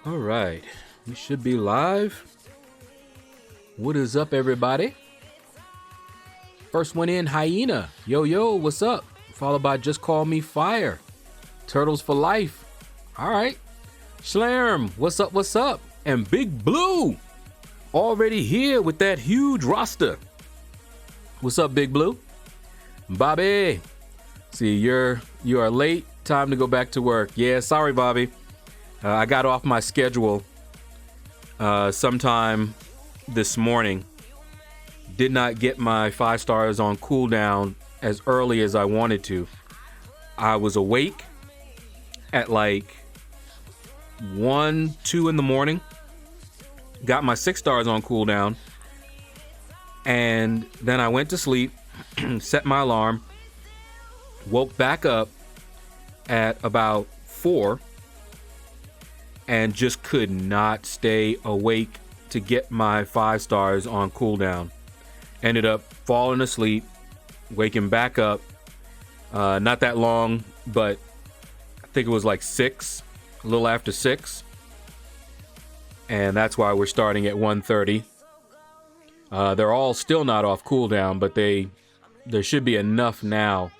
All right, we should be live. What is up, everybody? First one in, Hyena. Yo, yo, what's up? Followed by Just Call Me Fire. Turtles for Life. All right. Schlarm, what's up, what's up? And Big Blue, already here with that huge roster. What's up, Big Blue? Bobby, see, you are late. Time to go back to work. Yeah, sorry, Bobby. I got off my schedule sometime this morning. Did not get my 5 stars on cooldown as early as I wanted to. I was awake at like 1, 2 in the morning. Got my 6 stars on cooldown. And then I went to sleep, set my alarm, woke back up at about 4, and just could not stay awake to get my 5 stars on cooldown. Ended up falling asleep, waking back up, not that long, but I think it was like 6, a little after 6. And that's why we're starting at 1:30. They're all still not off cooldown, but there should be enough now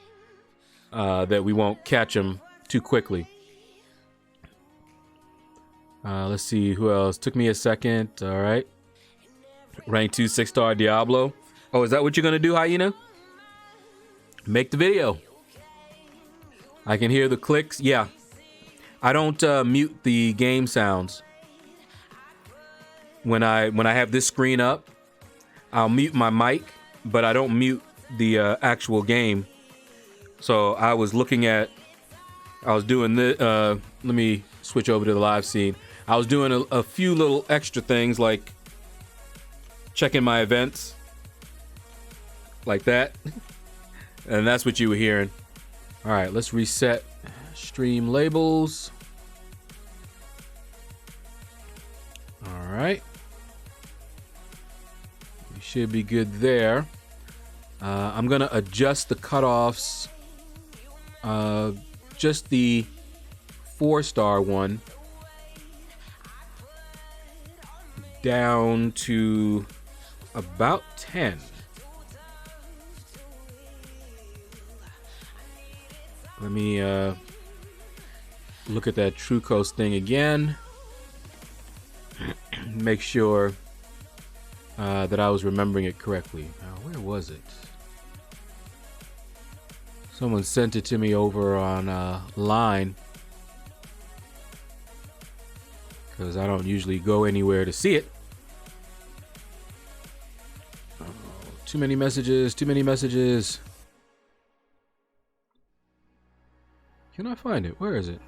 that we won't catch them too quickly. Let's see who else. Took me a second. All right. Rank 2 6-star Diablo. Oh, is that what you're going to do, Hyena? Make the video. I can hear the clicks. Yeah. I don't mute the game sounds. When I have this screen up, I'll mute my mic, but I don't mute the actual game. So I was doing this. Let me switch over to the live scene. I was doing a few little extra things like checking my events like that. And that's what you were hearing. All right, let's reset stream labels. All right. We should be good there. I'm going to adjust the cutoffs. Just the 4-star one down to about 10. Let me look at that True Coast thing again. Make sure that I was remembering it correctly. Now, where was it? Someone sent it to me over on line, because I don't usually go anywhere to see it. Oh, too many messages, too many messages. Can I find it? Where is it?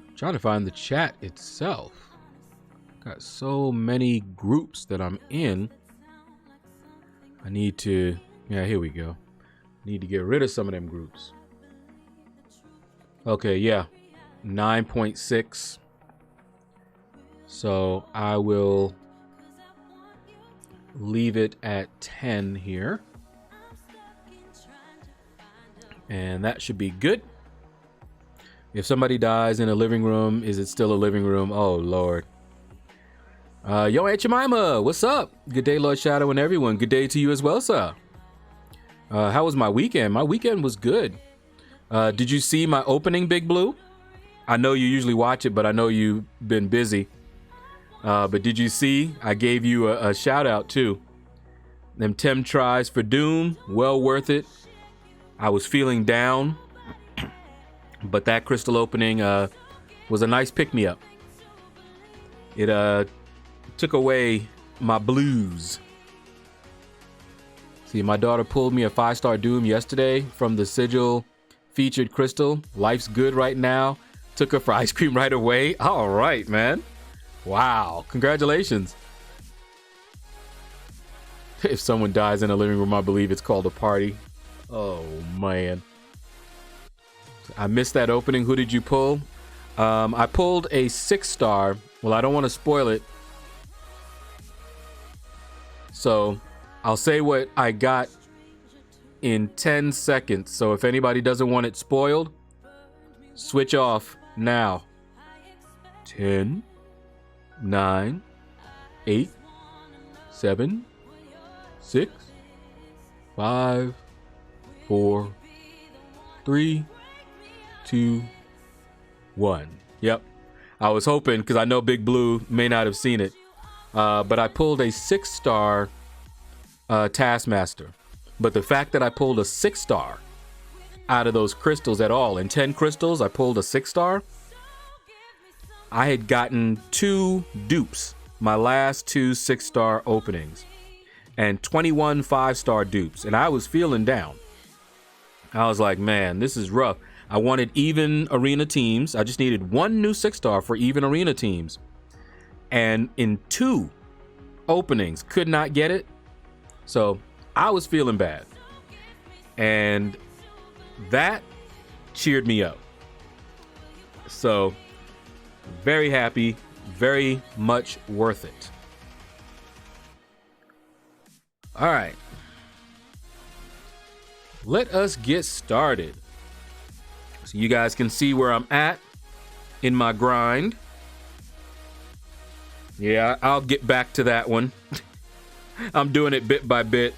I'm trying to find the chat itself. Got so many groups that I'm in. I need to, yeah, here we go. Need to get rid of some of them groups. Okay, yeah. 9.6. So I will leave it at 10 here. And that should be good. If somebody dies in a living room, is it still a living room? Oh, Lord. Yo, Aunt Jemima, what's up? Good day, LordShaedow and everyone. Good day to you as well, sir. How was my weekend? My weekend was good. Did you see my opening, Big Blue? I know you usually watch it, but I know you've been busy. But did you see? I gave you a shout out too. Them 10 tries for Doom, well worth it. I was feeling down, but that crystal opening was a nice pick-me-up. It took away my blues. See, my daughter pulled me a 5-star Doom yesterday from the Sigil featured crystal. Life's good right now. Took her for ice cream right away. All right, man. Wow. Congratulations. If someone dies in a living room, I believe it's called a party. Oh, man. I missed that opening. Who did you pull? I pulled a 6-star. Well, I don't want to spoil it. So I'll say what I got in 10 seconds. So if anybody doesn't want it spoiled, switch off now. 10, 9, 8, 7, 6, 5, 4, 3, 2, 1. Yep. I was hoping, because I know Big Blue may not have seen it, but I pulled a 6-star Taskmaster. But the fact that I pulled a 6-star out of those crystals at all, in 10 crystals, I pulled a 6-star. I had gotten 2 dupes, my last 2 6-star openings, and 21 5-star dupes, and I was feeling down. I was like, man, this is rough. I wanted even arena teams. I just needed 1 new 6-star for even arena teams. And in 2 openings, could not get it. So I was feeling bad. And that cheered me up. So very happy, very much worth it. All right. Let us get started. So you guys can see where I'm at in my grind. Yeah, I'll get back to that one. I'm doing it bit by bit,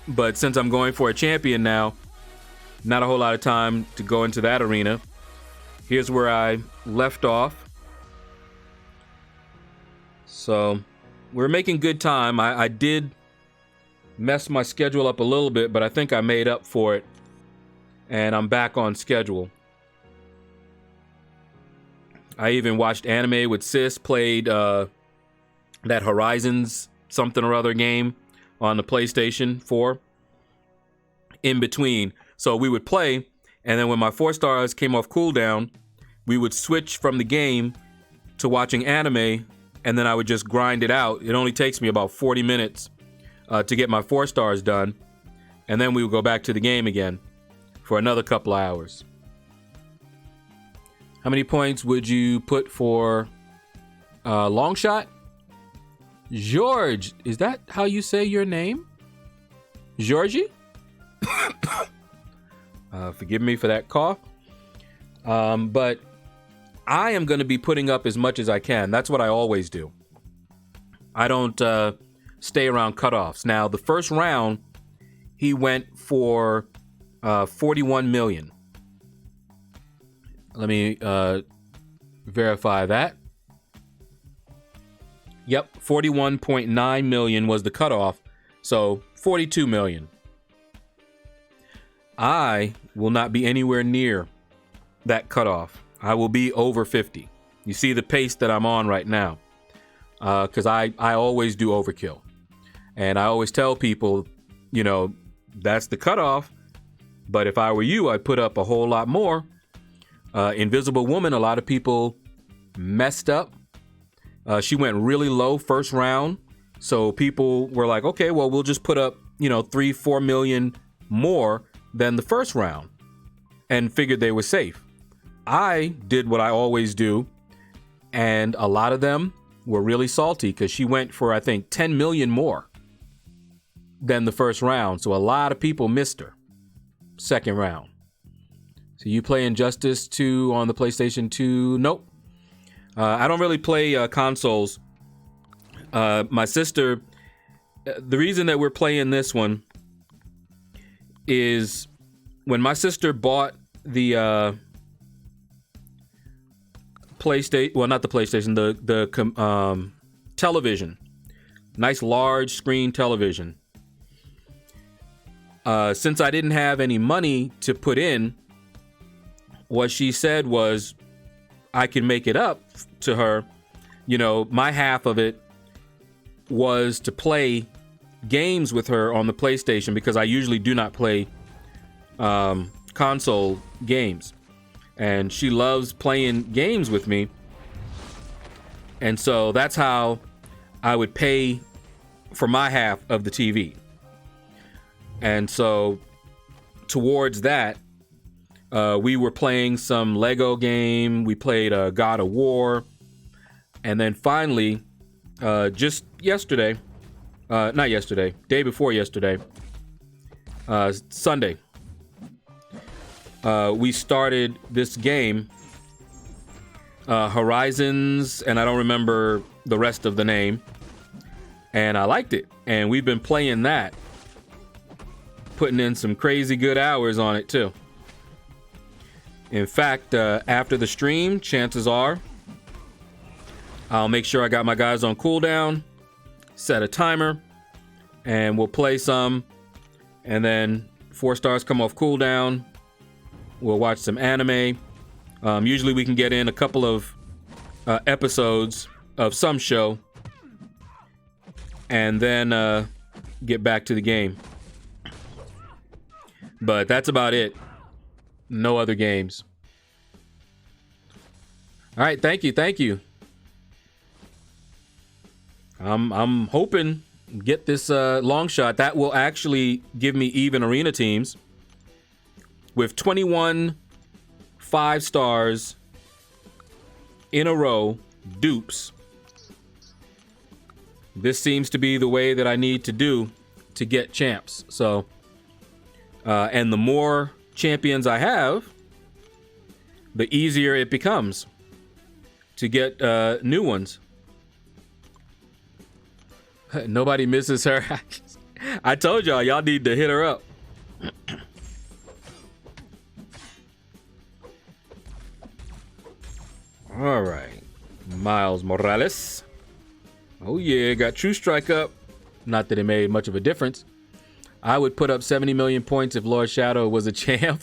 but since I'm going for a champion now, not a whole lot of time to go into that arena. Here's where I left off. So we're making good time. I did mess my schedule up a little bit, but I think I made up for it, and I'm back on schedule. I even watched anime with Sis, played that Horizons something or other game on the PlayStation 4 in between. So we would play, and then when my 4 stars came off cooldown, we would switch from the game to watching anime, and then I would just grind it out. It only takes me about 40 minutes to get my 4 stars done, and then we would go back to the game again for another couple of hours. How many points would you put for Longshot? George, is that how you say your name? Georgie? Forgive me for that cough. But I am going to be putting up as much as I can. That's what I always do. I don't stay around cutoffs. Now, the first round, he went for 41 million. Let me verify that. Yep, 41.9 million was the cutoff, so 42 million. I will not be anywhere near that cutoff. I will be over 50. You see the pace that I'm on right now, because I always do overkill. And I always tell people, you know, that's the cutoff, but if I were you, I'd put up a whole lot more. Invisible Woman, a lot of people messed up. She went really low first round, so people were like, okay, well, we'll just put up, 3-4 million more than the first round, and figured they were safe. I did what I always do, and a lot of them were really salty because she went for, I think, 10 million more than the first round, so a lot of people missed her second round. So you play Injustice 2 on the PlayStation 2? Nope. I don't really play consoles. My sister, the reason that we're playing this one is when my sister bought the PlayStation, well, not the PlayStation, the television, nice large screen television. Since I didn't have any money to put in, what she said was, I can make it up to her. My half of it was to play games with her on the PlayStation, because I usually do not play console games. And she loves playing games with me. And so that's how I would pay for my half of the TV. And so towards that, we were playing some Lego game. We played God of War. And then finally, just yesterday, not yesterday, day before yesterday, Sunday, we started this game Horizons, and I don't remember the rest of the name. And I liked it. And we've been playing that. Putting in some crazy good hours on it, too. In fact, after the stream, chances are I'll make sure I got my guys on cooldown, set a timer, and we'll play some. And then 4 stars come off cooldown. We'll watch some anime. Usually we can get in a couple of episodes of some show and then get back to the game. But that's about it. No other games. All right, thank you. I'm hoping get this long shot that will actually give me even arena teams with 21 5 stars in a row dupes. This seems to be the way that I need to do to get champs. So, and the more champions I have, the easier it becomes to get new ones. Nobody misses her. I told y'all need to hit her up. All right, Miles Morales. Oh yeah, got True Strike up. Not that it made much of a difference. I would put up 70 million points if LordShaedow was a champ.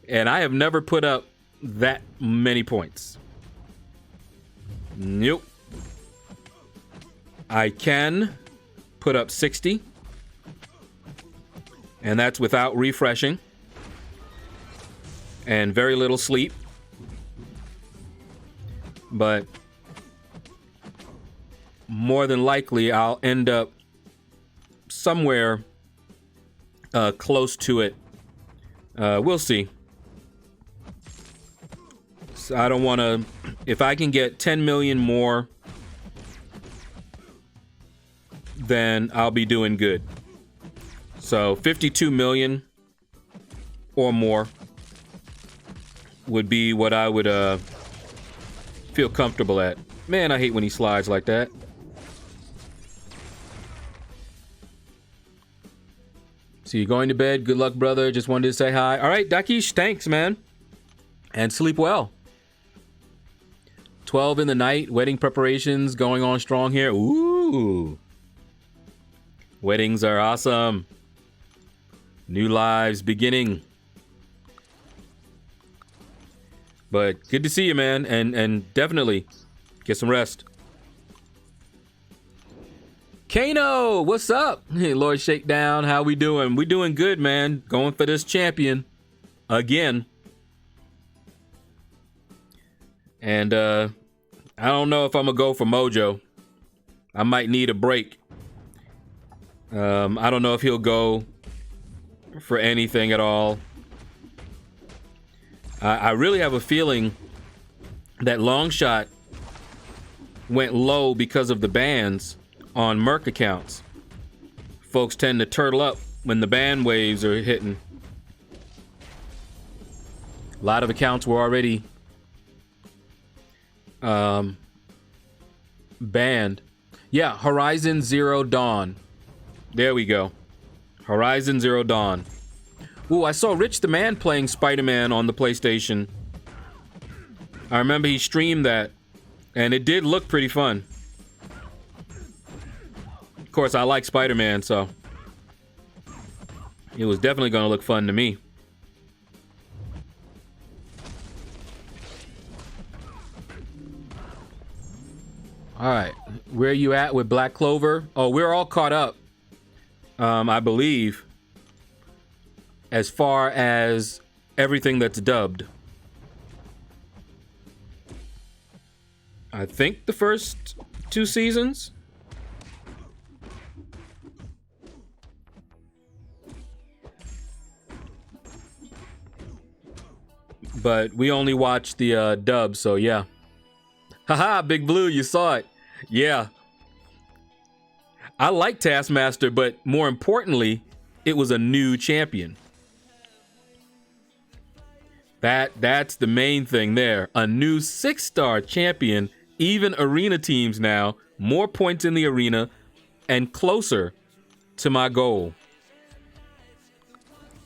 And I have never put up that many points. Nope. I can put up 60. And that's without refreshing. And very little sleep. But more than likely, I'll end up somewhere close to it. We'll see. So I don't want to... If I can get 10 million more, then I'll be doing good. So 52 million or more would be what I would feel comfortable at. Man, I hate when he slides like that. So you're going to bed. Good luck, brother. Just wanted to say hi. All right, Dakish, thanks, man. And sleep well. 12 in the night. Wedding preparations going on strong here. Ooh. Weddings are awesome. New lives beginning. But good to see you, man. And definitely get some rest. Kano, what's up? Hey, LordShaedow, how we doing? We doing good, man. Going for this champion again. And I don't know if I'm gonna go for Mojo. I might need a break. I don't know if he'll go for anything at all. I really have a feeling that Longshot went low because of the bans on Merc accounts. Folks tend to turtle up when the ban waves are hitting. A lot of accounts were already banned. Yeah, Horizon Zero Dawn. There we go. Horizon Zero Dawn. Ooh, I saw Rich the Man playing Spider-Man on the PlayStation. I remember he streamed that, and it did look pretty fun. Of course, I like Spider-Man, so it was definitely going to look fun to me. All right, where are you at with Black Clover? Oh, we're all caught up, I believe, as far as everything that's dubbed. I think the first 2 seasons. But we only watched the dub, so yeah. Haha, Big Blue, you saw it. Yeah. I like Taskmaster, but more importantly, it was a new champion. That's the main thing there. A new 6-star champion, even arena teams now, more points in the arena, and closer to my goal.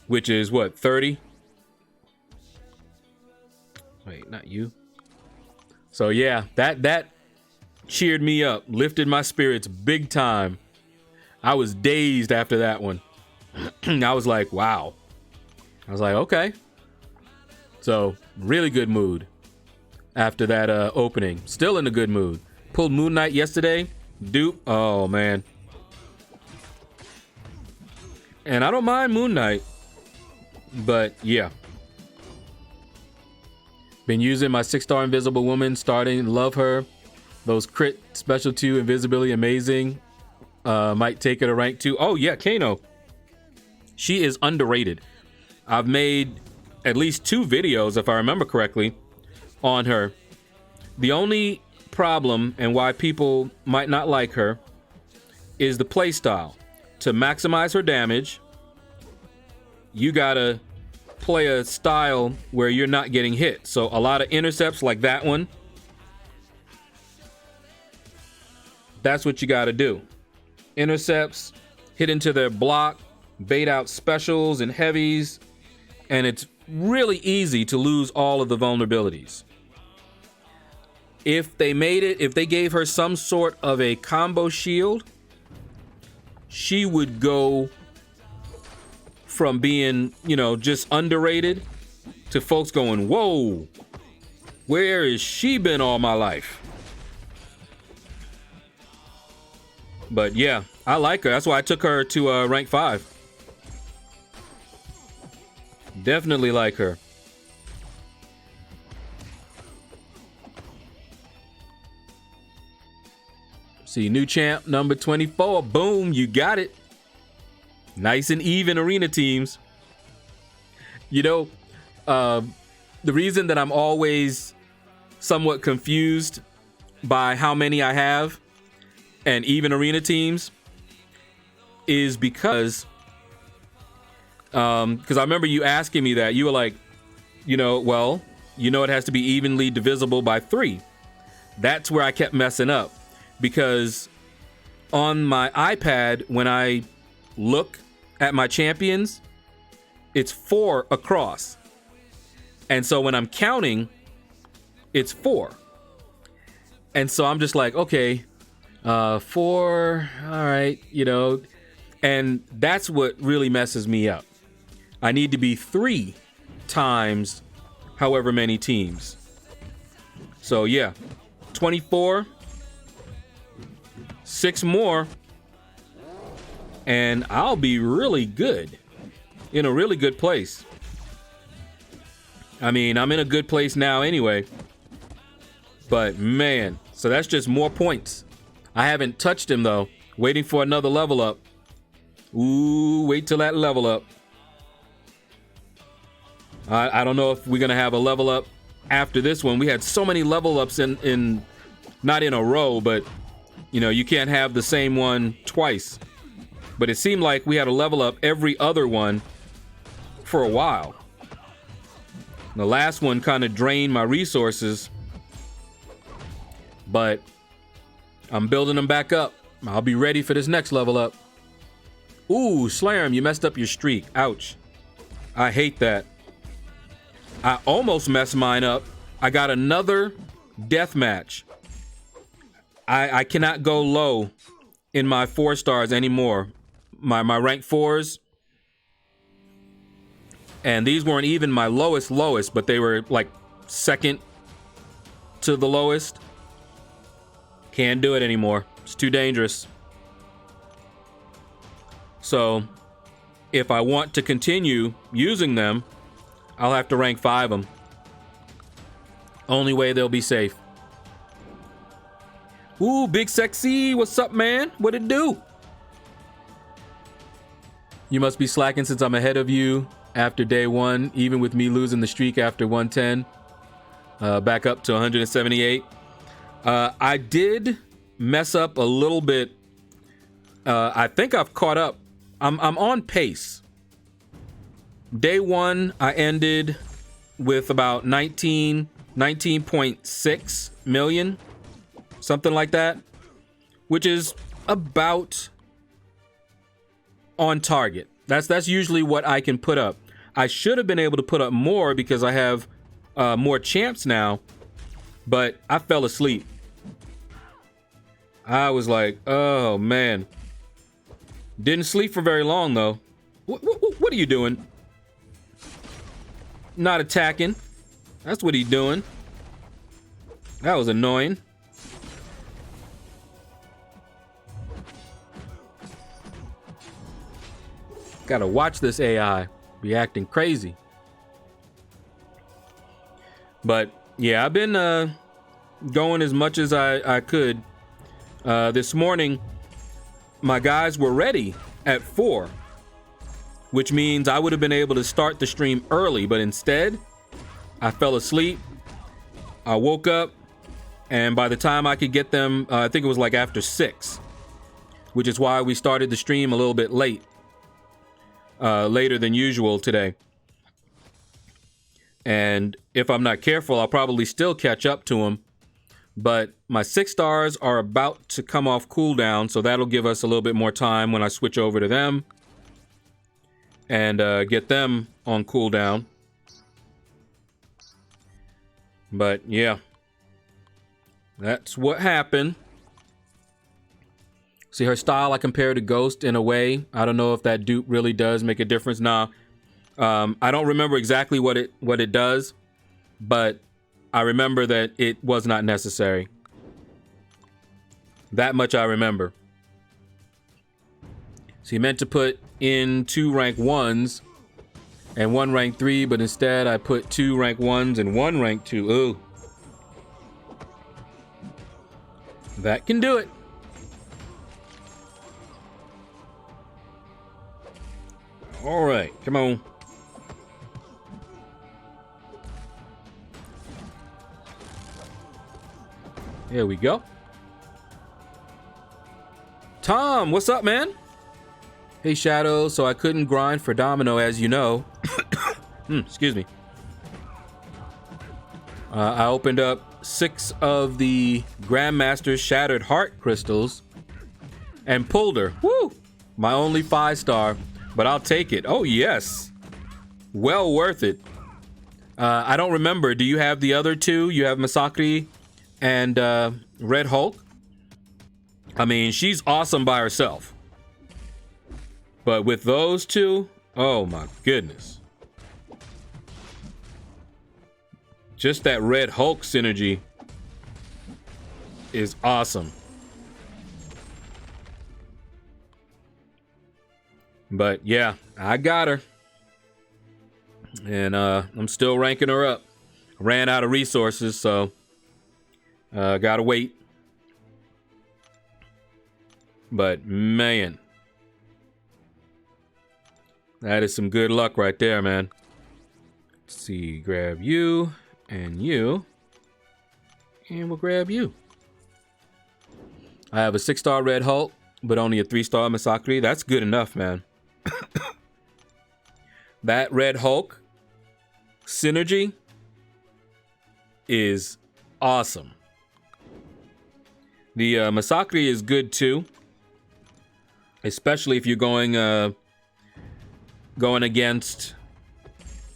Which is what, 30? Wait, not you. So yeah, that cheered me up, lifted my spirits big time. I was dazed after that one. I was like, wow. I was like, okay. So, really good mood after that opening. Still in a good mood. Pulled Moon Knight yesterday. Dupe. Oh, man. And I don't mind Moon Knight. But, yeah. Been using my 6-star Invisible Woman. Starting. Love her. Those crit special 2 invisibility amazing. Might take her to rank 2. Oh, yeah. Kano. She is underrated. I've made at least 2 videos, if I remember correctly, on her. The only problem and why people might not like her is the playstyle. To maximize her damage, you gotta play a style where you're not getting hit. So a lot of intercepts like that one, that's what you gotta do. Intercepts, hit into their block, bait out specials and heavies, and it's really easy to lose all of the vulnerabilities. If they gave her some sort of a combo shield, she would go from being, just underrated to folks going, whoa, where has she been all my life? But yeah, I like her. That's why I took her to rank 5. Definitely like her. See, new champ number 24. Boom, you got it. Nice and even arena teams. The reason that I'm always somewhat confused by how many I have and even arena teams is because I remember you asking me that. You were like, it has to be evenly divisible by 3. That's where I kept messing up, because on my iPad, when I look at my champions, it's 4 across. And so when I'm counting, it's 4. And so I'm just like, okay, 4, all right, and that's what really messes me up. I need to be 3 times however many teams. So yeah, 24, 6 more, and I'll be really good, in a really good place. I mean, I'm in a good place now anyway, but man, so that's just more points. I haven't touched him though, waiting for another level up. Ooh, wait till that level up. I don't know if we're gonna have a level up after this one. We had so many level ups in not in a row, but you can't have the same one twice. But it seemed like we had a level up every other one for a while. The last one kind of drained my resources, but I'm building them back up. I'll be ready for this next level up. Ooh, Slam, you messed up your streak. Ouch. I hate that. I almost messed mine up. I got another death match. I cannot go low in my 4 stars anymore. My rank 4s. And these weren't even my lowest, but they were like second to the lowest. Can't do it anymore. It's too dangerous. So if I want to continue using them, I'll have to rank 5 them. Only way they'll be safe. Ooh, Big Sexy, what's up, man? What it do? You must be slacking since I'm ahead of you after day 1, even with me losing the streak after 110. Back up to 178. I did mess up a little bit. I think I've caught up. I'm on pace. Day 1, I ended with about 19.6 million, something like that, which is about on target. That's usually what I can put up. I should have been able to put up more because I have more champs now, but I fell asleep. I was like, oh man. Didn't sleep for very long though. What are you doing? Not attacking. That's what he's doing. That was annoying. Gotta watch this AI be acting crazy. But yeah, I've been going as much as I could. This morning, my guys were ready at 4, which means I would have been able to start the stream early, but instead, I fell asleep. I woke up, and by the time I could get them, I think it was like after 6, which is why we started the stream a little bit late, later than usual today. And if I'm not careful, I'll probably still catch up to them. But my 6 stars are about to come off cooldown, so that'll give us a little bit more time when I switch over to them and get them on cooldown. But yeah, that's what happened. See, her style I compare to Ghost in a way. I don't know if that dupe really does make a difference. Nah, I don't remember exactly what it does, but I remember that it was not necessary. That much I remember. So you meant to put in 2 rank 1s and 1 rank 3, but instead I put 2 rank 1s and 1 rank 2. Ooh. That can do it. All right, come on. There we go. Tom, what's up, man? Hey, Shadow. So I couldn't grind for Domino, as you know. Excuse me. I opened up 6 of the Grandmaster's Shattered Heart crystals and pulled her. Woo! My only 5-star, but I'll take it. Oh, yes. Well worth it. I don't remember. Do you have the other 2? You have Masakri and Red Hulk. I mean, she's awesome by herself. But with those 2, oh my goodness. Just that Red Hulk synergy is awesome. But yeah, I got her. And I'm still ranking her up. Ran out of resources, so gotta wait. But man, that is some good luck right there, man. Let's see, grab you, and we'll grab you. I have a 6-star Red Hulk, but only a 3-star Masakri. That's good enough, man. That Red Hulk synergy is awesome. The Masakri is good too, especially if you're going against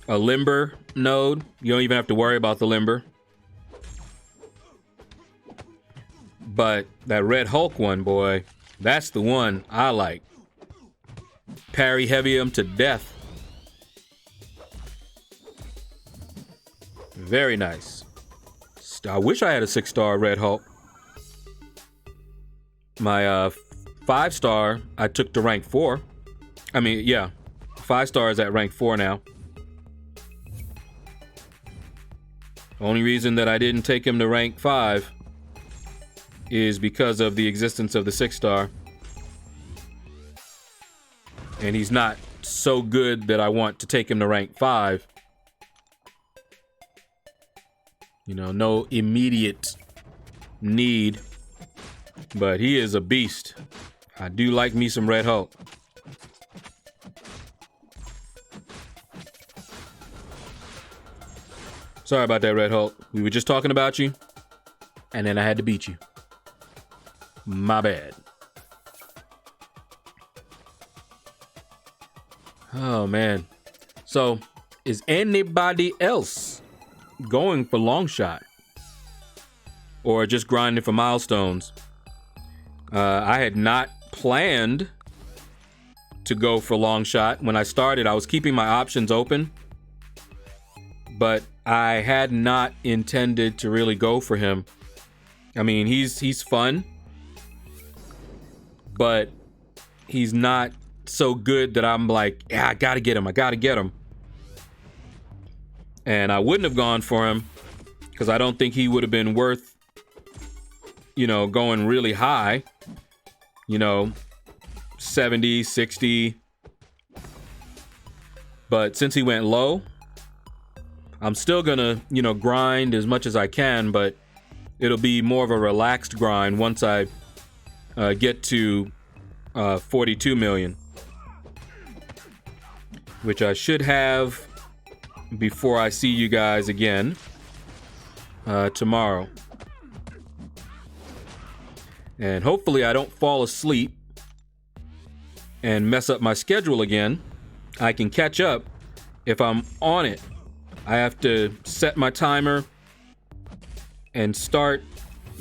a Limber node. You don't even have to worry about the Limber. But that Red Hulk one, boy, that's the one I like. Parry heavy him to death. Very nice. I wish I had a 6-star Red Hulk. My 5-star I took to rank 4. I mean, yeah, 5 stars at rank 4 now. Only reason that I didn't take him to rank 5 is because of the existence of the 6-star. And he's not so good that I want to take him to rank 5. You know, no immediate need. But he is a beast. I do like me some Red Hulk. Sorry about that, Red Hulk. We were just talking about you, and then I had to beat you. My bad. Oh, man. So, is anybody else going for Longshot? Or just grinding for milestones? I had not planned to go for Longshot. When I started, I was keeping my options open. But I had not intended to really go for him. I mean, he's fun. But he's not so good that I'm like, yeah, I gotta get him. I gotta get him. And I wouldn't have gone for him because I don't think he would have been worth, you know, going really high. You know, 70, 60. But since he went low, I'm still gonna, you know, grind as much as I can, but it'll be more of a relaxed grind once I get to 42 million. Which I should have before I see you guys again tomorrow. And hopefully I don't fall asleep and mess up my schedule again. I can catch up if I'm on it. I have to set my timer and start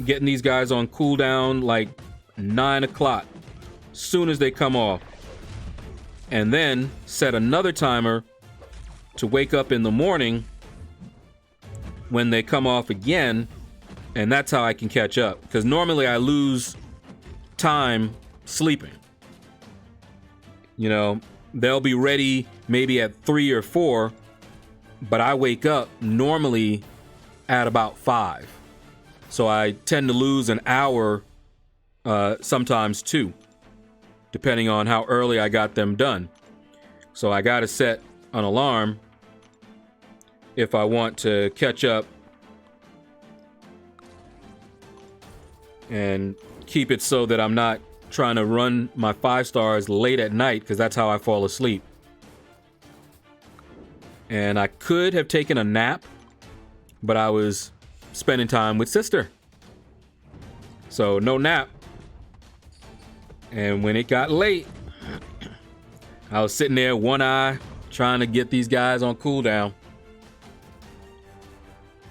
getting these guys on cooldown like 9 o'clock, soon as they come off. And then set another timer to wake up in the morning when they come off again, and that's how I can catch up. Because normally I lose time sleeping. You know, they'll be ready maybe at 3 or 4, but I wake up normally at about 5. So I tend to lose an hour, sometimes 2, depending on how early I got them done. So I gotta set an alarm if I want to catch up and keep it so that I'm not trying to run my 5 stars late at night, because that's how I fall asleep. And I could have taken a nap, but I was spending time with sister. So no nap. And when it got late, I was sitting there, one eye, trying to get these guys on cooldown.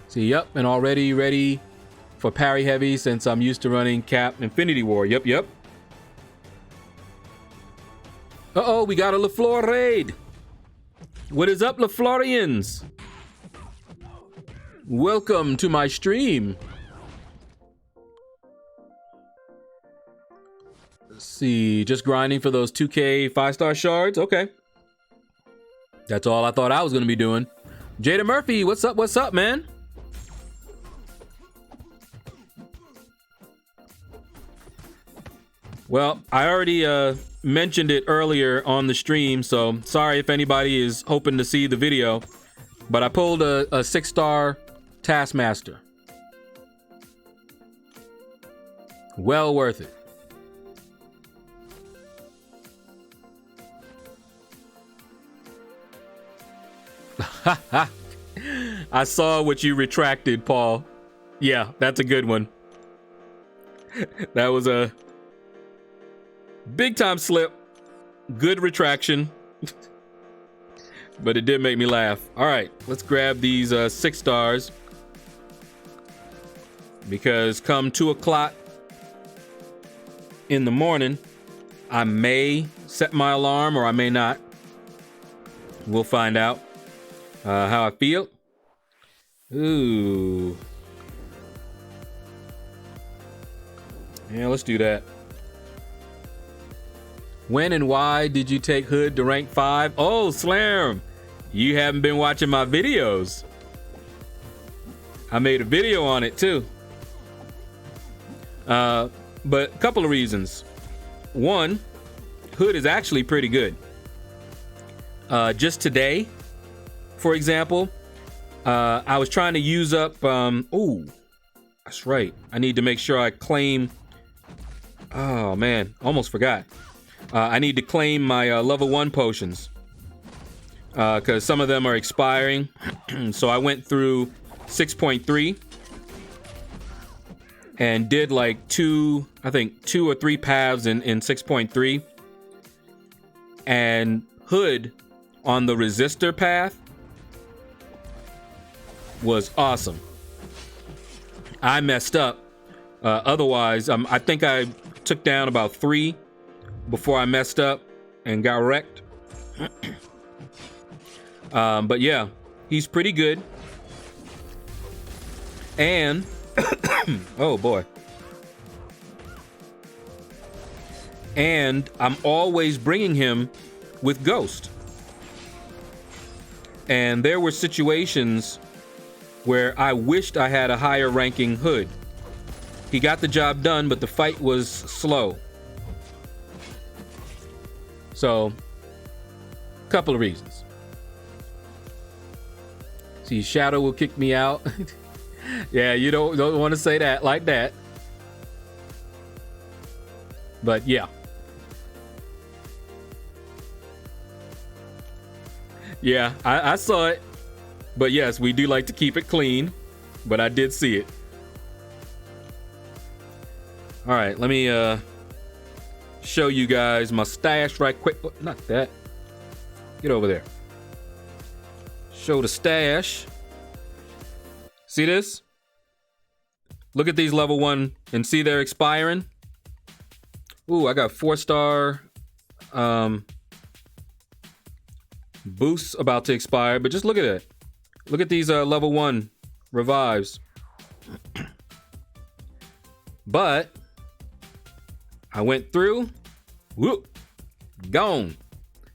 See, yep, and already ready for parry heavy since I'm used to running Cap Infinity War. Yep. Uh-oh, we got a LaFleur raid. What is up, LaFlorians? Welcome to my stream. Let's see, just grinding for those 2K 5-star shards. Okay. That's all I thought I was going to be doing. Jada Murphy, what's up, man? Well, I already mentioned it earlier on the stream, so sorry if anybody is hoping to see the video, but I pulled a 6-star Taskmaster. Well worth it. I saw what you retracted, Paul. Yeah, that's a good one. That was a big time slip. Good retraction. But it did make me laugh. All right, let's grab these 6 stars. Because come 2 o'clock in the morning, I may set my alarm or I may not. We'll find out how I feel. Ooh. Yeah, let's do that. When and why did you take Hood to rank 5? Oh, Slam, you haven't been watching my videos. I made a video on it too. But a couple of reasons. One, Hood is actually pretty good. Just today, for example, I was trying to use up, oh, that's right. I need to make sure I claim, oh man, almost forgot. I need to claim my level 1 potions because some of them are expiring. So I went through 6.3 and did like two or three paths in 6.3, and Hood on the resistor path was awesome. I messed up. Otherwise, I think I took down about 3 before I messed up and got wrecked. But yeah, he's pretty good. And oh boy. And I'm always bringing him with Ghost. And there were situations where I wished I had a higher ranking Hood. He got the job done, but the fight was slow. So, couple of reasons. See, Shadow will kick me out. Yeah, you don't want to say that like that. But yeah. Yeah, I saw it. But yes, we do like to keep it clean. But I did see it. All right, let me show you guys my stash right quick. Oh, not that. Get over there. Show the stash. See this? Look at these level 1 and see they're expiring. Ooh, I got 4-star boosts about to expire, but just look at it. Look at these level 1 revives. But I went through, whoop, gone,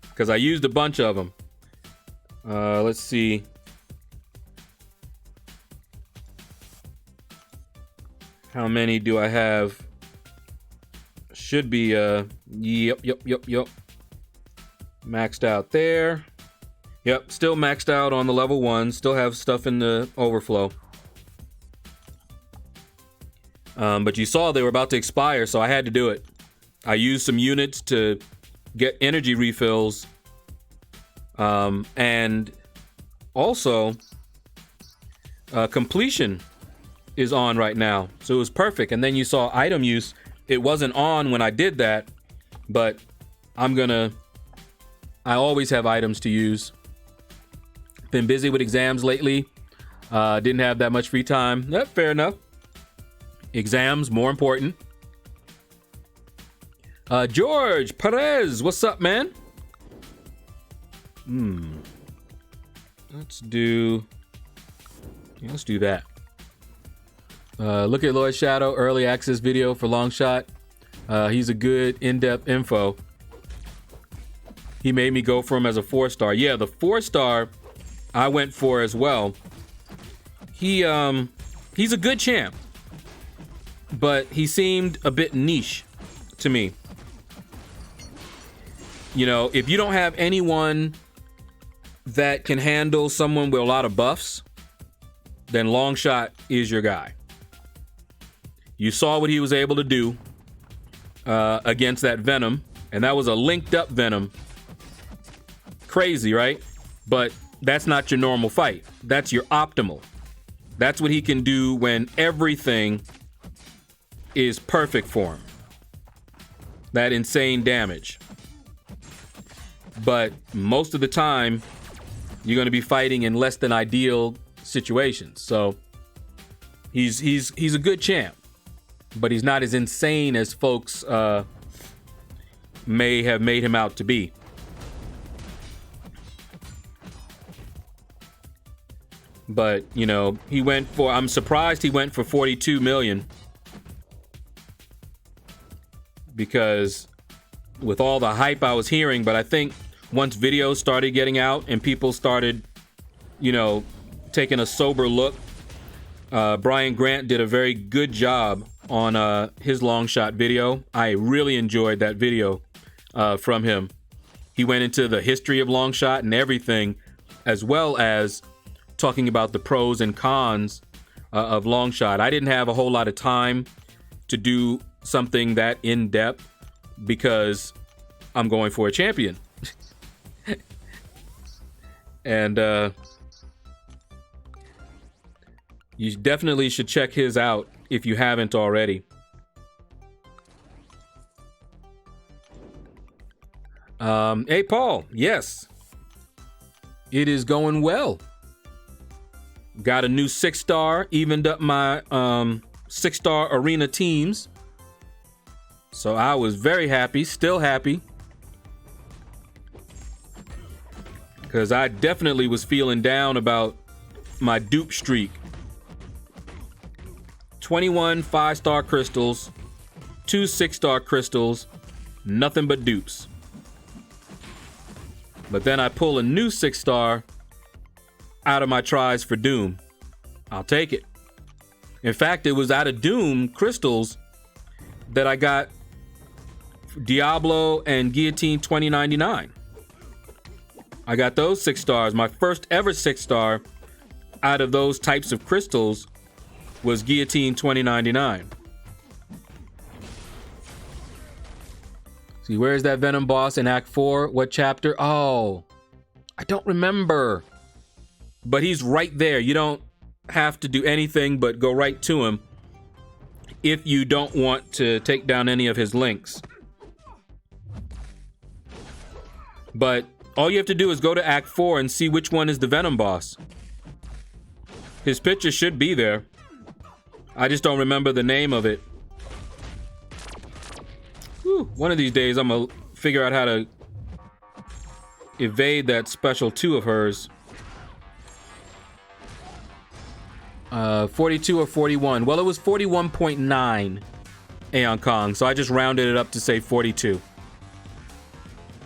because I used a bunch of them. Let's see. How many do I have? Should be, yep. Maxed out there. Yep, still maxed out on the level 1. Still have stuff in the overflow. But you saw they were about to expire, so I had to do it. I used some units to get energy refills. And also, completion is on right now. So it was perfect. And then you saw item use. It wasn't on when I did that, but I always have items to use. Been busy with exams lately. Didn't have that much free time. Fair enough. Exams, more important. George Perez, what's up, man? Let's do that. Look at LordShaedow early access video for Longshot. He's a good in-depth info. He made me go for him as a 4-star. Yeah, the 4-star I went for as well. He's a good champ, but he seemed a bit niche to me. You know, if you don't have anyone that can handle someone with a lot of buffs, then Longshot is your guy. You saw what he was able to do against that Venom, and that was a linked up Venom. Crazy, right? But that's not your normal fight. That's your optimal. That's what he can do when everything is perfect for him. That insane damage. But most of the time, you're going to be fighting in less than ideal situations. So he's a good champ, but he's not as insane as folks may have made him out to be. But, you know, I'm surprised he went for 42 million. Because with all the hype I was hearing, but I think once videos started getting out and people started, you know, taking a sober look, Brian Grant did a very good job on his Longshot video. I really enjoyed that video from him. He went into the history of Longshot and everything, as well as talking about the pros and cons of Longshot. I didn't have a whole lot of time to do something that in-depth because I'm going for a champion. And You definitely should check his out if you haven't already. Hey, Paul. Yes. It is going well. Got a new 6-star, evened up my 6-star arena teams. So I was very happy, still happy. Because I definitely was feeling down about my dupe streak. 21 5-star crystals, 2 6-star crystals, nothing but dupes. But then I pull a new 6-star out of my tries for Doom. I'll take it. In fact, it was out of Doom crystals that I got Diablo and Guillotine 2099. I got those 6 stars. My first ever 6-star out of those types of crystals was Guillotine 2099. See, where's that Venom boss in Act 4? What chapter? Oh, I don't remember. But he's right there. You don't have to do anything but go right to him if you don't want to take down any of his links. But all you have to do is go to Act 4 and see which one is the Venom boss. His picture should be there. I just don't remember the name of it. Whew, one of these days I'm gonna figure out how to evade that special 2 of hers. 42 or 41. Well, it was 41.9 Aeon Kong, so I just rounded it up to say 42.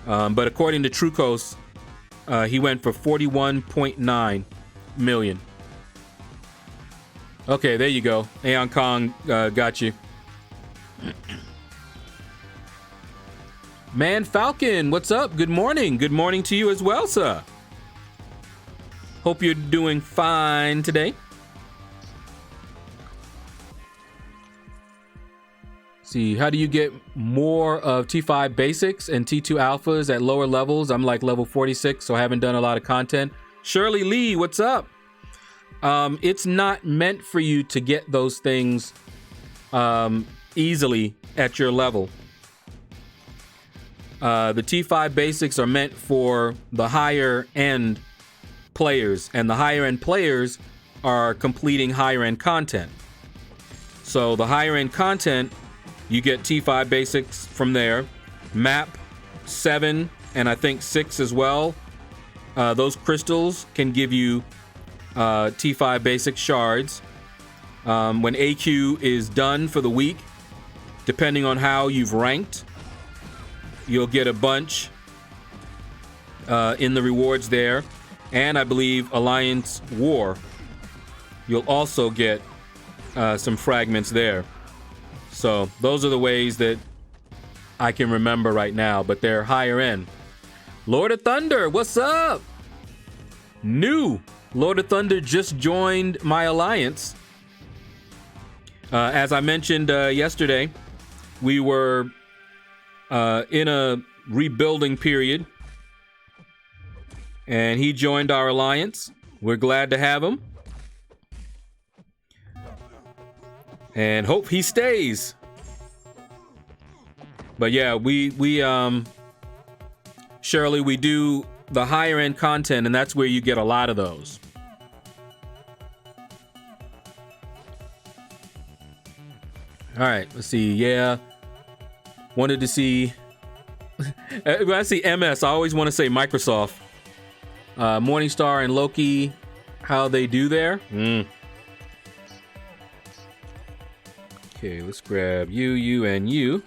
But according to Trucos, he went for 41.9 million. Okay, there you go. Aeon Kong got you. Man Falcon, what's up? Good morning. Good morning to you as well, sir. Hope you're doing fine today. See, how do you get more of T5 basics and T2 alphas at lower levels? I'm like level 46, so I haven't done a lot of content. Shirley Lee, what's up? It's not meant for you to get those things easily at your level. The T5 basics are meant for the higher end players, and the higher end players are completing higher end content. So the higher end content, you get T5 basics from there. Map 7 and I think 6 as well. Those crystals can give you T5 basic shards. When AQ is done for the week, depending on how you've ranked, you'll get a bunch in the rewards there. And I believe Alliance War, you'll also get some fragments there. So those are the ways that I can remember right now, but they're higher end. Lord of Thunder, what's up? New Lord of Thunder just joined my alliance. As I mentioned yesterday, we were in a rebuilding period, and he joined our alliance. We're glad to have him, and hope he stays. But yeah, we Shirley, we do the higher end content, and that's where you get a lot of those. All right, let's see. Yeah, wanted to see. When I see MS, I always want to say Microsoft. Morningstar and Loki, how they do there. Okay, let's grab you, and you.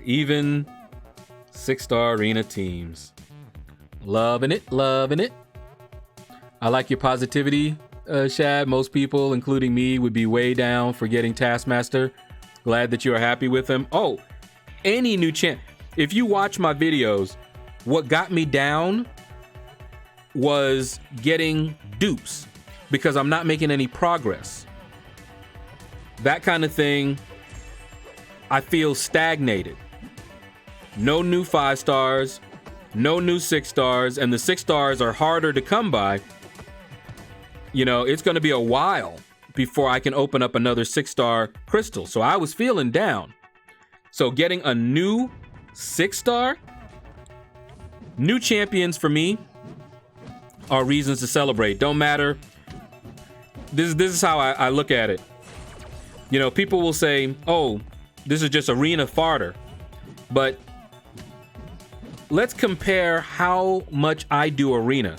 Even 6-star arena teams. Loving it, loving it. I like your positivity, Shad. Most people, including me, would be way down for getting Taskmaster. Glad that you are happy with him. Oh, any new champ. If you watch my videos, what got me down was getting dupes because I'm not making any progress. That kind of thing, I feel stagnated. No new 5 stars, no new 6 stars, and the 6 stars are harder to come by you know, it's going to be a while before I can open up another 6-star crystal. So I was feeling down. So getting a new 6-star, new champions for me are reasons to celebrate. Don't matter. This is how I look at it. You know, people will say, oh, this is just arena fodder. But let's compare how much I do arena.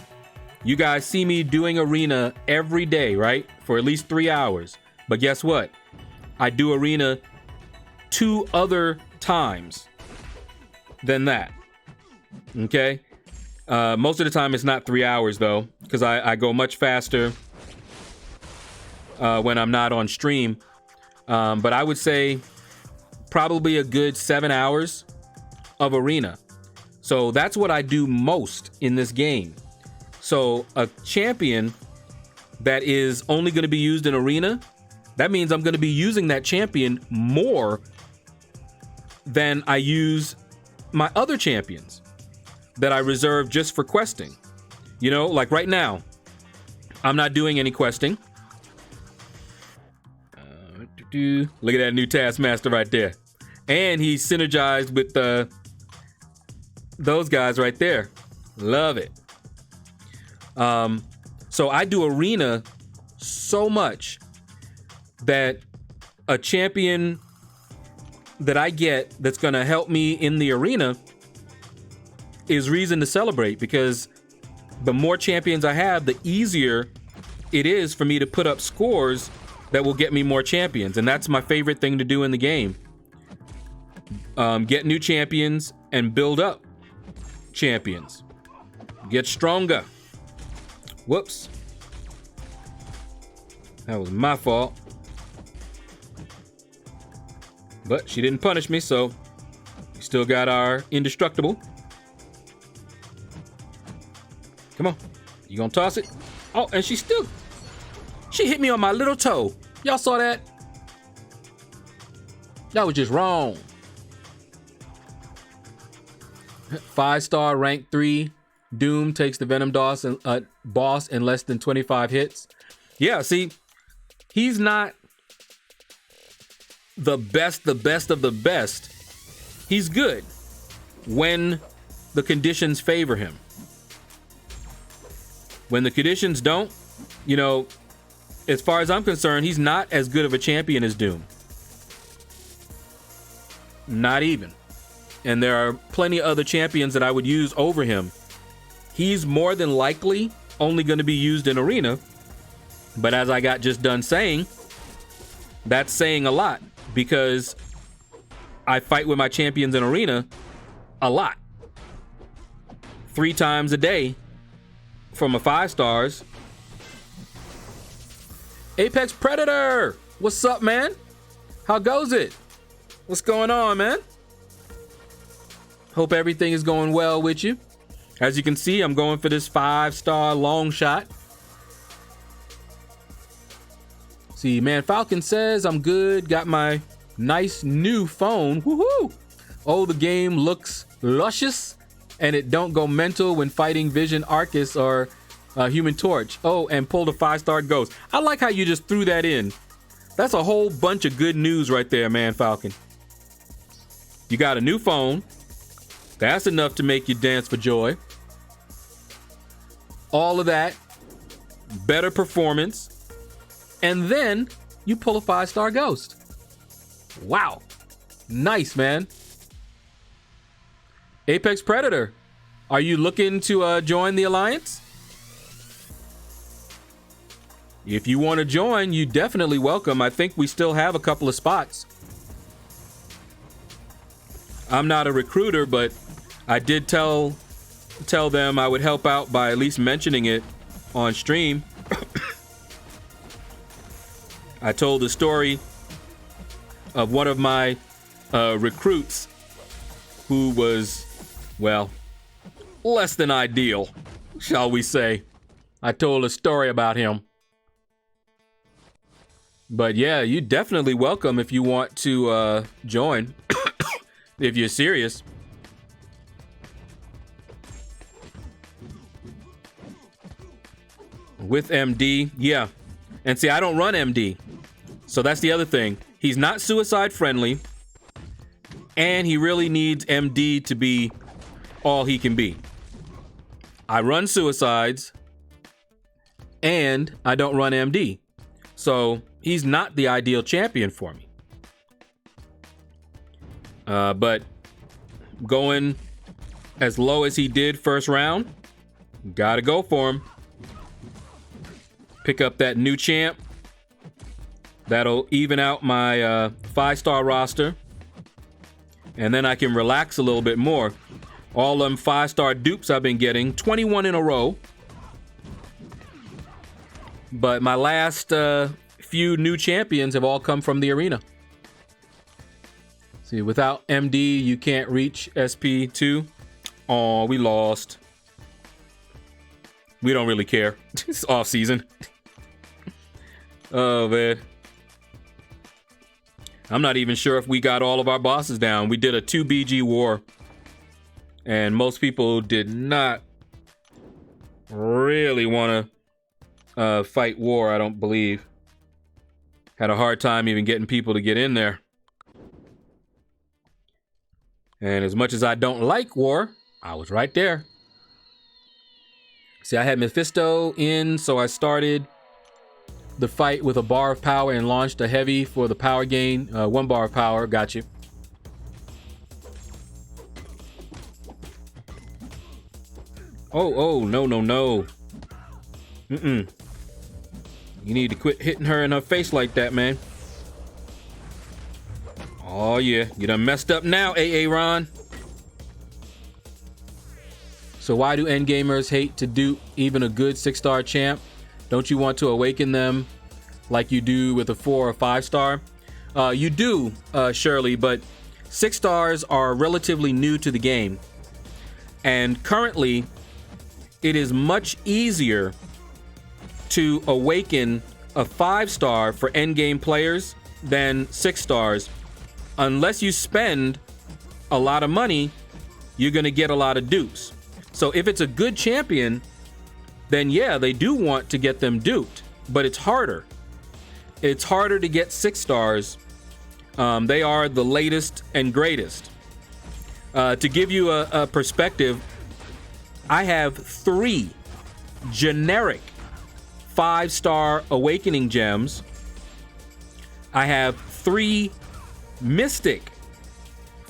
You guys see me doing arena every day, right? For at least 3 hours. But guess what? I do arena 2 other times than that. Okay? Most of the time it's not 3 hours though, because I go much faster when I'm not on stream. But I would say probably a good 7 hours of arena. So that's what I do most in this game. So a champion that is only going to be used in arena, that means I'm going to be using that champion more than I use my other champions that I reserve just for questing. You know, like right now, I'm not doing any questing. Look at that new Taskmaster right there. And he's synergized with those guys right there. Love it. So I do arena so much that a champion that I get that's going to help me in the arena is reason to celebrate, because the more champions I have, the easier it is for me to put up scores that will get me more champions. And that's my favorite thing to do in the game. Get new champions and build up champions. Get stronger. Whoops. That was my fault. But she didn't punish me, so we still got our indestructible. Come on. You gonna toss it? Oh, and she hit me on my little toe. Y'all saw that? That was just wrong. 5-star, rank 3. Doom takes the Venom boss in less than 25 hits. Yeah, see, he's not the best of the best. He's good when the conditions favor him. When the conditions don't, you know, as far as I'm concerned, he's not as good of a champion as Doom. Not even. And there are plenty of other champions that I would use over him. He's more than likely only going to be used in arena. But as I got just done saying, that's saying a lot, because I fight with my champions in arena a lot. 3 times a day for my 5 stars. Apex Predator, what's up, man? How goes it? What's going on, man? Hope everything is going well with you. As you can see, I'm going for this 5-star long shot. See, man, Falcon says I'm good. Got my nice new phone. Woohoo! Oh, the game looks luscious, and it don't go mental when fighting Vision Arcus or Human Torch. Oh, and pulled a 5-star ghost. I like how you just threw that in. That's a whole bunch of good news right there, man, Falcon. You got a new phone. That's enough to make you dance for joy. All of that. Better performance. And then you pull a 5-star ghost. Wow. Nice, man. Apex Predator, are you looking to join the Alliance? If you want to join, you definitely welcome. I think we still have a couple of spots. I'm not a recruiter, but I did tell them I would help out by at least mentioning it on stream. I told the story of one of my recruits who was, well, less than ideal, shall we say. I told a story about him. But yeah, you definitely welcome if you want to join, if you're serious. With MD, yeah. And see, I don't run MD. So that's the other thing. He's not suicide friendly. And he really needs MD to be all he can be. I run suicides. And I don't run MD. So he's not the ideal champion for me. But going as low as he did first round, gotta go for him. Pick up that new champ. That'll even out my 5-star roster. And then I can relax a little bit more. All them 5-star dupes I've been getting, 21 in a row. But my last few new champions have all come from the arena. See, without MD, you can't reach SP2. Oh, we lost. We don't really care. It's off season. Oh, man. I'm not even sure if we got all of our bosses down. We did a 2 BG war. And most people did not really want to fight war, I don't believe. Had a hard time even getting people to get in there. And as much as I don't like war, I was right there. See, I had Mephisto in, so I started the fight with a bar of power and launched a heavy for the power gain. 1 bar of power, got you. Oh, no. You need to quit hitting her in her face like that, man. Oh, yeah. You done messed up now, AA Ron. So why do endgamers hate to dupe even a good 6-star champ? Don't you want to awaken them like you do with a 4 or 5-star? You do, Shirley, but 6 stars are relatively new to the game. And currently, it is much easier to awaken a 5-star for endgame players than 6 stars. Unless you spend a lot of money, you're going to get a lot of dupes. So if it's a good champion, then yeah, they do want to get them duped, but it's harder. It's harder to get 6 stars. They are the latest and greatest. To give you a perspective, I have 3 generic 5-star awakening gems. I have 3 mystic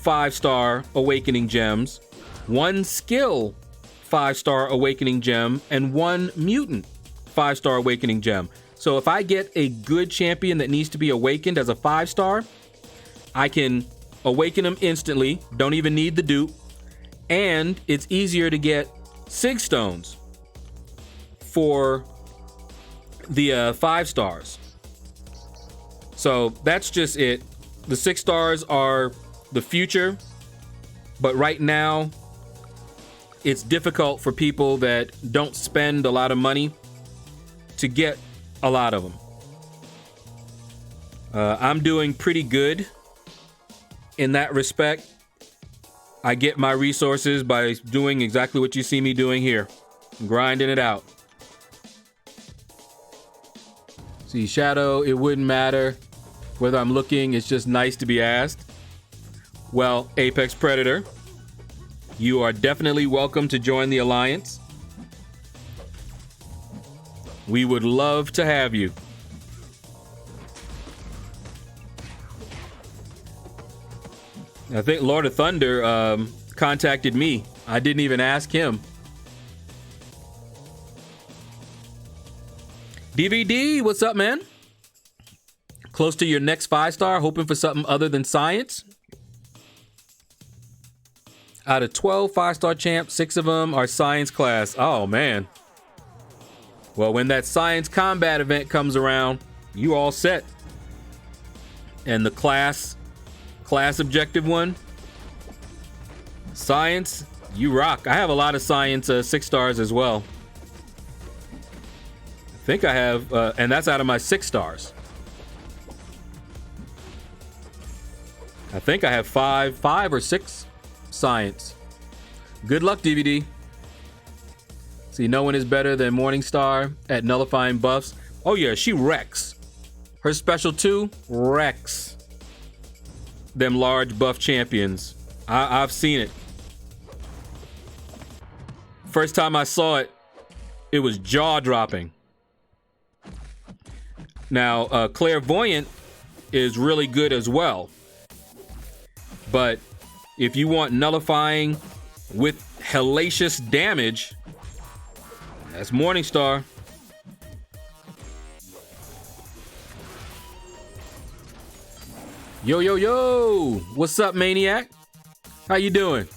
5-star awakening gems, 1 skill 5-star awakening gem, and 1 mutant 5-star awakening gem. So if I get a good champion that needs to be awakened as a 5-star, I can awaken them instantly, don't even need the dupe, and it's easier to get Sig Stones for the 5 stars. So that's just it. The 6 stars are the future, but right now it's difficult for people that don't spend a lot of money to get a lot of them. I'm doing pretty good in that respect. I get my resources by doing exactly what you see me doing here, grinding it out. See, Shadow, it wouldn't matter whether I'm looking, it's just nice to be asked. Well, Apex Predator, you are definitely welcome to join the Alliance. We would love to have you. I think Lord of Thunder contacted me. I didn't even ask him. DVD, what's up, man? Close to your next 5-star, hoping for something other than science? Out of 12 5-star champs, 6 of them are science class. Oh, man. Well, when that science combat event comes around, you all set. And the class objective one, science, you rock. I have a lot of science 6 stars as well. I think I have, and that's out of my 6 stars. I think I have 5 or 6 science. Good luck, DVD. See, no one is better than Morningstar at nullifying buffs. Oh yeah, she wrecks. Her special 2 wrecks them large buff champions. I've seen it. First time I saw it, it was jaw-dropping. Now, Clairvoyant is really good as well. But if you want nullifying with hellacious damage, that's Morningstar. Yo, yo, yo! What's up, Maniac? How you doing?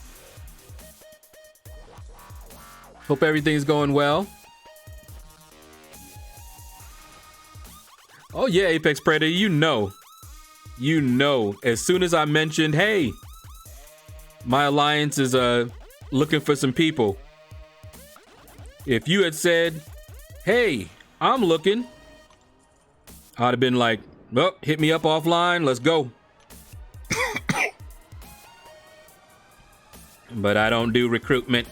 Hope everything's going well. Oh yeah, Apex Predator, you know, as soon as I mentioned, hey, my alliance is looking for some people. If you had said, hey, I'm looking, I'd have been like, well, hit me up offline, let's go. But I don't do recruitment.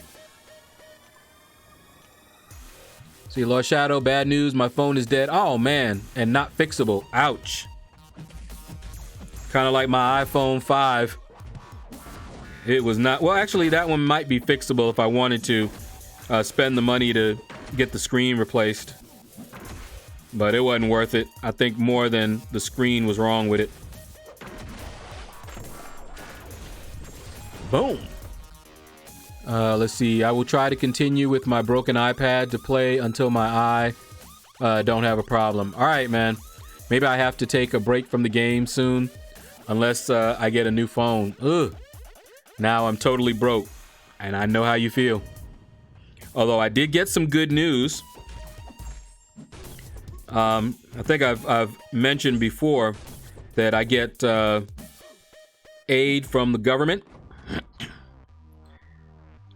See, LordShaedow, bad news, my phone is dead. Oh man, and not fixable. Ouch. Kind of like my iPhone 5. It was not, well actually that one might be fixable if I wanted to spend the money to get the screen replaced. But it wasn't worth it. I think more than the screen was wrong with it. Boom. Let's see. I will try to continue with my broken iPad to play until my eye don't have a problem. All right, man. Maybe I have to take a break from the game soon, unless I get a new phone. Ugh. Now I'm totally broke, and I know how you feel. Although I did get some good news. I think I've mentioned before that I get aid from the government.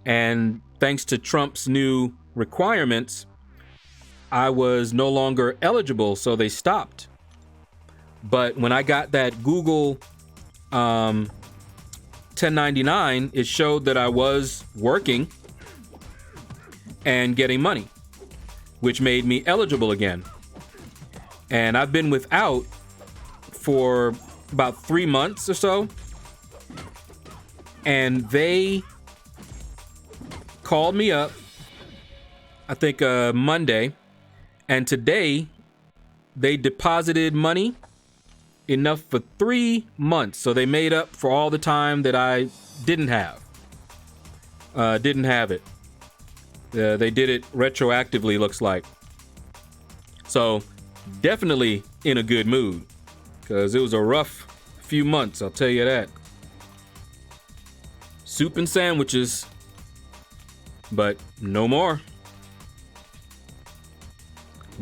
And thanks to Trump's new requirements, I was no longer eligible, so they stopped. But when I got that Google 1099, it showed that I was working and getting money, which made me eligible again. And I've been without for about 3 months or so. And they called me up, I think Monday, and today they deposited money enough for 3 months. So they made up for all the time that I didn't have it. They did it retroactively, looks like. So definitely in a good mood, because it was a rough few months, I'll tell you that. Soup and sandwiches, but no more.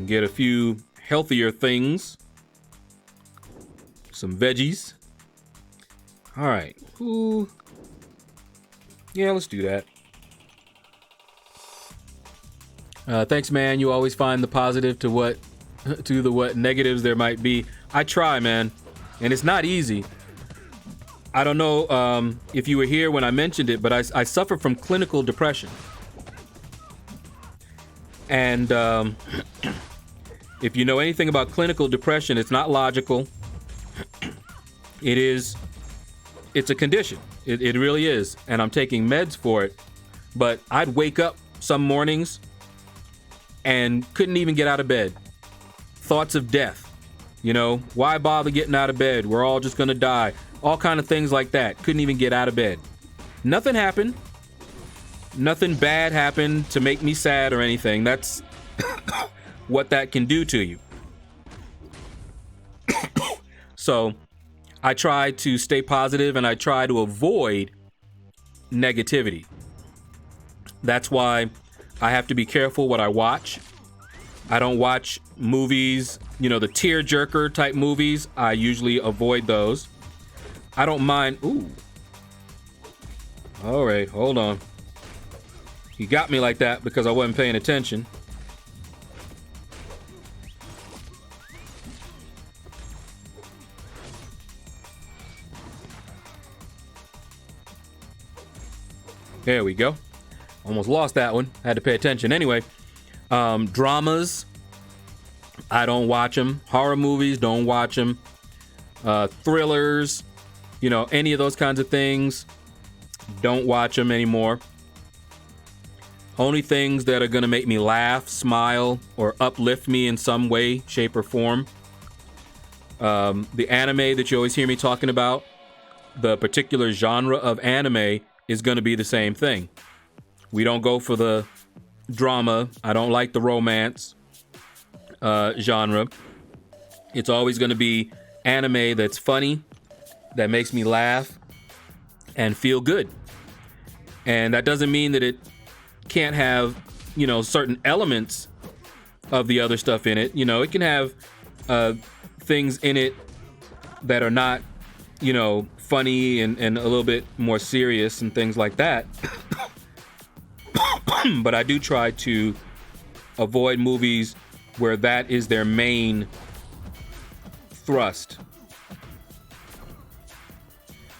Get a few healthier things. Some veggies. All right. Ooh. Yeah, let's do that. Thanks, man. You always find the positive to what negatives there might be. I try, man, and it's not easy. I don't know if you were here when I mentioned it, but I suffer from clinical depression. And if you know anything about clinical depression, it's not logical. It's a condition. It really is. And I'm taking meds for it. But I'd wake up some mornings and couldn't even get out of bed. Thoughts of death. You know, why bother getting out of bed? We're all just gonna die. All kind of things like that. Couldn't even get out of bed. Nothing happened. Nothing bad happened to make me sad or anything. That's what that can do to you. So I try to stay positive and I try to avoid negativity. That's why I have to be careful what I watch. I don't watch movies, you know, the tear-jerker type movies. I usually avoid those. I don't mind. Ooh. All right, hold on. You got me like that because I wasn't paying attention. There we go. Almost lost that one. Had to pay attention. Anyway, dramas, I don't watch them. Horror movies, don't watch them. Thrillers, you know, any of those kinds of things, don't watch them anymore. Only things that are going to make me laugh, smile, or uplift me in some way, shape, or form. The anime that you always hear me talking about, the particular genre of anime is going to be the same thing. We don't go for the drama. I don't like the romance genre. It's always going to be anime that's funny, that makes me laugh and feel good. And that doesn't mean that it can't have, you know, certain elements of the other stuff in it. You know, it can have things in it that are not, you know, funny and a little bit more serious and things like that. But I do try to avoid movies where that is their main thrust.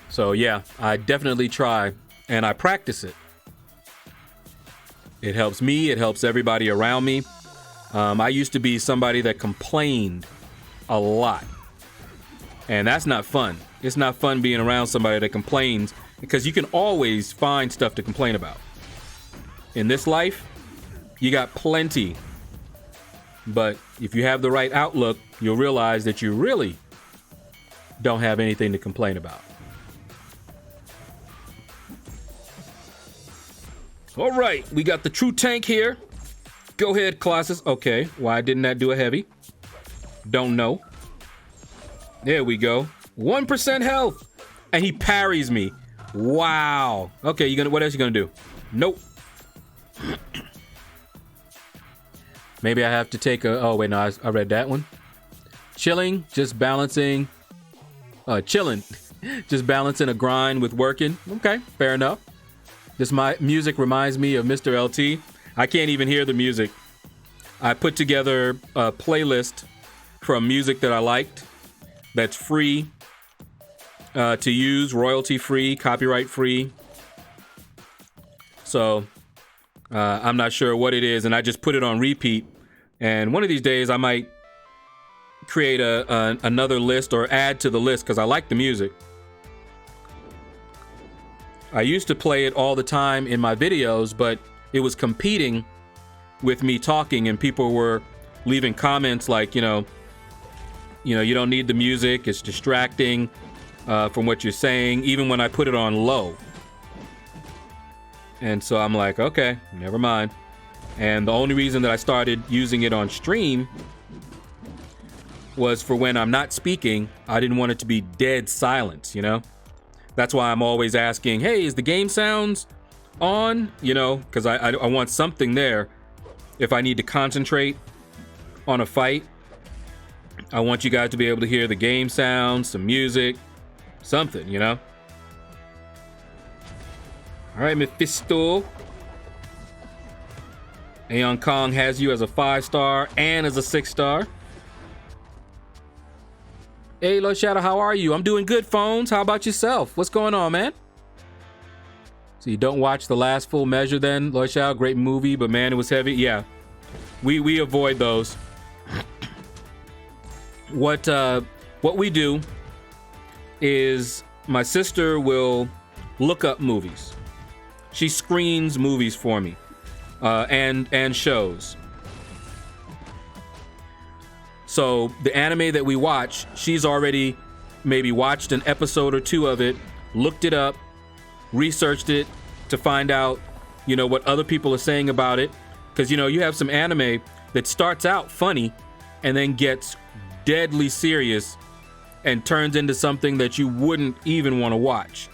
So yeah, I definitely try, and I practice it. It helps me, it helps everybody around me. I used to be somebody that complained a lot, and that's not fun. It's not fun being around somebody that complains, because you can always find stuff to complain about. In this life, you got plenty. But if you have the right outlook, you'll realize that you really don't have anything to complain about. All right, we got the true tank here. Go ahead, Colossus. Okay, why didn't that do a heavy? Don't know. There we go. 1% health. And he parries me. Wow. Okay, what else you gonna do? Nope. Maybe I have to take a... Oh, wait, no, I read that one. Chilling, just balancing... chilling. Just balancing a grind with working. Okay, fair enough. My music reminds me of Mr. LT. I can't even hear the music. I put together a playlist from music that I liked that's free to use, royalty-free, copyright-free. So... I'm not sure what it is, and I just put it on repeat. And one of these days, I might create another list or add to the list because I like the music. I used to play it all the time in my videos, but it was competing with me talking, and people were leaving comments like, you don't need the music. It's distracting from what you're saying, even when I put it on low. And so I'm like, okay, never mind. And the only reason that I started using it on stream was for when I'm not speaking. I didn't want it to be dead silence, you know? That's why I'm always asking, hey, is the game sounds on? You know, because I want something there. If I need to concentrate on a fight, I want you guys to be able to hear the game sounds, some music, something, you know? All right, Mephisto. Aeon Kong has you as a 5-star and as a 6-star. Hey, LordShaedow, how are you? I'm doing good, phones. How about yourself? What's going on, man? So you don't watch The Last Full Measure then, LordShaedow? Great movie, but man, it was heavy. Yeah, we avoid those. What we do is my sister will look up movies. She screens movies for me, and shows. So the anime that we watch, she's already maybe watched an episode or two of it, looked it up, researched it to find out, what other people are saying about it. Because, you have some anime that starts out funny and then gets deadly serious and turns into something that you wouldn't even want to watch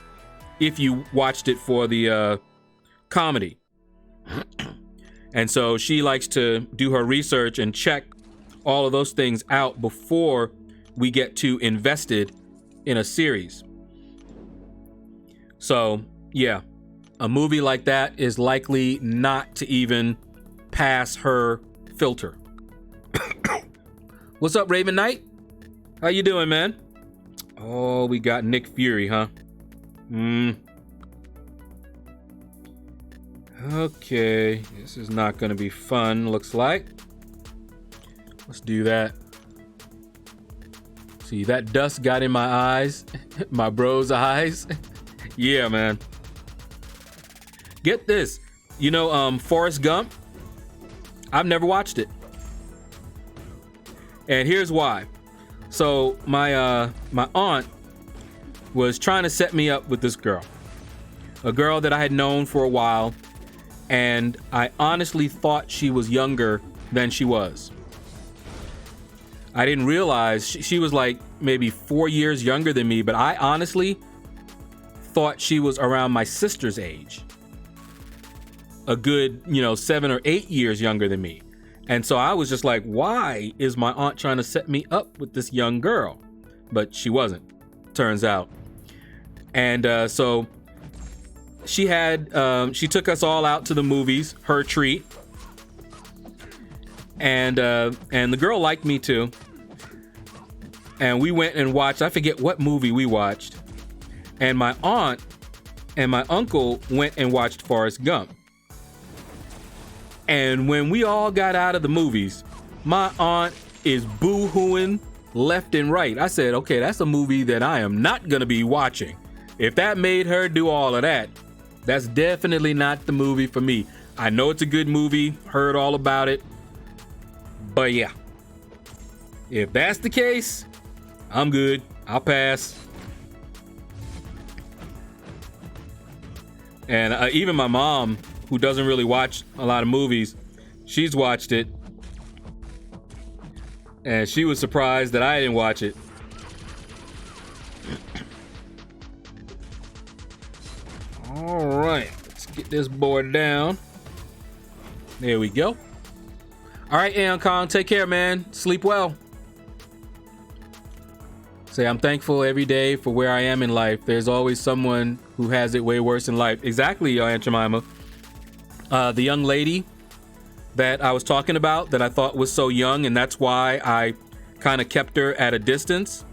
if you watched it for the comedy. And so she likes to do her research and check all of those things out before we get too invested in a series. So, yeah, a movie like that is likely not to even pass her filter. What's up, Raven Knight? How you doing, man? Oh, we got Nick Fury, huh? Okay, this is not gonna be fun, looks like. Let's do that. See, that dust got in my eyes, my bro's eyes. Yeah, man. Get this. You know, Forrest Gump? I've never watched it. And here's why. So my aunt was trying to set me up with this girl. A girl that I had known for a while, and I honestly thought she was younger than she was. I didn't realize she was like maybe 4 years younger than me, but I honestly thought she was around my sister's age. A good, 7 or 8 years younger than me. And so I was just like, why is my aunt trying to set me up with this young girl? But she wasn't, turns out. And so she took us all out to the movies, her treat. And the girl liked me too. And we went and watched, I forget what movie we watched. And my aunt and my uncle went and watched Forrest Gump. And when we all got out of the movies, my aunt is boo-hooing left and right. I said, okay, that's a movie that I am not gonna be watching. If that made her do all of that, that's definitely not the movie for me. I know it's a good movie, heard all about it, but yeah. If that's the case, I'm good. I'll pass. And even my mom, who doesn't really watch a lot of movies, she's watched it. And she was surprised that I didn't watch it. All right, let's get this board down. There we go. All right, Aeon Kong, take care, man. Sleep well. Say, I'm thankful every day for where I am in life. There's always someone who has it way worse in life. Exactly, Aunt Jemima. The young lady that I was talking about that I thought was so young, and that's why I kind of kept her at a distance.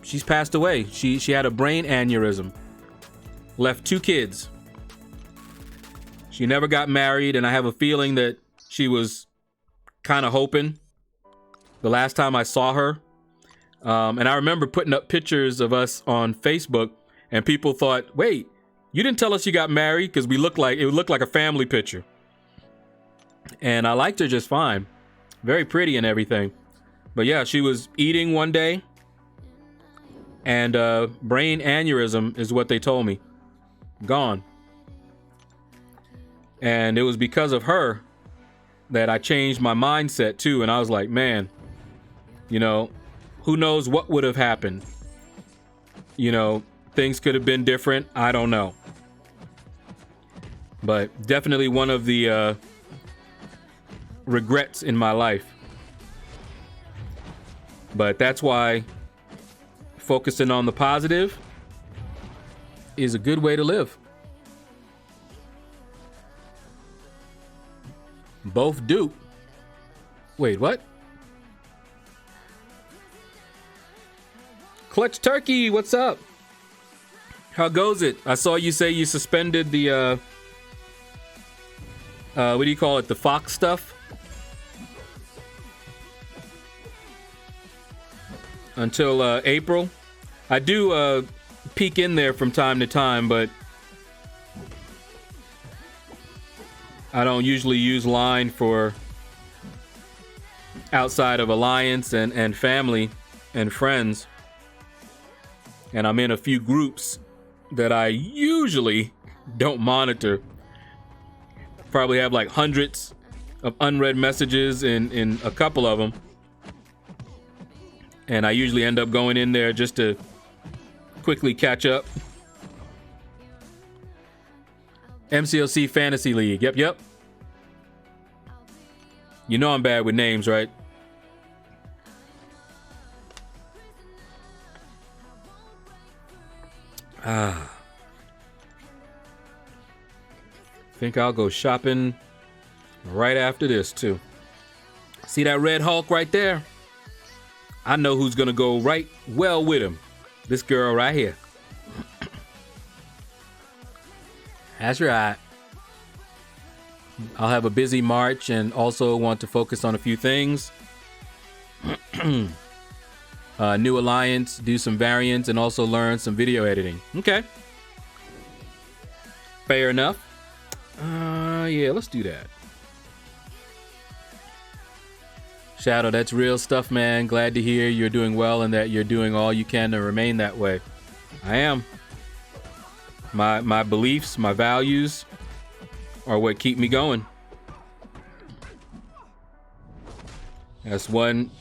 She's passed away. She had a brain aneurysm. Left 2 kids. She never got married, and I have a feeling that she was kind of hoping the last time I saw her. And I remember putting up pictures of us on Facebook, and people thought, wait, you didn't tell us you got married? Because it looked like a family picture. And I liked her just fine. Very pretty and everything. But yeah, she was eating one day, and brain aneurysm is what they told me. Gone. And it was because of her that I changed my mindset too. And I was like, man, who knows what would have happened? Things could have been different. I don't know. But definitely one of the regrets in my life. But that's why focusing on the positive is a good way to live. Both do. Wait, what? Clutch Turkey, what's up? How goes it? I saw you say you suspended the what do you call it? The Fox stuff? Until April. I do peek in there from time to time, but I don't usually use Line for outside of Alliance and family and friends. And I'm in a few groups that I usually don't monitor. Probably have like hundreds of unread messages in a couple of them. And I usually end up going in there just to quickly catch up. MCLC Fantasy League. Yep. You know I'm bad with names, right? Think I'll go shopping right after this too. See that red Hulk right there? I know who's gonna go right well with him. This girl right here. That's right. I'll have a busy March and also want to focus on a few things. New alliance, do some variants, and also learn some video editing. Okay. Fair enough. Yeah, let's do that. Shadow, that's real stuff, man. Glad to hear you're doing well and that you're doing all you can to remain that way. I am. My beliefs, my values are what keep me going. That's one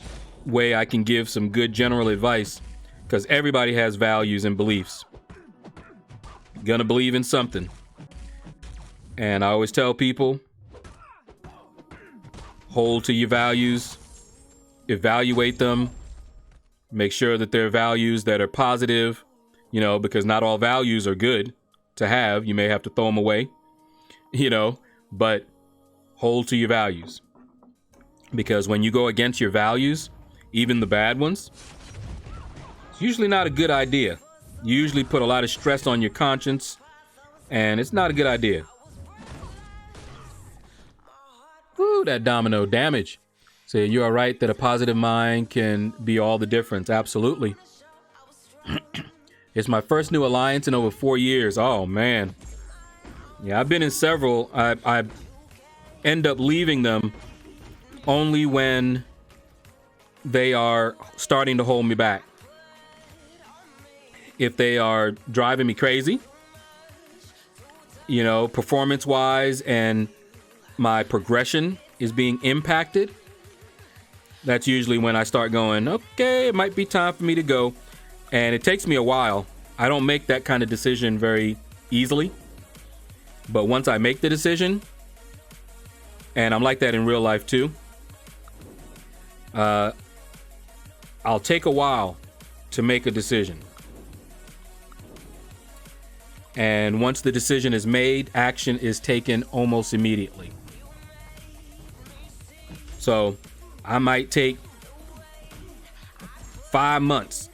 way I can give some good general advice, because everybody has values and beliefs. Gonna believe in something. And I always tell people, hold to your values, evaluate them, make sure that they're values that are positive, you know, because not all values are good to have. You may have to throw them away, you know, but hold to your values. Because when you go against your values, even the bad ones, it's usually not a good idea. You usually put a lot of stress on your conscience, and it's not a good idea. Woo, that domino damage. So you are right that a positive mind can be all the difference. Absolutely. It's my first new alliance in over 4 years. Oh, man. Yeah, I've been in several. I end up leaving them only when they are starting to hold me back. If they are driving me crazy, you know, performance-wise, and my progression is being impacted, that's usually when I start going, okay, it might be time for me to go. And it takes me a while. I don't make that kind of decision very easily. But once I make the decision, and I'm like that in real life too, I'll take a while to make a decision. And once the decision is made, action is taken almost immediately. So I might take 5 months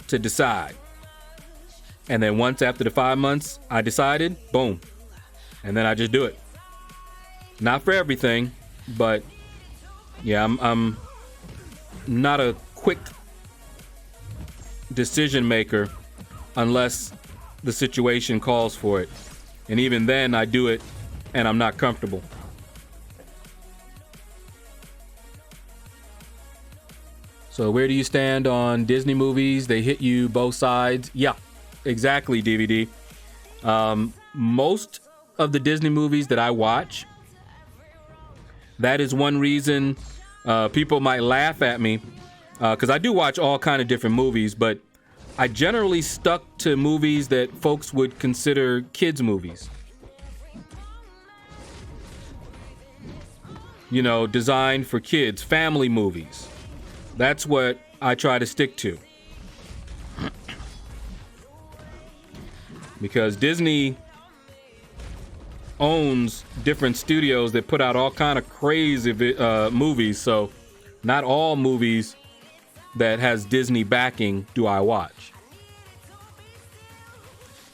to decide. And then once after the 5 months I decided, boom. And then I just do it. Not for everything, but yeah, I'm not a quick decision maker unless the situation calls for it. And even then I do it and I'm not comfortable. So where do you stand on Disney movies? They hit you both sides. Yeah, exactly, DVD. Most of the Disney movies that I watch, that is one reason people might laugh at me, because I do watch all kind of different movies, but I generally stuck to movies that folks would consider kids movies. You know, designed for kids, family movies. That's what I try to stick to. Because Disney owns different studios that put out all kind of crazy movies, so not all movies that has Disney backing do I watch.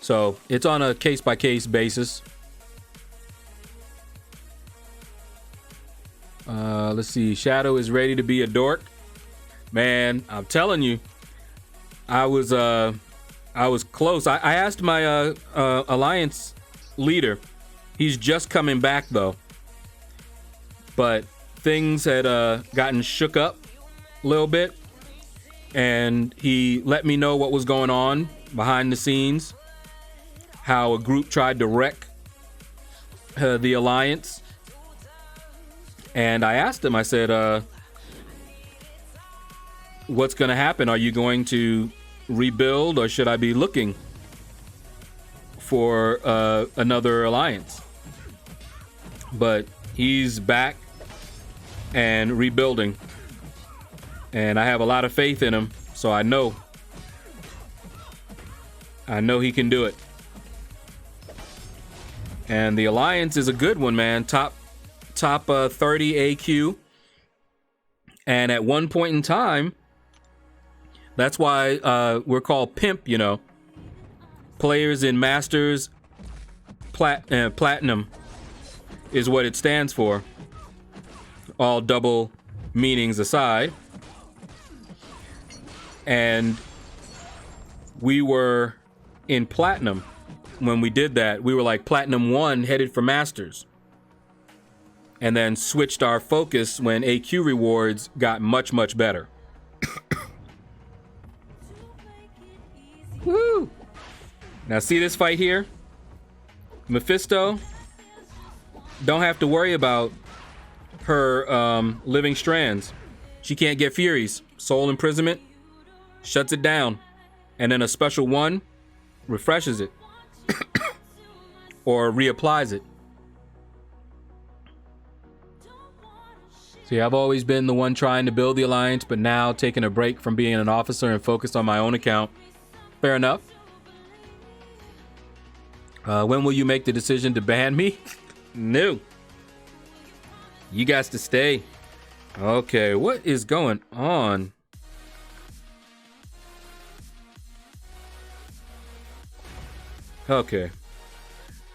So it's on a case-by-case basis. Let's see. Shadow is ready to be a dork. Man, I'm telling you, I was close. I asked my alliance leader. He's just coming back though, but things had gotten shook up a little bit, and he let me know what was going on behind the scenes, how a group tried to wreck the alliance. And I asked him, I said, what's going to happen? Are you going to rebuild, or should I be looking for another alliance? But he's back and rebuilding, and I have a lot of faith in him, so I know he can do it. And the alliance is a good one, man. Top 30 AQ, and at one point in time, that's why we're called pimp, you know. Players in Masters, Platinum, is what it stands for. All double meanings aside. And we were in Platinum when we did that. We were like Platinum 1 headed for Masters. And then switched our focus when AQ rewards got much, much better. Woo! Now see this fight here? Mephisto don't have to worry about her living strands. She can't get Furies. Soul imprisonment shuts it down. And then a special one refreshes it. Or reapplies it. See, I've always been the one trying to build the alliance, but now taking a break from being an officer and focused on my own account. Fair enough. When will you make the decision to ban me? No. You guys to stay. Okay, what is going on? Okay.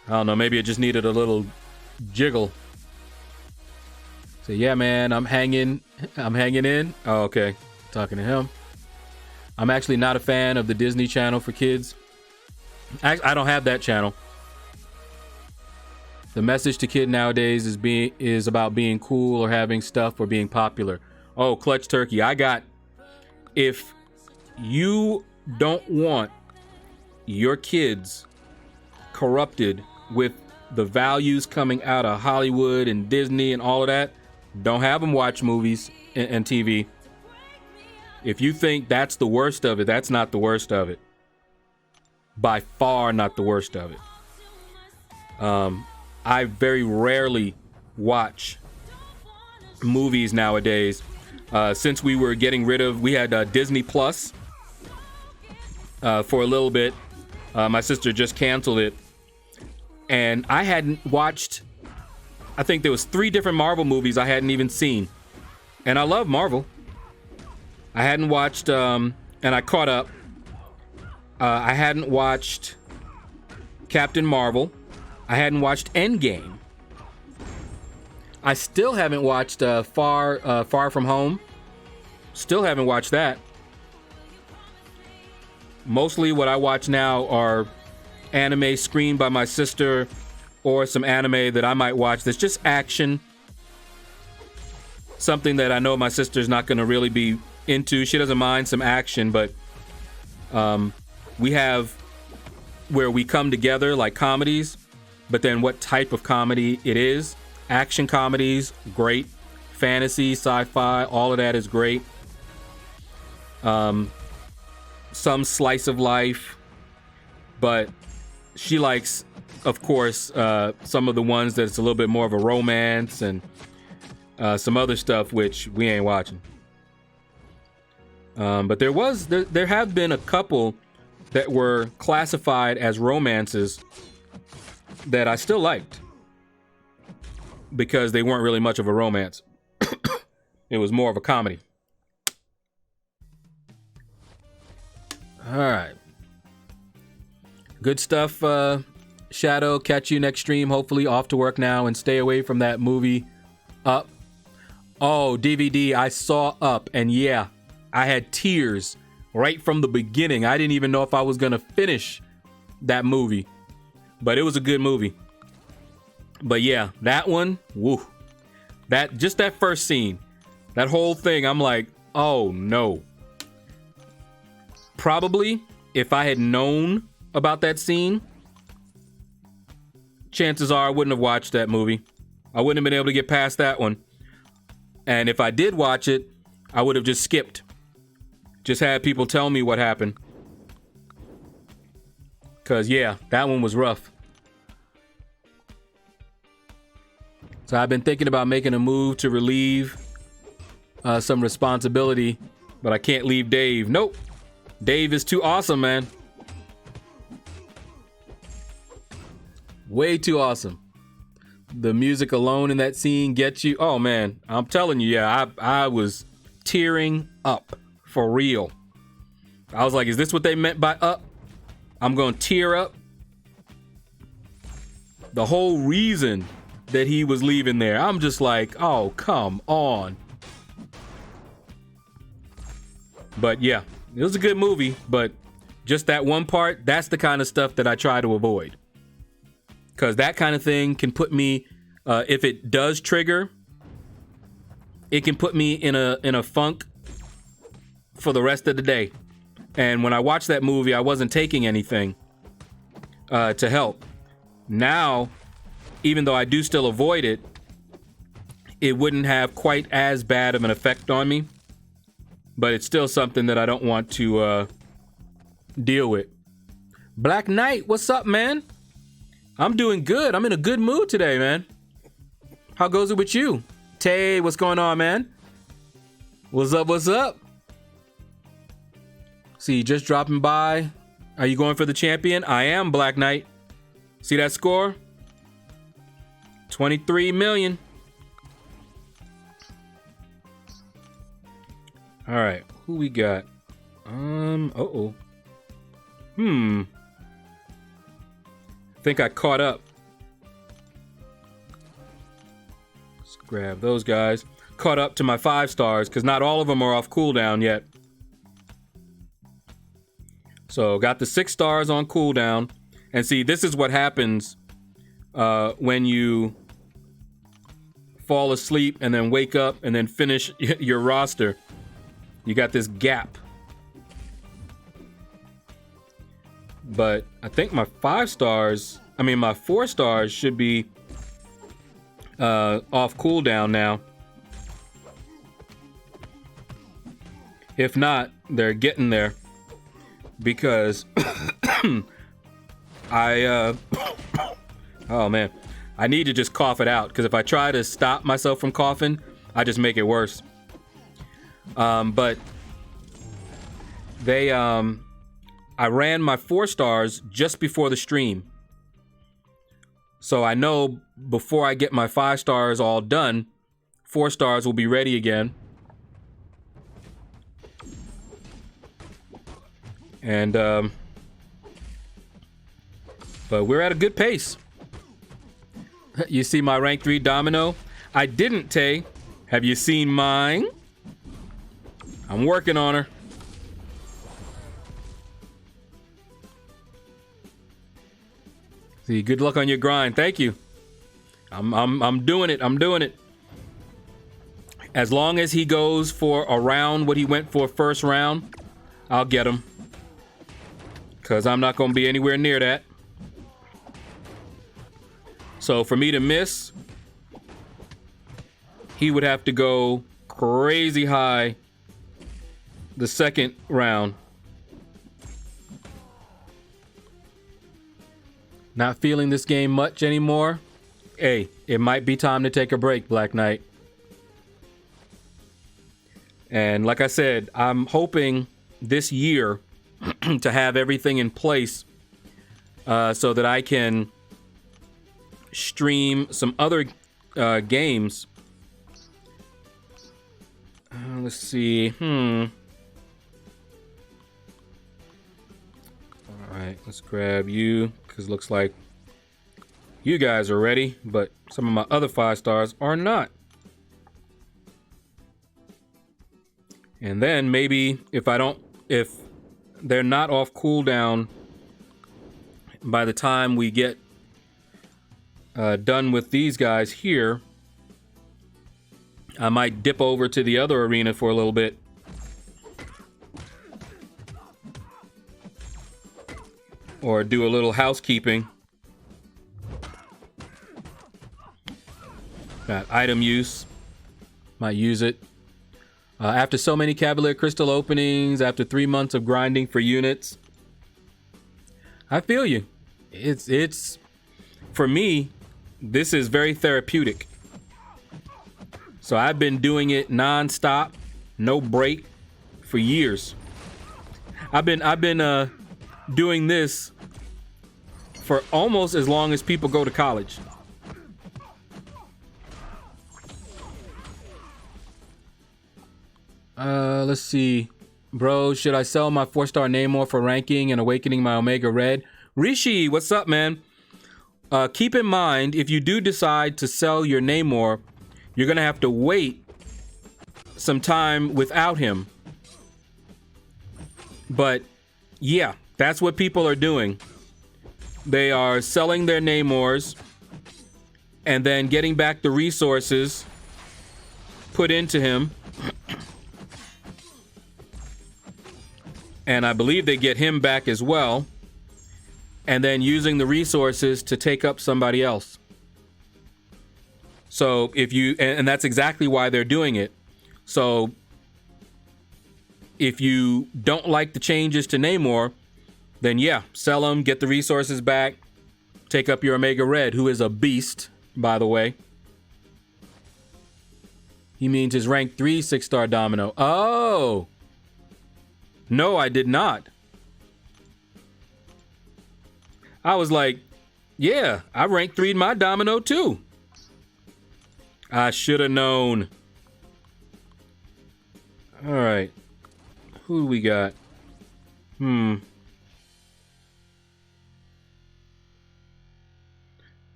I don't know, maybe it just needed a little jiggle. So yeah, man, I'm hanging in. Oh, okay. Talking to him. I'm actually not a fan of the Disney Channel for kids. I don't have that channel. The message to kid nowadays is about being cool or having stuff or being popular. Oh, clutch turkey. If you don't want your kids corrupted with the values coming out of Hollywood and Disney and all of that, don't have them watch movies and TV. If you think that's the worst of it, that's not the worst of it. By far not the worst of it. I very rarely watch movies nowadays. Since we were getting rid of, we had Disney Plus for a little bit. My sister just canceled it. And I hadn't watched, I think there was 3 different Marvel movies I hadn't even seen. And I love Marvel. I hadn't watched, and I caught up. I hadn't watched Captain Marvel. I hadn't watched Endgame. I still haven't watched Far From Home. Still haven't watched that. Mostly what I watch now are anime screened by my sister or some anime that I might watch that's just action. Something that I know my sister's not going to really be into. She doesn't mind some action, but we have where we come together like comedies, but then what type of comedy it is. Action comedies, great. Fantasy, sci-fi, all of that is great. Some slice of life, but she likes, of course, some of the ones that's a little bit more of a romance and some other stuff which we ain't watching. But there have been a couple that were classified as romances that I still liked because they weren't really much of a romance. It was more of a comedy. All right. Good stuff, Shadow. Catch you next stream. Hopefully off to work now and stay away from that movie Up. Oh, DVD. I saw Up, and yeah, I had tears right from the beginning. I didn't even know if I was going to finish that movie, but it was a good movie. But yeah, that one, woo. Just that first scene, that whole thing, I'm like, oh no. Probably, if I had known about that scene, chances are I wouldn't have watched that movie. I wouldn't have been able to get past that one. And if I did watch it, I would have just skipped. Just had people tell me what happened. Because, yeah, that one was rough. So I've been thinking about making a move to relieve some responsibility, but I can't leave Dave. Nope. Dave is too awesome, man. Way too awesome. The music alone in that scene gets you. Oh, man. I'm telling you, yeah, I was tearing up for real. I was like, is this what they meant by up? I'm going to tear up. The whole reason that he was leaving there. I'm just like, oh, come on. But yeah, it was a good movie, but just that one part, that's the kind of stuff that I try to avoid. Because that kind of thing can put me, if it does trigger, it can put me in a funk for the rest of the day. And when I watched that movie, I wasn't taking anything to help. Now, even though I do still avoid it, it wouldn't have quite as bad of an effect on me. But it's still something that I don't want to deal with. Black Knight, what's up, man? I'm doing good. I'm in a good mood today, man. How goes it with you? Tay, what's going on, man? What's up, what's up? See, just dropping by. Are you going for the champion? I am, Black Knight. See that score? 23 million. All right, who we got? Uh-oh. I think I caught up. Let's grab those guys. Caught up to my 5 stars, because not all of them are off cooldown yet. So, got the 6 stars on cooldown. And see, this is what happens when you fall asleep and then wake up and then finish your roster. You got this gap. But I think my 4 stars should be off cooldown now. If not, they're getting there. Because oh man, I need to just cough it out. Because if I try to stop myself from coughing, I just make it worse. But they, I ran my 4 stars just before the stream. So I know before I get my 5 stars all done, 4 stars will be ready again. And, but we're at a good pace. You see my rank 3 domino? I didn't, Tay. Have you seen mine? I'm working on her. See, good luck on your grind. Thank you. I'm doing it. I'm doing it. As long as he goes for around what he went for first round, I'll get him. Because I'm not going to be anywhere near that. So for me to miss, he would have to go crazy high the second round. Not feeling this game much anymore? Hey, it might be time to take a break, Black Knight. And like I said, I'm hoping this year to have everything in place so that I can stream some other games. Let's see. All right, let's grab you, because it looks like you guys are ready, but some of my other 5 stars are not. And then maybe if they're not off cooldown by the time we get done with these guys here, I might dip over to the other arena for a little bit. Or do a little housekeeping. Got item use. Might use it. After so many Cavalier Crystal openings, after 3 months of grinding for units, I feel you. It's for me, this is very therapeutic. So I've been doing it non-stop, no break, for years. I've been doing this for almost as long as people go to college. Let's see. Bro, should I sell my 4-star Namor for ranking and awakening my Omega Red? Rishi, what's up, man? keep in mind, if you do decide to sell your Namor, you're going to have to wait some time without him. But yeah, that's what people are doing. They are selling their Namors and then getting back the resources put into him. And I believe they get him back as well. And then using the resources to take up somebody else. So if you, and that's exactly why they're doing it. So if you don't like the changes to Namor, then yeah, sell him, get the resources back, take up your Omega Red, who is a beast, by the way. He means his rank 3 6-star Domino. Oh! No, I did not. I was like, yeah, I rank 3'd my Domino too. I should have known. All right. Who do we got?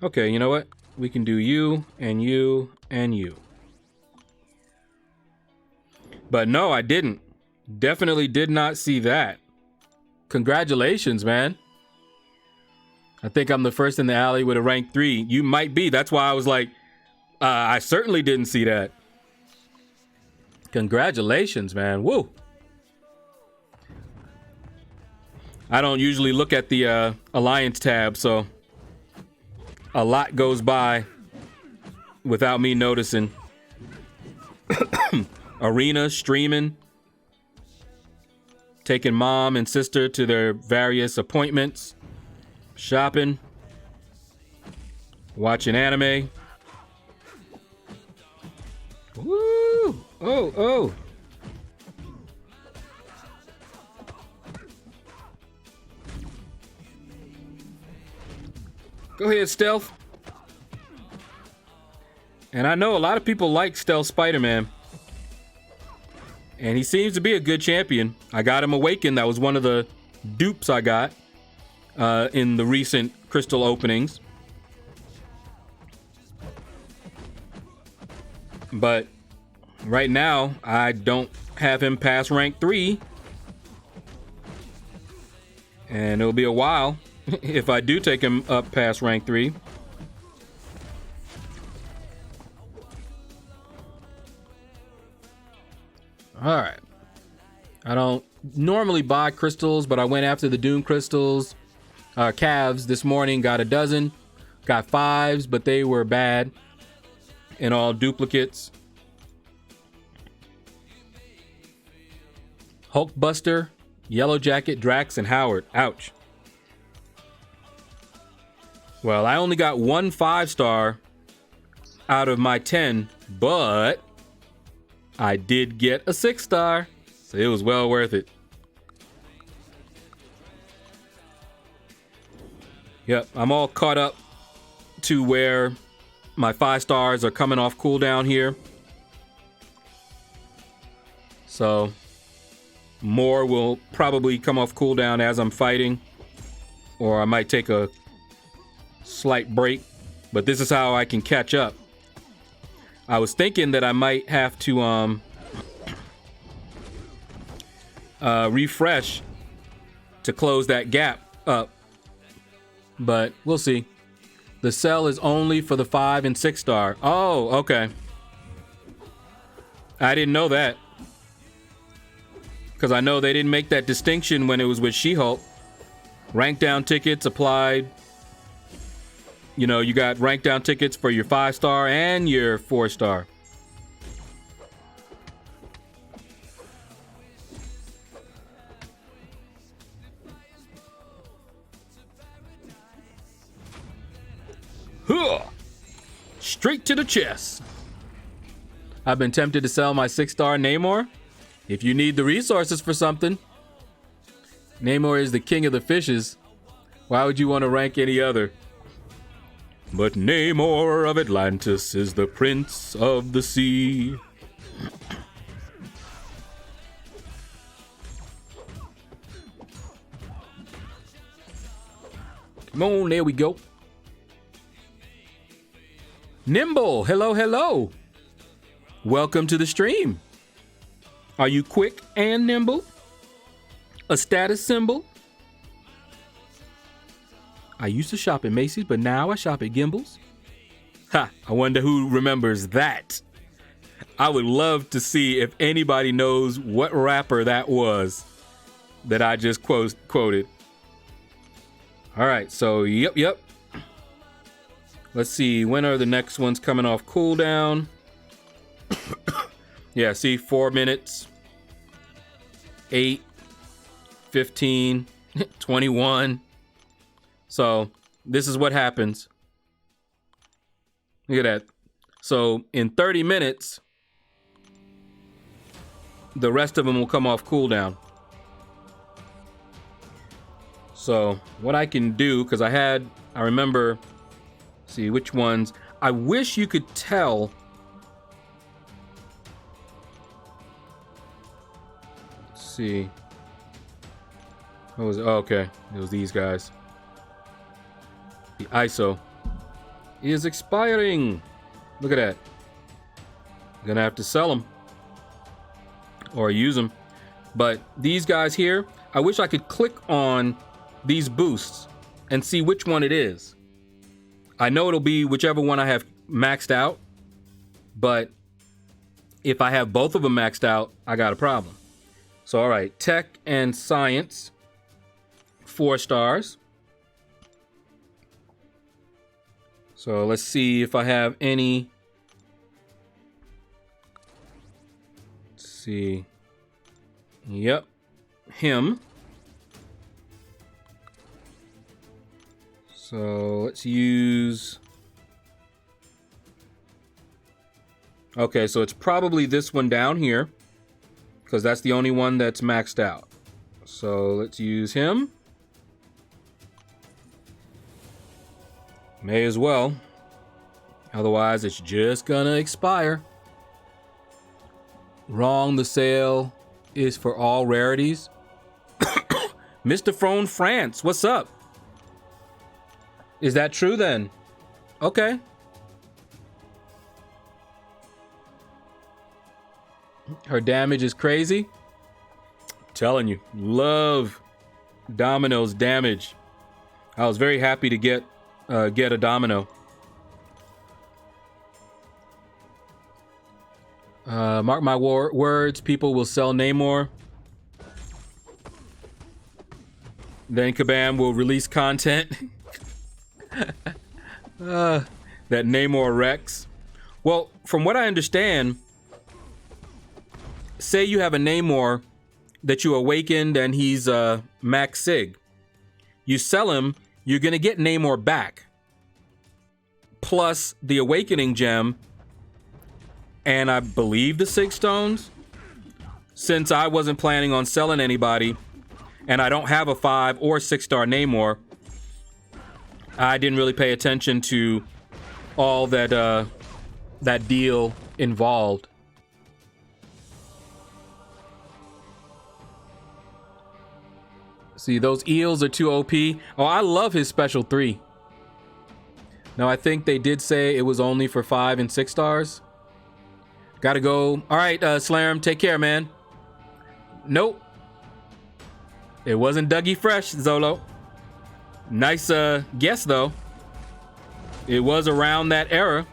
Okay, you know what? We can do you and you and you. But no, I didn't. Definitely did not see that. Congratulations, man. I think I'm the first in the alley with a rank 3. You might be. That's why I was like, I certainly didn't see that. Congratulations, man. Woo. I don't usually look at the Alliance tab, so a lot goes by without me noticing. Arena, streaming, taking mom and sister to their various appointments, shopping, watching anime. Woo! Oh. Go ahead, Stealth. And I know a lot of people like Stealth Spider-Man. And he seems to be a good champion. I got him Awakened. That was one of the dupes I got in the recent crystal openings. But right now, I don't have him past rank 3. And it'll be a while if I do take him up past rank 3. All right. I don't normally buy crystals, but I went after the Doom crystals, calves this morning, got a dozen, got 5s, but they were bad and all duplicates. Hulkbuster, Yellow Jacket, Drax, and Howard. Ouch. Well, I only got 1 5-star out of my 10, but I did get a 6-star, so it was well worth it. Yep, I'm all caught up to where my 5 stars are coming off cooldown here. So more will probably come off cooldown as I'm fighting, or I might take a slight break, but this is how I can catch up. I was thinking that I might have to refresh to close that gap up, but we'll see. The sell is only for the 5 and 6-star. Oh, okay. I didn't know that, because I know they didn't make that distinction when it was with She-Hulk. Rank down tickets applied. You know, you got rank down tickets for your 5-star and your 4-star. Huh. Straight to the chest. I've been tempted to sell my 6-star Namor. If you need the resources for something. Namor is the king of the fishes. Why would you want to rank any other? But Namor of Atlantis is the prince of the sea. Come on, there we go. Nimble, hello, hello. Welcome to the stream. Are you quick and nimble? A status symbol? I used to shop at Macy's, but now I shop at Gimbel's. Ha, I wonder who remembers that. I would love to see if anybody knows what rapper that was that I just quoted. All right, so yep. Let's see, when are the next ones coming off cooldown? Yeah, see, 4 minutes, 8, 15, 21. So this is what happens. Look at that. So in 30 minutes, the rest of them will come off cooldown. So what I can do, because I remember, see which ones. I wish you could tell. Let's see. What was it? Oh, okay. It was these guys. The ISO is expiring. Look at that. Gonna have to sell them or use them. But these guys here, I wish I could click on these boosts and see which one it is. I know it'll be whichever one I have maxed out, but if I have both of them maxed out, I got a problem. So, all right, tech and science, 4 stars. So let's see if I have any. Let's see. Yep, him. So let's use. Okay, so it's probably this one down here, because that's the only one that's maxed out. So let's use him. May as well. Otherwise, it's just gonna expire. Wrong, the sale is for all rarities. Mr. Phone France, what's up? Is that true then? Okay. Her damage is crazy. I'm telling you, love Domino's damage. I was very happy to get a Domino. Mark my words, people will sell Namor. Then Kabam will release content. That Namor Rex. Well, from what I understand, say you have a Namor that you awakened and he's Max Sig. You sell him, you're going to get Namor back. Plus the Awakening Gem. And I believe the 6 stones. Since I wasn't planning on selling anybody, and I don't have a 5 or 6 star Namor, I didn't really pay attention to all that that deal involved. See, those eels are too OP. Oh, I love his special 3. Now, I think they did say it was only for 5 and 6 stars. Gotta go. All right, Slam, take care, man. Nope. It wasn't Dougie Fresh, Zolo. Nice guess, though. It was around that era.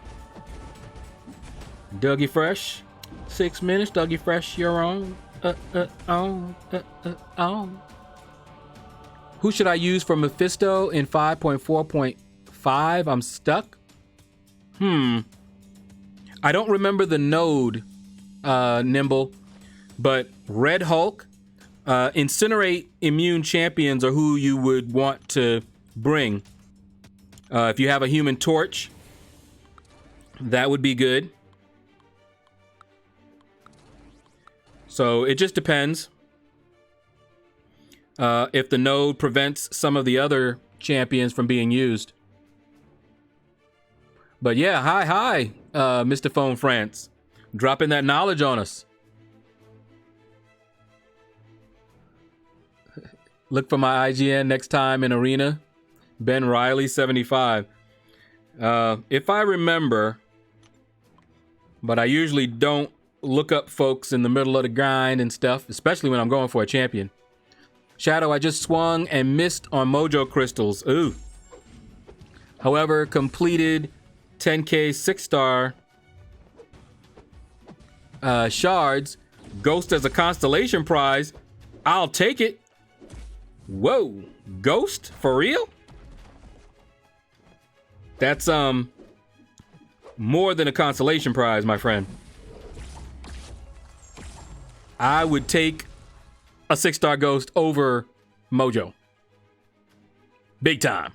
Dougie Fresh. 6 minutes, Dougie Fresh, you're on. On. Who should I use for Mephisto in 5.4.5? I'm stuck. I don't remember the node, Nimble, but Red Hulk, Incinerate Immune Champions are who you would want to bring. If you have a Human Torch, that would be good. So it just depends. If the node prevents some of the other champions from being used. But yeah, hi, Mr. Phone France. Dropping that knowledge on us. Look for my IGN next time in Arena. Ben Riley, 75. If I remember, but I usually don't look up folks in the middle of the grind and stuff, especially when I'm going for a champion. Shadow, I just swung and missed on Mojo Crystals. Ooh. However, completed 10K 6-star shards. Ghost as a constellation prize. I'll take it. Whoa. Ghost? For real? That's more than a consolation prize, my friend. I would take a 6-star ghost over Mojo. Big time.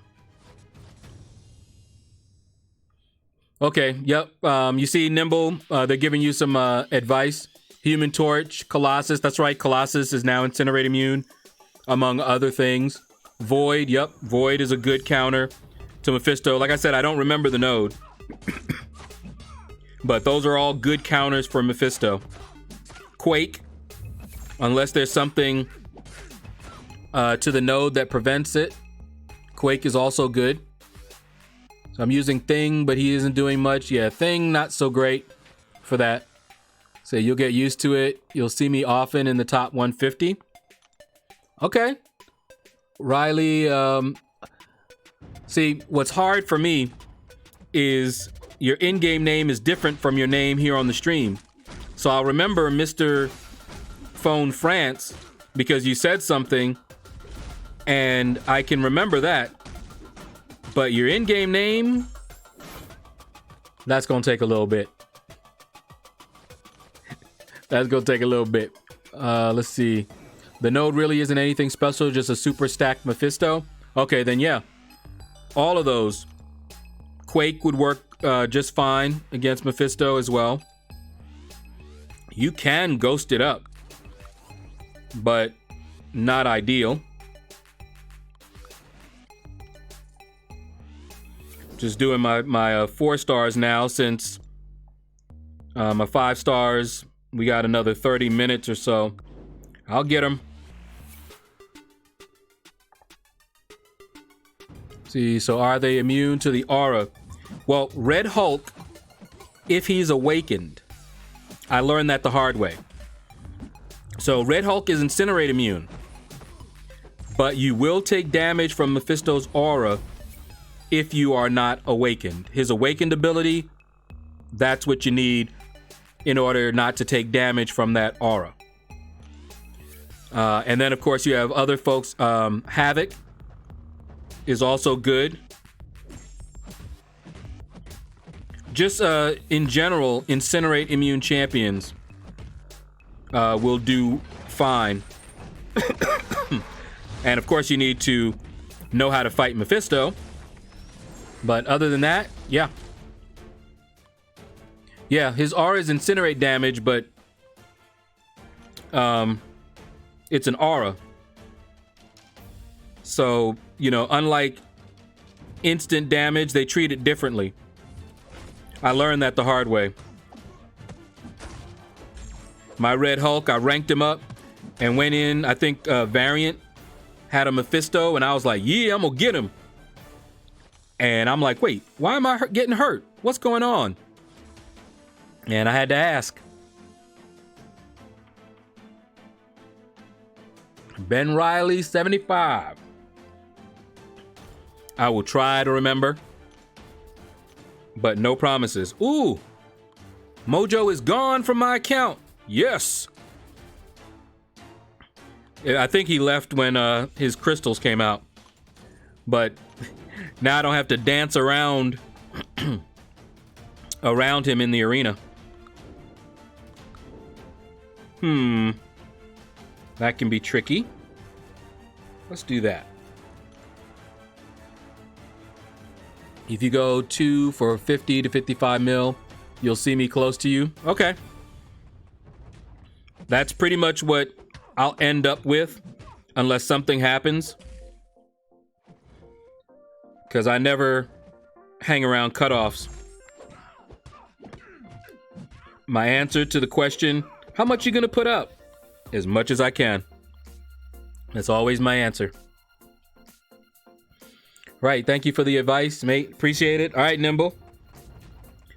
Okay, yep. You see Nimble, they're giving you some advice. Human Torch, Colossus, that's right, Colossus is now Incinerate immune, among other things. Void, yep, Void is a good counter to Mephisto. Like I said, I don't remember the node. But those are all good counters for Mephisto. Quake, unless there's something to the node that prevents it. Quake is also good. So I'm using Thing, but he isn't doing much. Yeah, Thing, not so great for that. So you'll get used to it. You'll see me often in the top 150. Okay. Riley, see, what's hard for me is your in-game name is different from your name here on the stream. So I'll remember Mr. Phone France because you said something and I can remember that. But your in-game name, that's going to take a little bit. That's going to take a little bit. Let's see. The node really isn't anything special, just a super stacked Mephisto. Okay, then yeah. All of those. Quake would work just fine against Mephisto as well. You can ghost it up, but not ideal. Just doing my 4 stars now since my 5 stars, we got another 30 minutes or so. I'll get them. See, so are they immune to the aura? Well, Red Hulk, if he's awakened, I learned that the hard way. So Red Hulk is Incinerate immune, but you will take damage from Mephisto's aura if you are not awakened. His awakened ability, that's what you need in order not to take damage from that aura. And then, of course, you have other folks. Havoc is also good. Just in general, Incinerate immune champions will do fine. And, of course, you need to know how to fight Mephisto. But other than that, yeah. Yeah, his aura is Incinerate damage, but it's an aura. So, you know, unlike instant damage, they treat it differently. I learned that the hard way. My Red Hulk, I ranked him up and went in, I think Variant had a Mephisto, and I was like, yeah, I'm gonna get him. And I'm like, wait, why am I getting hurt? What's going on? And I had to ask. Ben Riley, 75. I will try to remember, but no promises. Ooh, Mojo is gone from my account. Yes. I think he left when his crystals came out. But now I don't have to dance around around him in the arena. That can be tricky. Let's do that. If you go 2 for 50 to 55 mil, you'll see me close to you. Okay. That's pretty much what I'll end up with, unless something happens. Because I never hang around cutoffs. My answer to the question, how much you gonna put up? As much as I can. That's always my answer. Right. Thank you for the advice, mate. Appreciate it. All right, Nimble.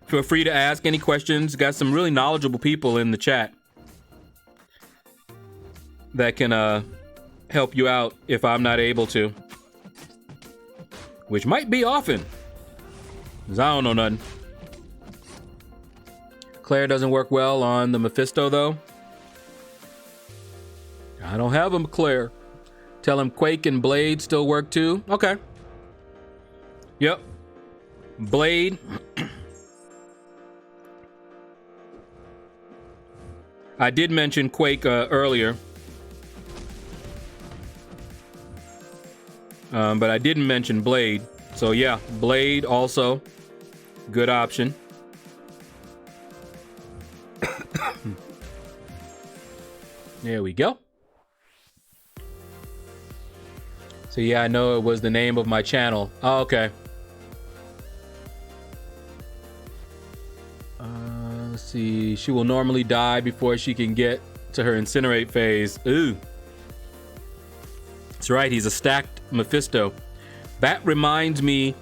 Feel free to ask any questions. Got some really knowledgeable people in the chat that can help you out if I'm not able to. Which might be often. Because I don't know nothing. Claire doesn't work well on the Mephisto, though. I don't have him, Claire. Tell him Quake and Blade still work too. Okay. Yep. Blade. I did mention Quake earlier. But I didn't mention Blade. So yeah, Blade also. Good option. There we go. So yeah, I know it was the name of my channel. Oh, okay. Let's see. She will normally die before she can get to her incinerate phase. Ooh. That's right, he's a stacked Mephisto. That reminds me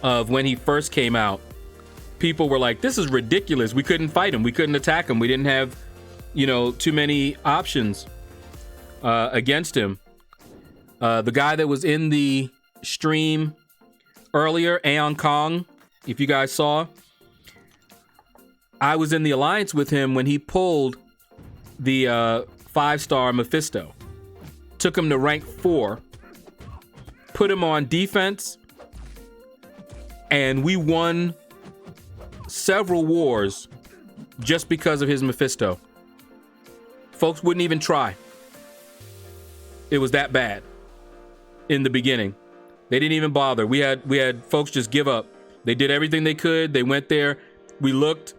of when he first came out. People were like, this is ridiculous. We couldn't fight him. We couldn't attack him. We didn't have, you know, too many options against him. The guy that was in the stream earlier, Aeon Kong, if you guys saw, I was in the alliance with him when he pulled the 5-star Mephisto. Took him to rank 4, put him on defense, and we won several wars just because of his Mephisto. Folks wouldn't even try. It was that bad in the beginning. They didn't even bother. We had folks just give up. They did everything they could. They went there. We looked,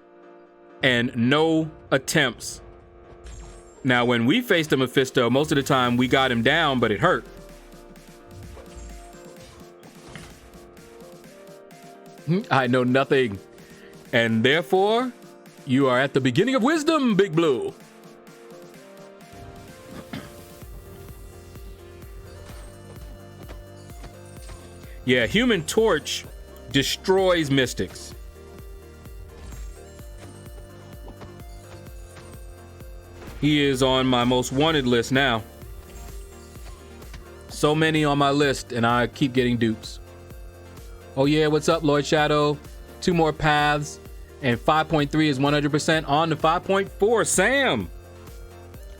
and no attempts. Now, when we faced a Mephisto, most of the time we got him down, but it hurt. I know nothing. And therefore, you are at the beginning of wisdom, Big Blue. Yeah, Human Torch destroys mystics. He is on my most wanted list now. So many on my list, and I keep getting dupes. Oh yeah, what's up, LordShaedow? 2 more paths, and 5.3 is 100% on to 5.4. Sam!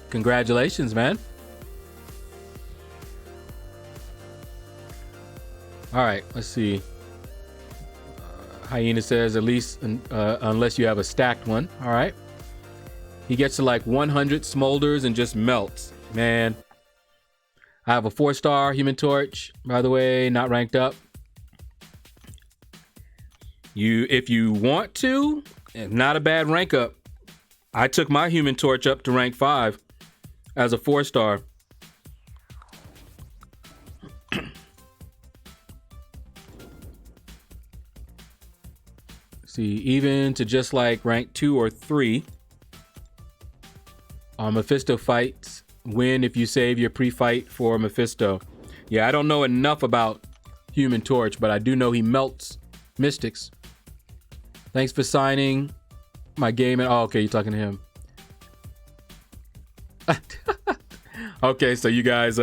Congratulations, man. All right, let's see. Hyena says at least unless you have a stacked one. All right. He gets to like 100 smolders and just melts. Man. I have a 4-star Human Torch, by the way, not ranked up. If you want to, not a bad rank up. I took my Human Torch up to rank 5 as a 4-star. See, even to just like rank 2 or 3 on Mephisto fights, win if you save your pre-fight for Mephisto. Yeah, I don't know enough about Human Torch, but I do know he melts mystics. Thanks for signing my game. Oh, okay, you're talking to him. Okay, so you guys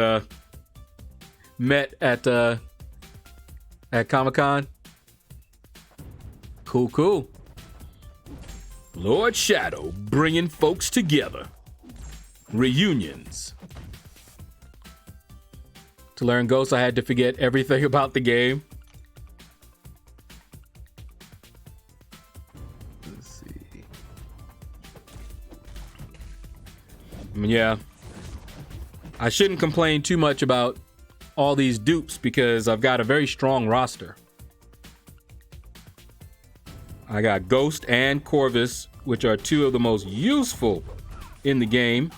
met at Comic-Con. Cool. LordShaedow bringing folks together. Reunions. To learn Ghost, I had to forget everything about the game. Let's see. Yeah. I shouldn't complain too much about all these dupes because I've got a very strong roster. I got Ghost and Corvus, which are 2 of the most useful in the game.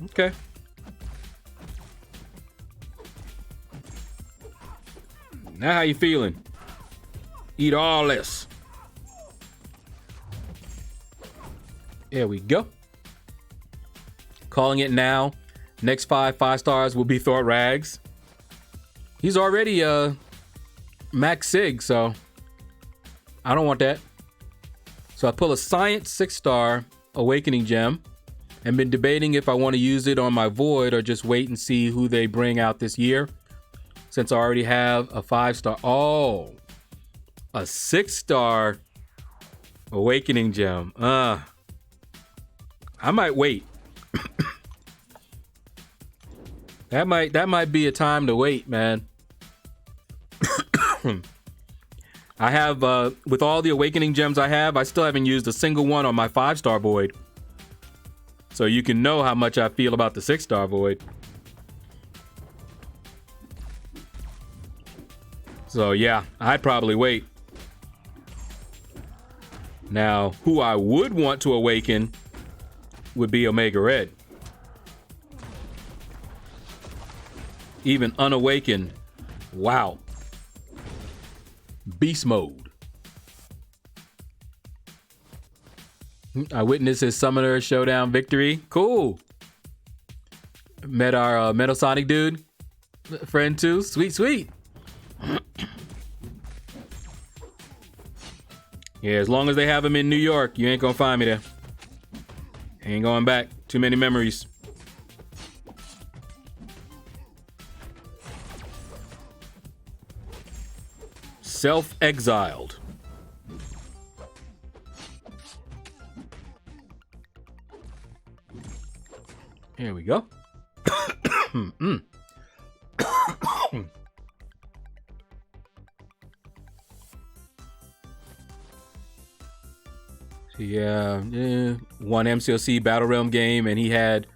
Okay. Now how you feeling? Eat all this. There we go. Calling it now. Next 5 stars will be Thor Rags. He's already max sig, so I don't want that. So I pull a Science 6-star Awakening Gem and been debating if I want to use it on my Void or just wait and see who they bring out this year, since I already have a 5-star. Oh, a 6-star Awakening Gem. I might wait. That might be a time to wait, man. I have with all the Awakening Gems I have, I still haven't used a single one on my 5-star Void. So you can know how much I feel about the 6-star Void. So yeah, I'd probably wait. Now, who I would want to awaken would be Omega Red. Even unawakened. Wow. Beast mode. I witnessed his Summoner Showdown victory. Cool. Met our Metal Sonic dude. Friend too. Sweet, sweet. Yeah, as long as they have him in New York, you ain't gonna find me there. Ain't going back. Too many memories. Self-exiled. Here we go. Yeah, one MCOC Battle Realm game, and he had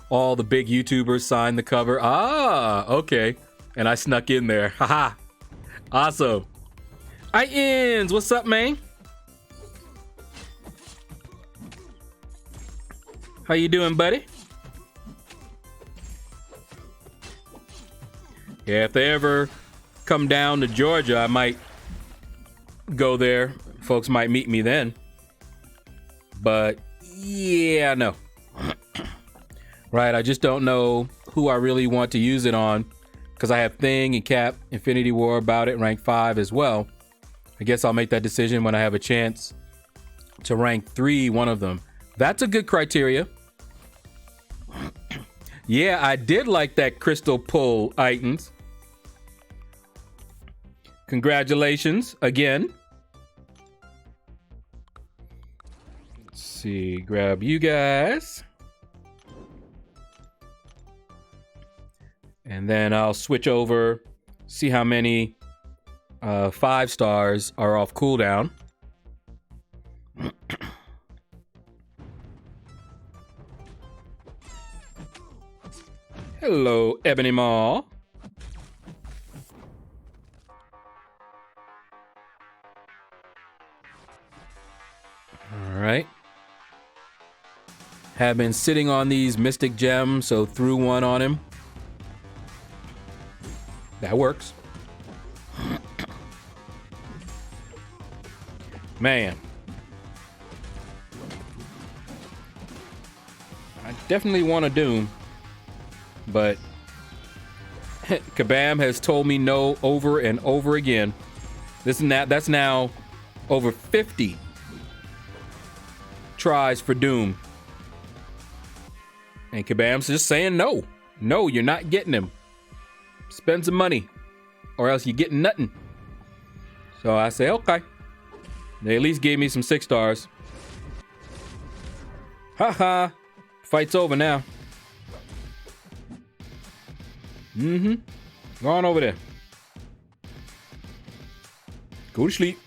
all the big YouTubers sign the cover. Ah, okay. And I snuck in there. Haha. Awesome. Ins, what's up, man? How you doing, buddy? Yeah, if they ever come down to Georgia, I might go there. Folks might meet me then. But yeah, no. Right, I just don't know who I really want to use it on, because I have Thing and Cap Infinity War about it, rank 5 as well. I guess I'll make that decision when I have a chance to rank 3 one of them. That's a good criteria. Yeah, I did like that crystal pull, Itans. Congratulations again. Let's see, grab you guys. And then I'll switch over, see how many 5 stars are off cooldown. Hello, Ebony Maw. All right. Have been sitting on these Mystic Gems, so threw one on him. That works. Man. I definitely want a Doom. But Kabam has told me no over and over again. That's now over 50 tries for Doom. And Kabam's just saying no. No, you're not getting him. Spend some money, or else you're getting nothing. So I say, okay. They at least gave me some 6 stars. Haha. Fight's over now. Go on over there. Go to sleep.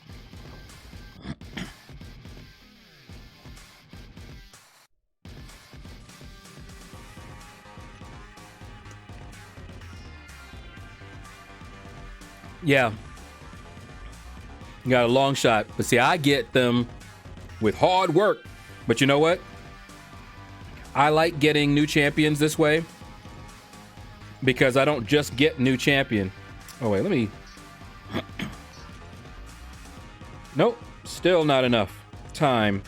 Yeah. You got a long shot. But see, I get them with hard work. But you know what? I like getting new champions this way, because I don't just get new champion. Oh, wait, let me... Nope, still not enough time.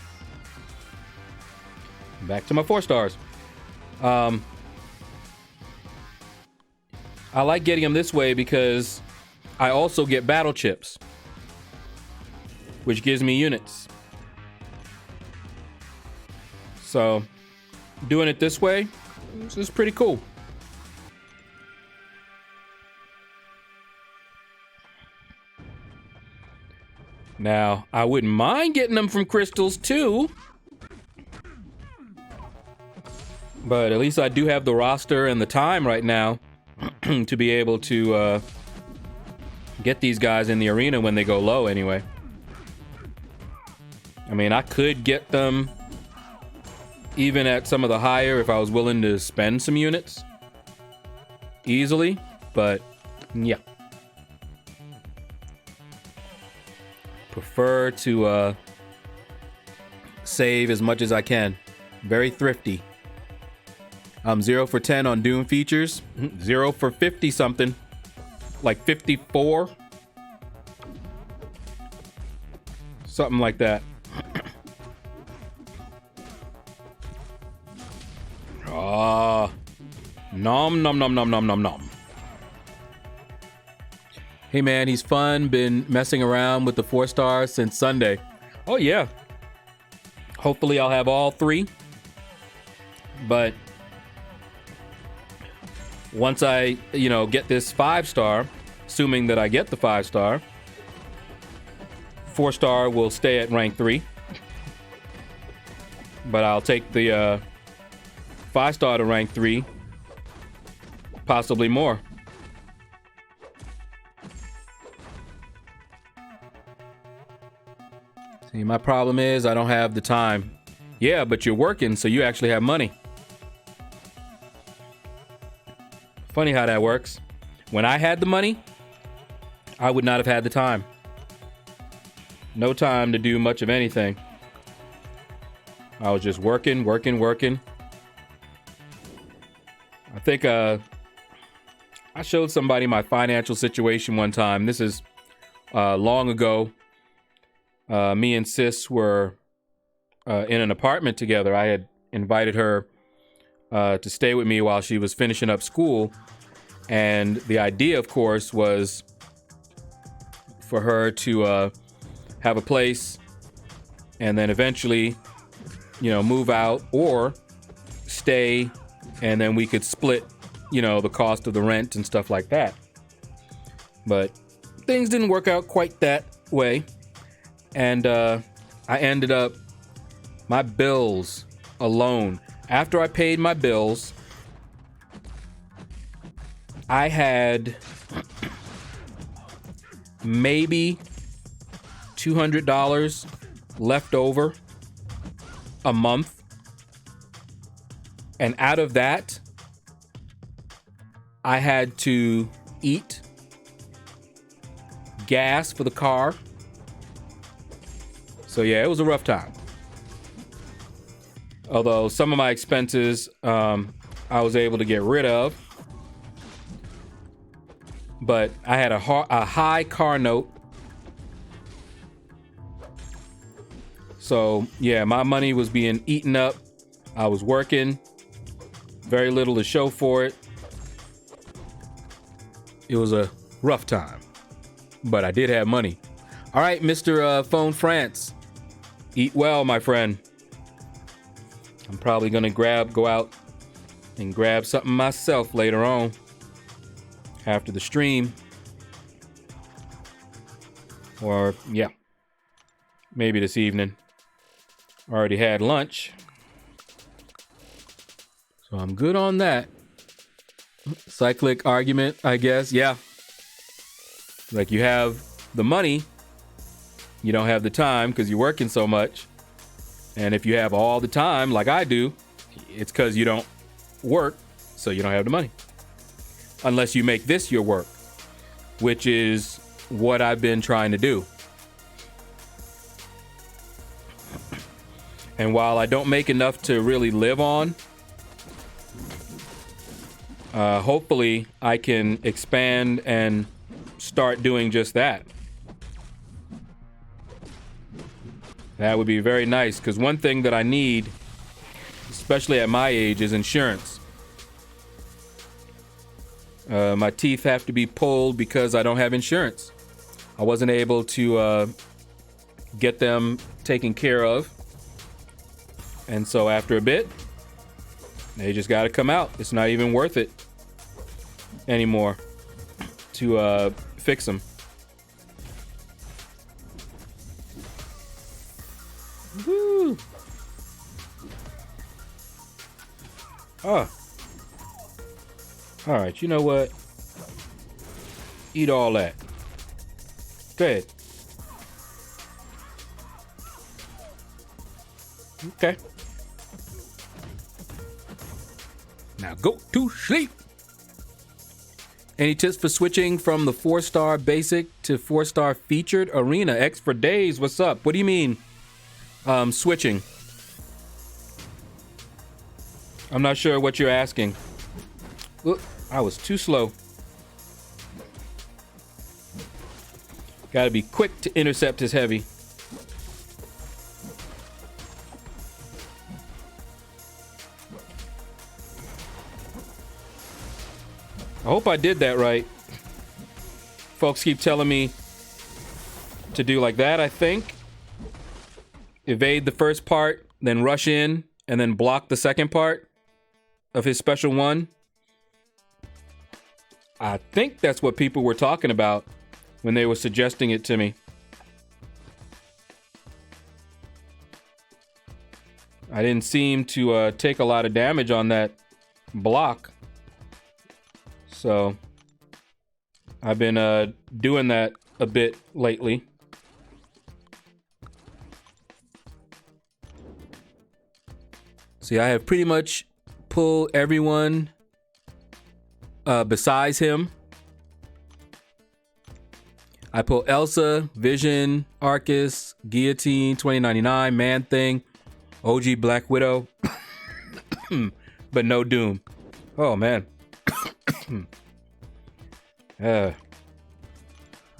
Back to my 4 stars. I like getting them this way because I also get battle chips, which gives me units. So doing it this way, this is pretty cool. Now, I wouldn't mind getting them from crystals too. But at least I do have the roster and the time right now to be able to get these guys in the arena when they go low anyway. I mean, I could get them even at some of the higher if I was willing to spend some units easily, but yeah. Prefer to save as much as I can. Very thrifty. I'm 0 for 10 on Doom features. 0 for 50 something. Like 54. Something like that. Nom nom nom nom nom nom nom. Hey man, he's fun. Been messing around with the 4 stars since Sunday. Oh yeah. Hopefully I'll have all 3. But once I, get this 5-star, assuming that I get the 5-star, 4-star will stay at rank 3. But I'll take the 5-star to rank 3. Possibly more. See, my problem is I don't have the time. Yeah, but you're working, so you actually have money. Funny how that works. When I had the money, I would not have had the time. No time to do much of anything. I was just working. I think I showed somebody my financial situation one time. This is long ago. Me and Sis were in an apartment together. I had invited her to stay with me while she was finishing up school. And the idea, of course, was for her to have a place and then eventually, move out or stay, and then we could split, the cost of the rent and stuff like that. But things didn't work out quite that way. And I ended up, my bills alone, after I paid my bills, I had maybe $200 left over a month. And out of that, I had to eat, gas for the car. So yeah, it was a rough time. Although some of my expenses I was able to get rid of. But I had a high car note. So yeah, my money was being eaten up. I was working. Very little to show for it. It was a rough time. But I did have money. All right, Mr. Phone France. Eat well, my friend. I'm probably gonna go out and grab something myself later on after the stream. Or, yeah, maybe this evening. Already had lunch. So I'm good on that. Cyclic argument, I guess. Yeah. Like you have the money. You don't have the time because you're working so much. And if you have all the time, like I do, it's because you don't work, so you don't have the money. Unless you make this your work, which is what I've been trying to do. And while I don't make enough to really live on, hopefully I can expand and start doing just that. That would be very nice, because one thing that I need, especially at my age, is insurance. My teeth have to be pulled because I don't have insurance. I wasn't able to get them taken care of. And so after a bit, they just got to come out. It's not even worth it anymore to fix them. Woo! Oh. All right, you know what? Eat all that. Go ahead. Okay. Now go to sleep. Any tips for switching from the 4-star basic to 4-star featured arena? X for days. What's up? What do you mean? Switching. I'm not sure what you're asking. Look, I was too slow. Gotta be quick to intercept his heavy. I hope I did that right. Folks keep telling me to do like that, I think. Evade the first part, then rush in, and then block the second part of his special one. I think that's what people were talking about when they were suggesting it to me. I didn't seem to take a lot of damage on that block. So I've been doing that a bit lately. See, I have pretty much pulled everyone besides him. I pull Elsa, Vision, Arcus, Guillotine, 2099, Man Thing, OG Black Widow, but no Doom. Oh, man. I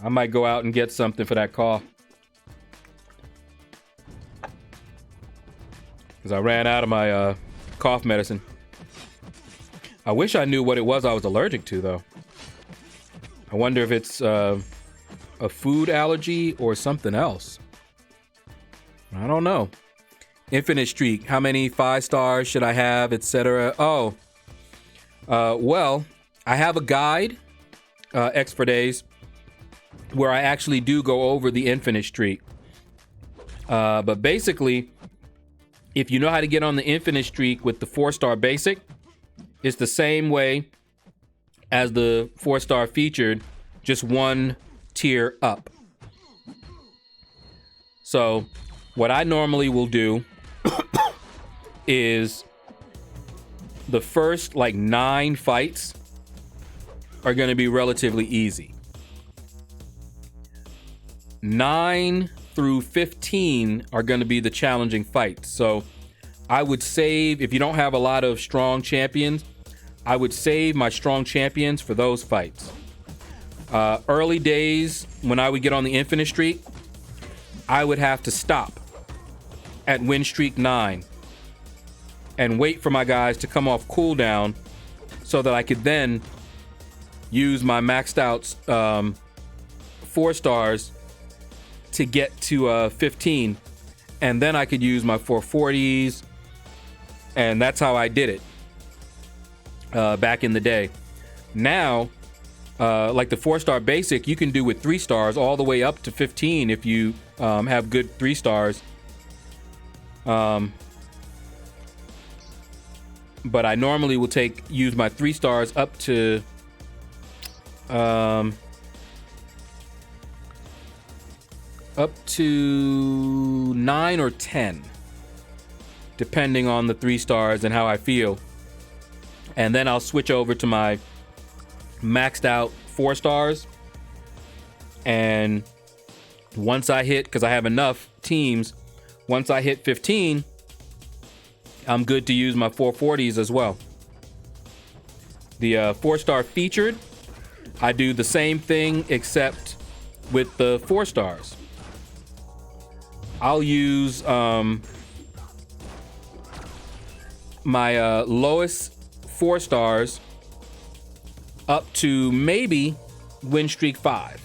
might go out and get something for that cough. Because I ran out of my cough medicine. I wish I knew what it was I was allergic to, though. I wonder if it's a food allergy or something else. I don't know. Infinite Streak. How many 5 stars should I have, etc.? Oh. Well, I have a guide, X for Days, where I actually do go over the Infinite Streak. But basically, if you know how to get on the Infinite Streak with the 4-star basic, it's the same way as the 4-star featured, just one tier up. So what I normally will do is the first like 9 fights are going to be relatively easy. 9 through 15 are going to be the challenging fights. So I would save, if you don't have a lot of strong champions, I would save my strong champions for those fights. Early days, when I would get on the Infinite Streak, I would have to stop at win streak 9 and wait for my guys to come off cooldown so that I could then use my maxed out 4 stars to get to 15, and then I could use my 440s, and that's how I did it back in the day. Now, like the 4-star basic, you can do with 3 stars all the way up to 15 if you have good 3 stars. But I normally will use my 3 stars up to up to 9 or 10, depending on the 3 stars and how I feel. And then I'll switch over to my maxed out 4 stars. And once I hit, because I have enough teams, once I hit 15, I'm good to use my 440s as well. The 4-star featured, I do the same thing except with the 4 stars. I'll use my lowest 4 stars up to maybe win streak 5.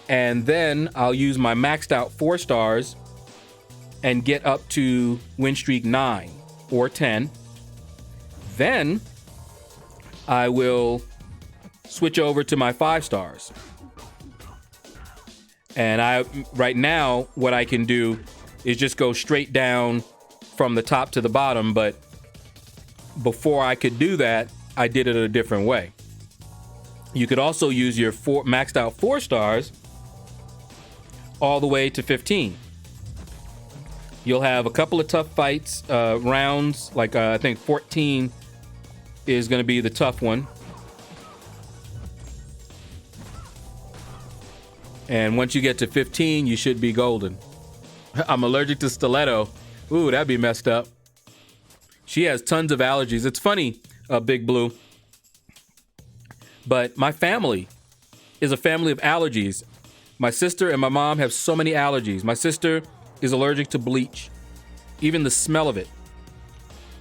And then I'll use my maxed out 4 stars and get up to win streak 9 or 10. Then I will switch over to my 5 stars. And right now, what I can do is just go straight down from the top to the bottom. But before I could do that, I did it a different way. You could also use your maxed out 4 stars all the way to 15. You'll have a couple of tough fights, rounds, like I think 14 is going to be the tough one. And once you get to 15, you should be golden. I'm allergic to stiletto. Ooh, that'd be messed up. She has tons of allergies. It's funny, Big Blue, but my family is a family of allergies. My sister and my mom have so many allergies. My sister is allergic to bleach. Even the smell of it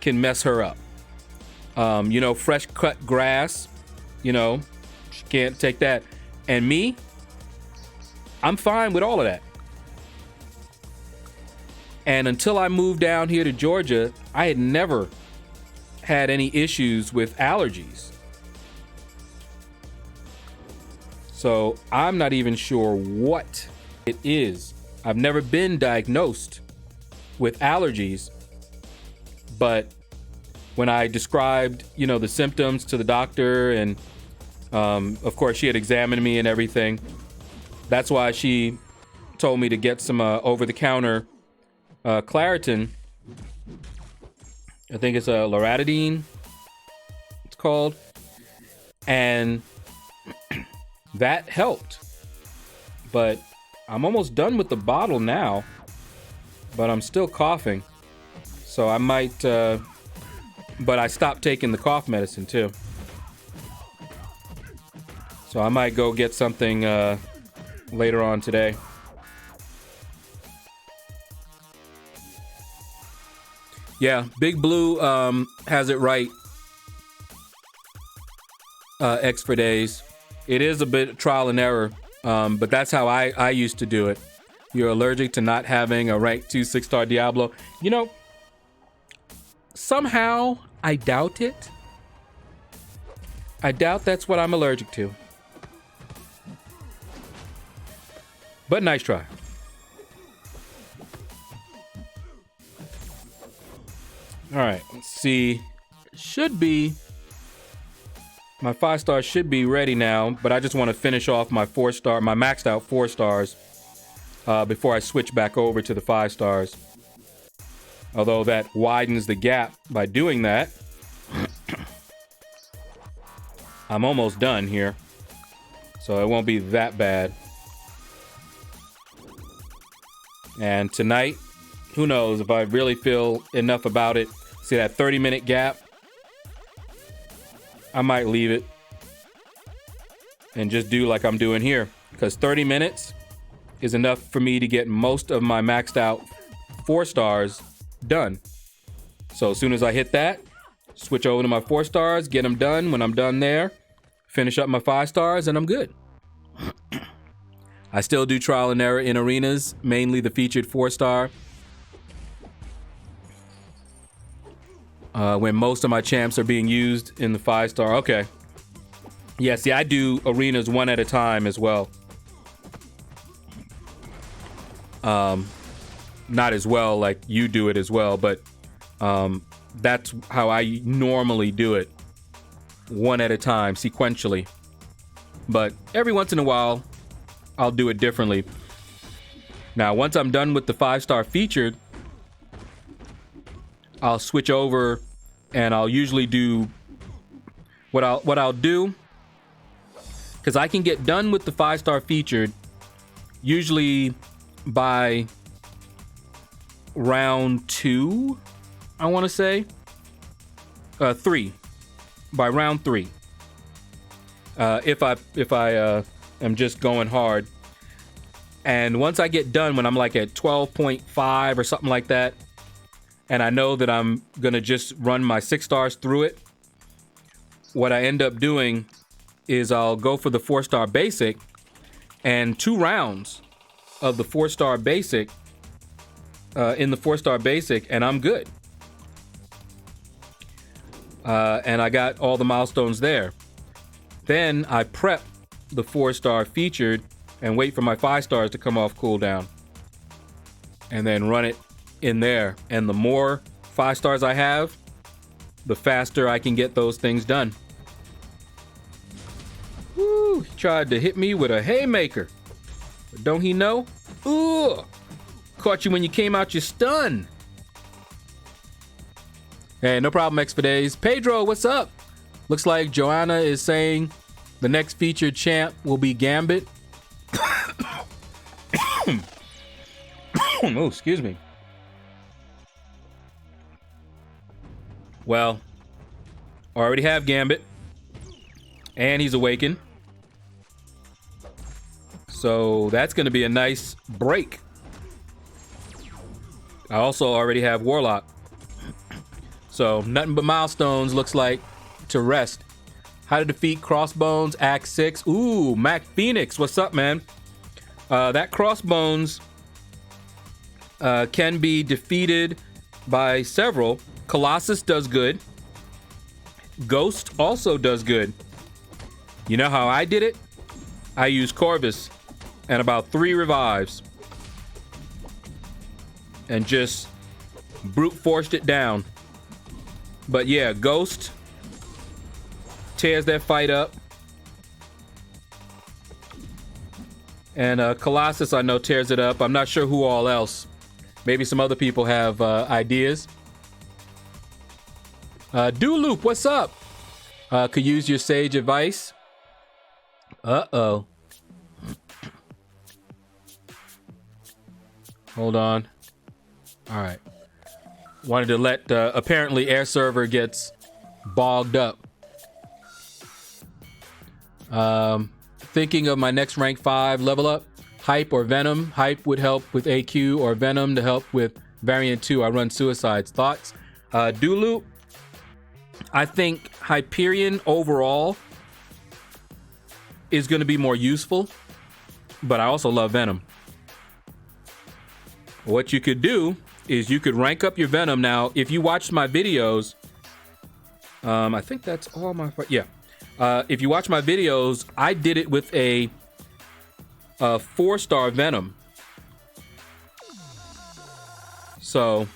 can mess her up. Fresh cut grass, she can't take that. And me, I'm fine with all of that. And until I moved down here to Georgia, I had never had any issues with allergies. So I'm not even sure what it is. I've never been diagnosed with allergies, but when I described, the symptoms to the doctor, and of course she had examined me and everything, that's why she told me to get some over-the-counter Claritin. I think it's a loratadine, it's called, and that helped. But I'm almost done with the bottle now, but I'm still coughing, so I might. But I stopped taking the cough medicine too, so I might go get something later on today. Yeah, Big Blue has it right. X for days. It is a bit trial and error, but that's how I used to do it. You're allergic to not having a rank 2 6-star Diablo. Somehow I doubt it. I doubt that's what I'm allergic to. But nice try. All right, let's see. My 5 stars should be ready now, but I just want to finish off my maxed out 4 stars before I switch back over to the 5 stars. Although that widens the gap by doing that. I'm almost done here, so it won't be that bad. And tonight, who knows if I really feel enough about it. See that 30-minute gap? I might leave it and just do like I'm doing here, because 30 minutes is enough for me to get most of my maxed out 4 stars done. So as soon as I hit that, switch over to my 4 stars, get them done. When I'm done there, finish up my 5 stars, and I'm good. I still do trial and error in arenas, mainly the featured 4-star. When most of my champs are being used in the 5-star. Okay. Yeah, see, I do arenas one at a time as well. Not as well like you do it as well, but that's how I normally do it. One at a time, sequentially. But every once in a while, I'll do it differently. Now, once I'm done with the 5-star featured, I'll switch over and I'll usually do what I'll do, because I can get done with the 5-star featured usually by round 2, I want to say 3, by round 3. If I am just going hard. And once I get done, when I'm like at 12.5 or something like that, and I know that I'm gonna just run my 6 stars through it, what I end up doing is I'll go for the 4-star basic, and 2 rounds of the 4-star basic in the 4-star basic, and I'm good. And I got all the milestones there. Then I prep the 4-star featured and wait for my 5 stars to come off cooldown, and then run it in there. And the more 5 stars I have, the faster I can get those things done. Woo, he tried to hit me with a haymaker. But don't he know? Ooh, caught you when you came out your stun. Hey, no problem, X for days. Pedro, what's up? Looks like Joanna is saying the next featured champ will be Gambit. Oh, excuse me. Well, I already have Gambit, and he's awakened. So that's going to be a nice break. I also already have Warlock. So nothing but milestones, looks like, to rest. How to defeat Crossbones, Act 6. Ooh, Mac Phoenix, what's up, man? That Crossbones can be defeated by several. Colossus does good. Ghost also does good. You know how I did it? I used Corvus and about 3 revives and just brute forced it down. But yeah, Ghost tears that fight up. And Colossus, I know, tears it up. I'm not sure who all else. Maybe some other people have ideas. Loop, what's up? Could use your sage advice. Uh-oh. Hold on. All right. Wanted to let, apparently air server gets bogged up. Thinking of my next rank 5 level up. Hype or Venom. Hype would help with AQ, or Venom to help with variant 2. I run suicides. Thoughts? Dulu, I think Hyperion overall is going to be more useful, but I also love Venom. What you could do is you could rank up your Venom. Now, if you watched my videos, I think that's all my... Yeah. If you watch my videos, I did it with a 4-star Venom. So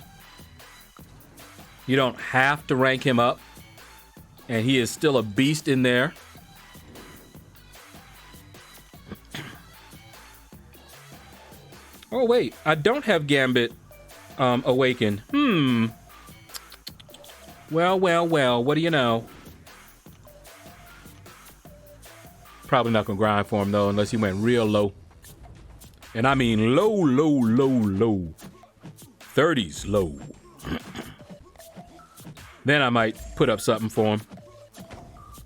you don't have to rank him up, and he is still a beast in there. Oh wait, I don't have Gambit awakened. Well, what do you know? Probably not gonna grind for him though, unless he went real low. And I mean low. 30s low. Then I might put up something for him.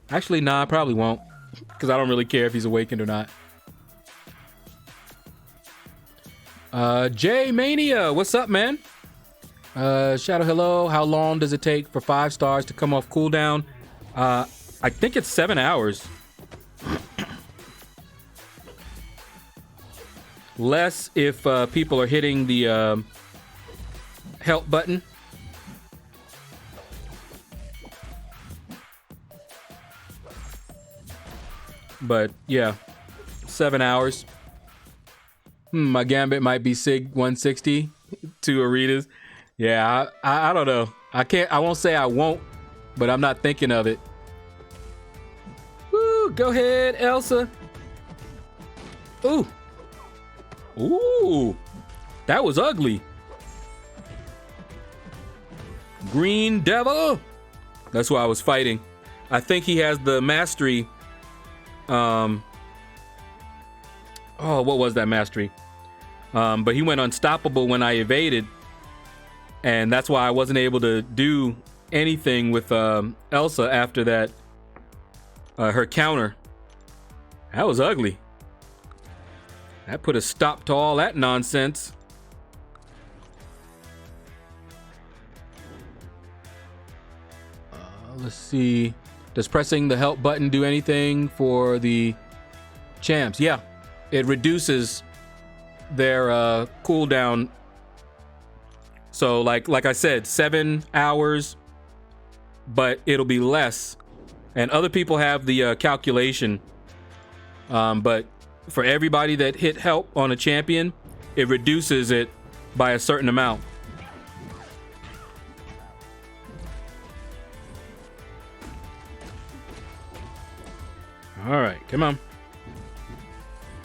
Actually, nah, I probably won't, because I don't really care if he's awakened or not. J Mania, what's up, man? Shadow, hello. How long does it take for 5 stars to come off cooldown? I think it's 7 hours. Less if people are hitting the help button. But yeah, 7 hours. My Gambit might be SIG 160 to arenas. Yeah, I don't know. I won't say I won't, but I'm not thinking of it. Woo, go ahead, Elsa. Ooh, that was ugly. Green Devil. That's who I was fighting. I think he has the mastery. Oh, what was that mastery? But he went unstoppable when I evaded, and that's why I wasn't able to do anything with Elsa after that. Her counter. That was ugly. That put a stop to all that nonsense. Let's see. Does pressing the help button do anything for the champs? Yeah, it reduces their cooldown. So like I said, 7 hours, but it'll be less. And other people have the calculation. But for everybody that hit help on a champion, it reduces it by a certain amount. All right, come on.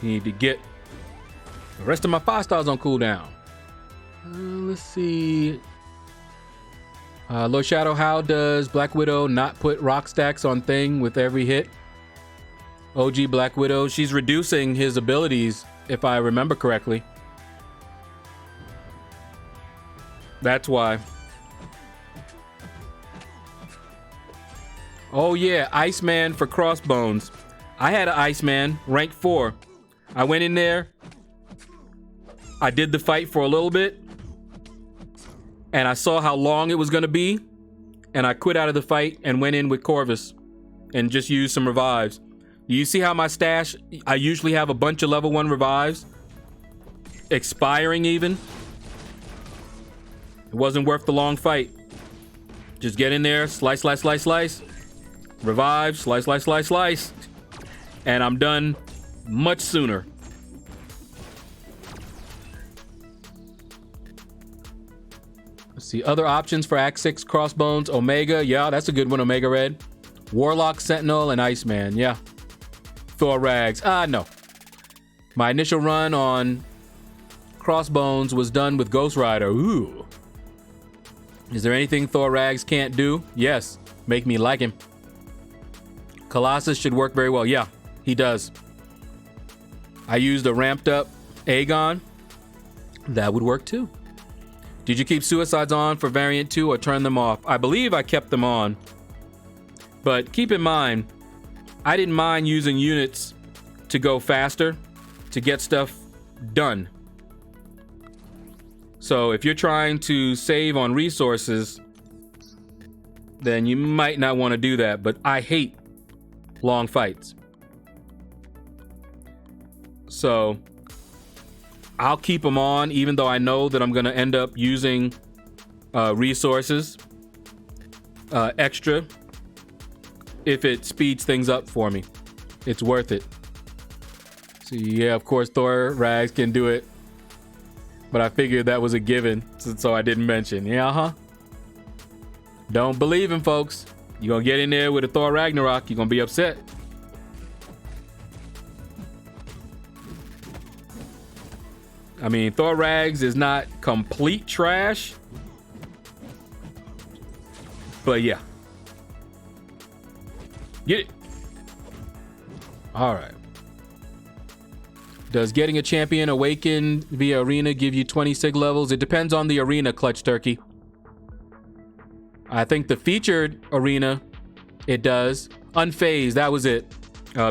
Need to get the rest of my 5 stars on cooldown. Let's see. LordShaedow, how does Black Widow not put rock stacks on thing with every hit? OG Black Widow, she's reducing his abilities, if I remember correctly. That's why. Oh yeah, Iceman for Crossbones. I had an Iceman, rank 4. I went in there. I did the fight for a little bit. And I saw how long it was going to be. And I quit out of the fight and went in with Corvus. And just used some revives. You see how my stash, I usually have a bunch of level 1 revives. Expiring even. It wasn't worth the long fight. Just get in there, slice, slice, slice, slice. Revive, slice, slice, slice, slice. And I'm done much sooner. Let's see, other options for Act 6 Crossbones. Omega, yeah, that's a good one, Omega Red. Warlock, Sentinel, and Iceman, yeah. Thor Rags, no. My initial run on Crossbones was done with Ghost Rider, ooh. Is there anything Thor Rags can't do? Yes, make me like him. Colossus should work very well, yeah, he does. I used a ramped up Aegon. That would work too. Did you keep Suicides on for Variant 2 or turn them off? I believe I kept them on. But keep in mind, I didn't mind using units to go faster, to get stuff done. So if you're trying to save on resources, then you might not want to do that. But I hate long fights. So I'll keep them on, even though I know that I'm going to end up using resources extra. If it speeds things up for me, it's worth it. So yeah, of course, Thor Rags can do it. But I figured that was a given, so I didn't mention. Yeah, Don't believe him, folks. You're going to get in there with a Thor Ragnarok, you're going to be upset. I mean, Thor Rags is not complete trash. But yeah. Get it. All right. Does getting a champion awakened via arena give you 20 sig levels? It depends on the arena, Clutch Turkey. I think the featured arena, it does. Unfazed, that was it.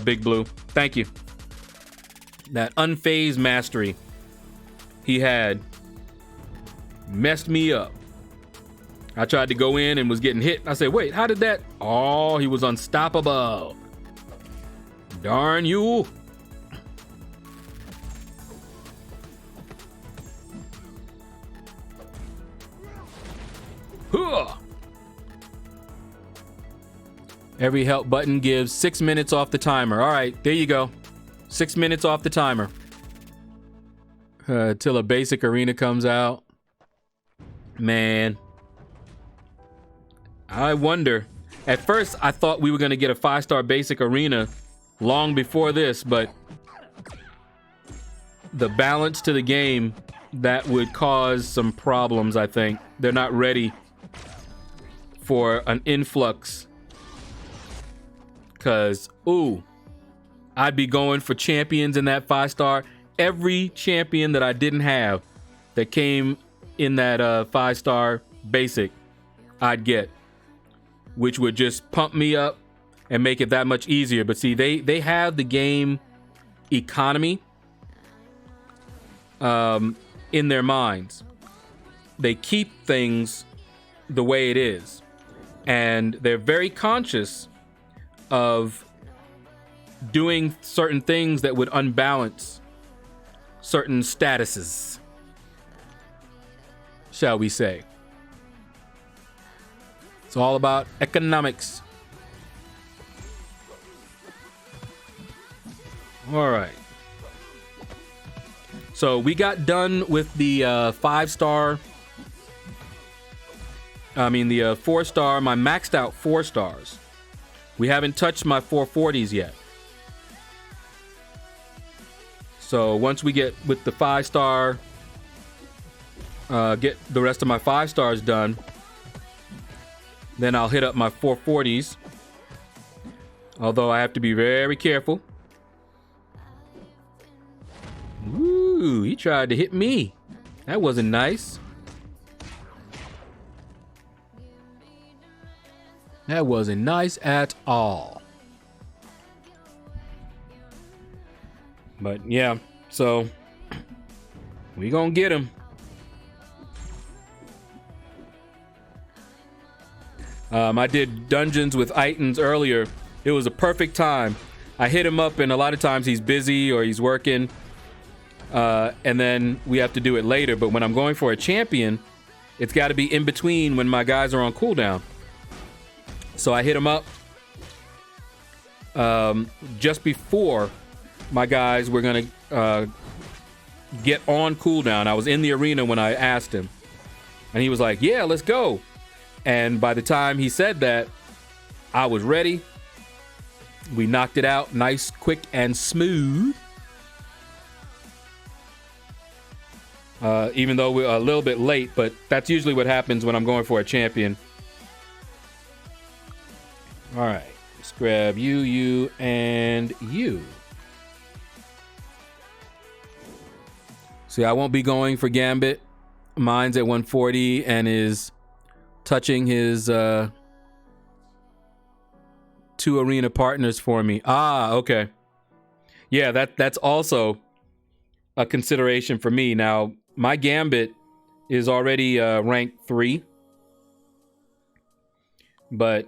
Big Blue, thank you. That unfazed mastery he had messed me up. I tried to go in and was getting hit. I said, wait, how did that? Oh, he was unstoppable. Darn you. Huh. Every help button gives 6 minutes off the timer. All right, there you go. 6 minutes off the timer. Till a basic arena comes out. Man. I wonder. At first, I thought we were going to get a 5-star basic arena long before this, but the balance to the game, that would cause some problems, I think. They're not ready for an influx. Because, ooh, I'd be going for champions in that 5-star. Every champion that I didn't have that came in that 5-star basic, I'd get. Which would just pump me up and make it that much easier. But see, they have the game economy in their minds. They keep things the way it is. And they're very conscious of doing certain things that would unbalance certain statuses, shall we say. It's all about economics. All right. So we got done with the 4-star, my maxed out 4 stars. We haven't touched my 440s yet. So once we get with the 5-star, get the rest of my 5 stars done, then I'll hit up my 440s. Although I have to be very careful. Ooh, he tried to hit me. That wasn't nice. That wasn't nice at all. But yeah, so we gonna get him. I did dungeons with Itins earlier. It was a perfect time. I hit him up, and a lot of times he's busy or he's working. And then we have to do it later. But when I'm going for a champion, it's got to be in between when my guys are on cooldown. So I hit him up just before my guys were going to get on cooldown. I was in the arena when I asked him. And he was like, yeah, let's go. And by the time he said that, I was ready. We knocked it out nice, quick, and smooth. Even though we're a little bit late, but that's usually what happens when I'm going for a champion. All right, let's grab you, and you. See, I won't be going for Gambit. Mine's at 140 and is touching his 2 arena partners for me. Ah, okay. Yeah, that's also a consideration for me. Now, my Gambit is already rank 3. But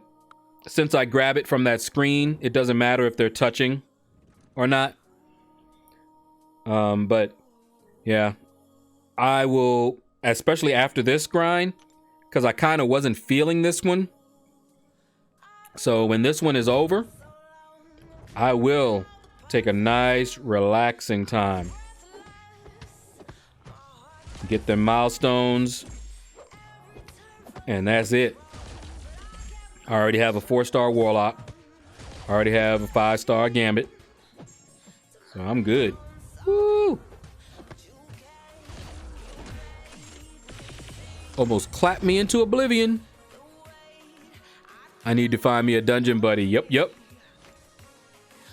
since I grab it from that screen, it doesn't matter if they're touching or not. But yeah, I will, especially after this grind, because I kind of wasn't feeling this one. So when this one is over, I will take a nice, relaxing time. Get them milestones. And that's it. I already have a 4-star Warlock. I already have a 5-star Gambit. So I'm good. Woo! Almost clapped me into oblivion. I need to find me a dungeon buddy. Yep.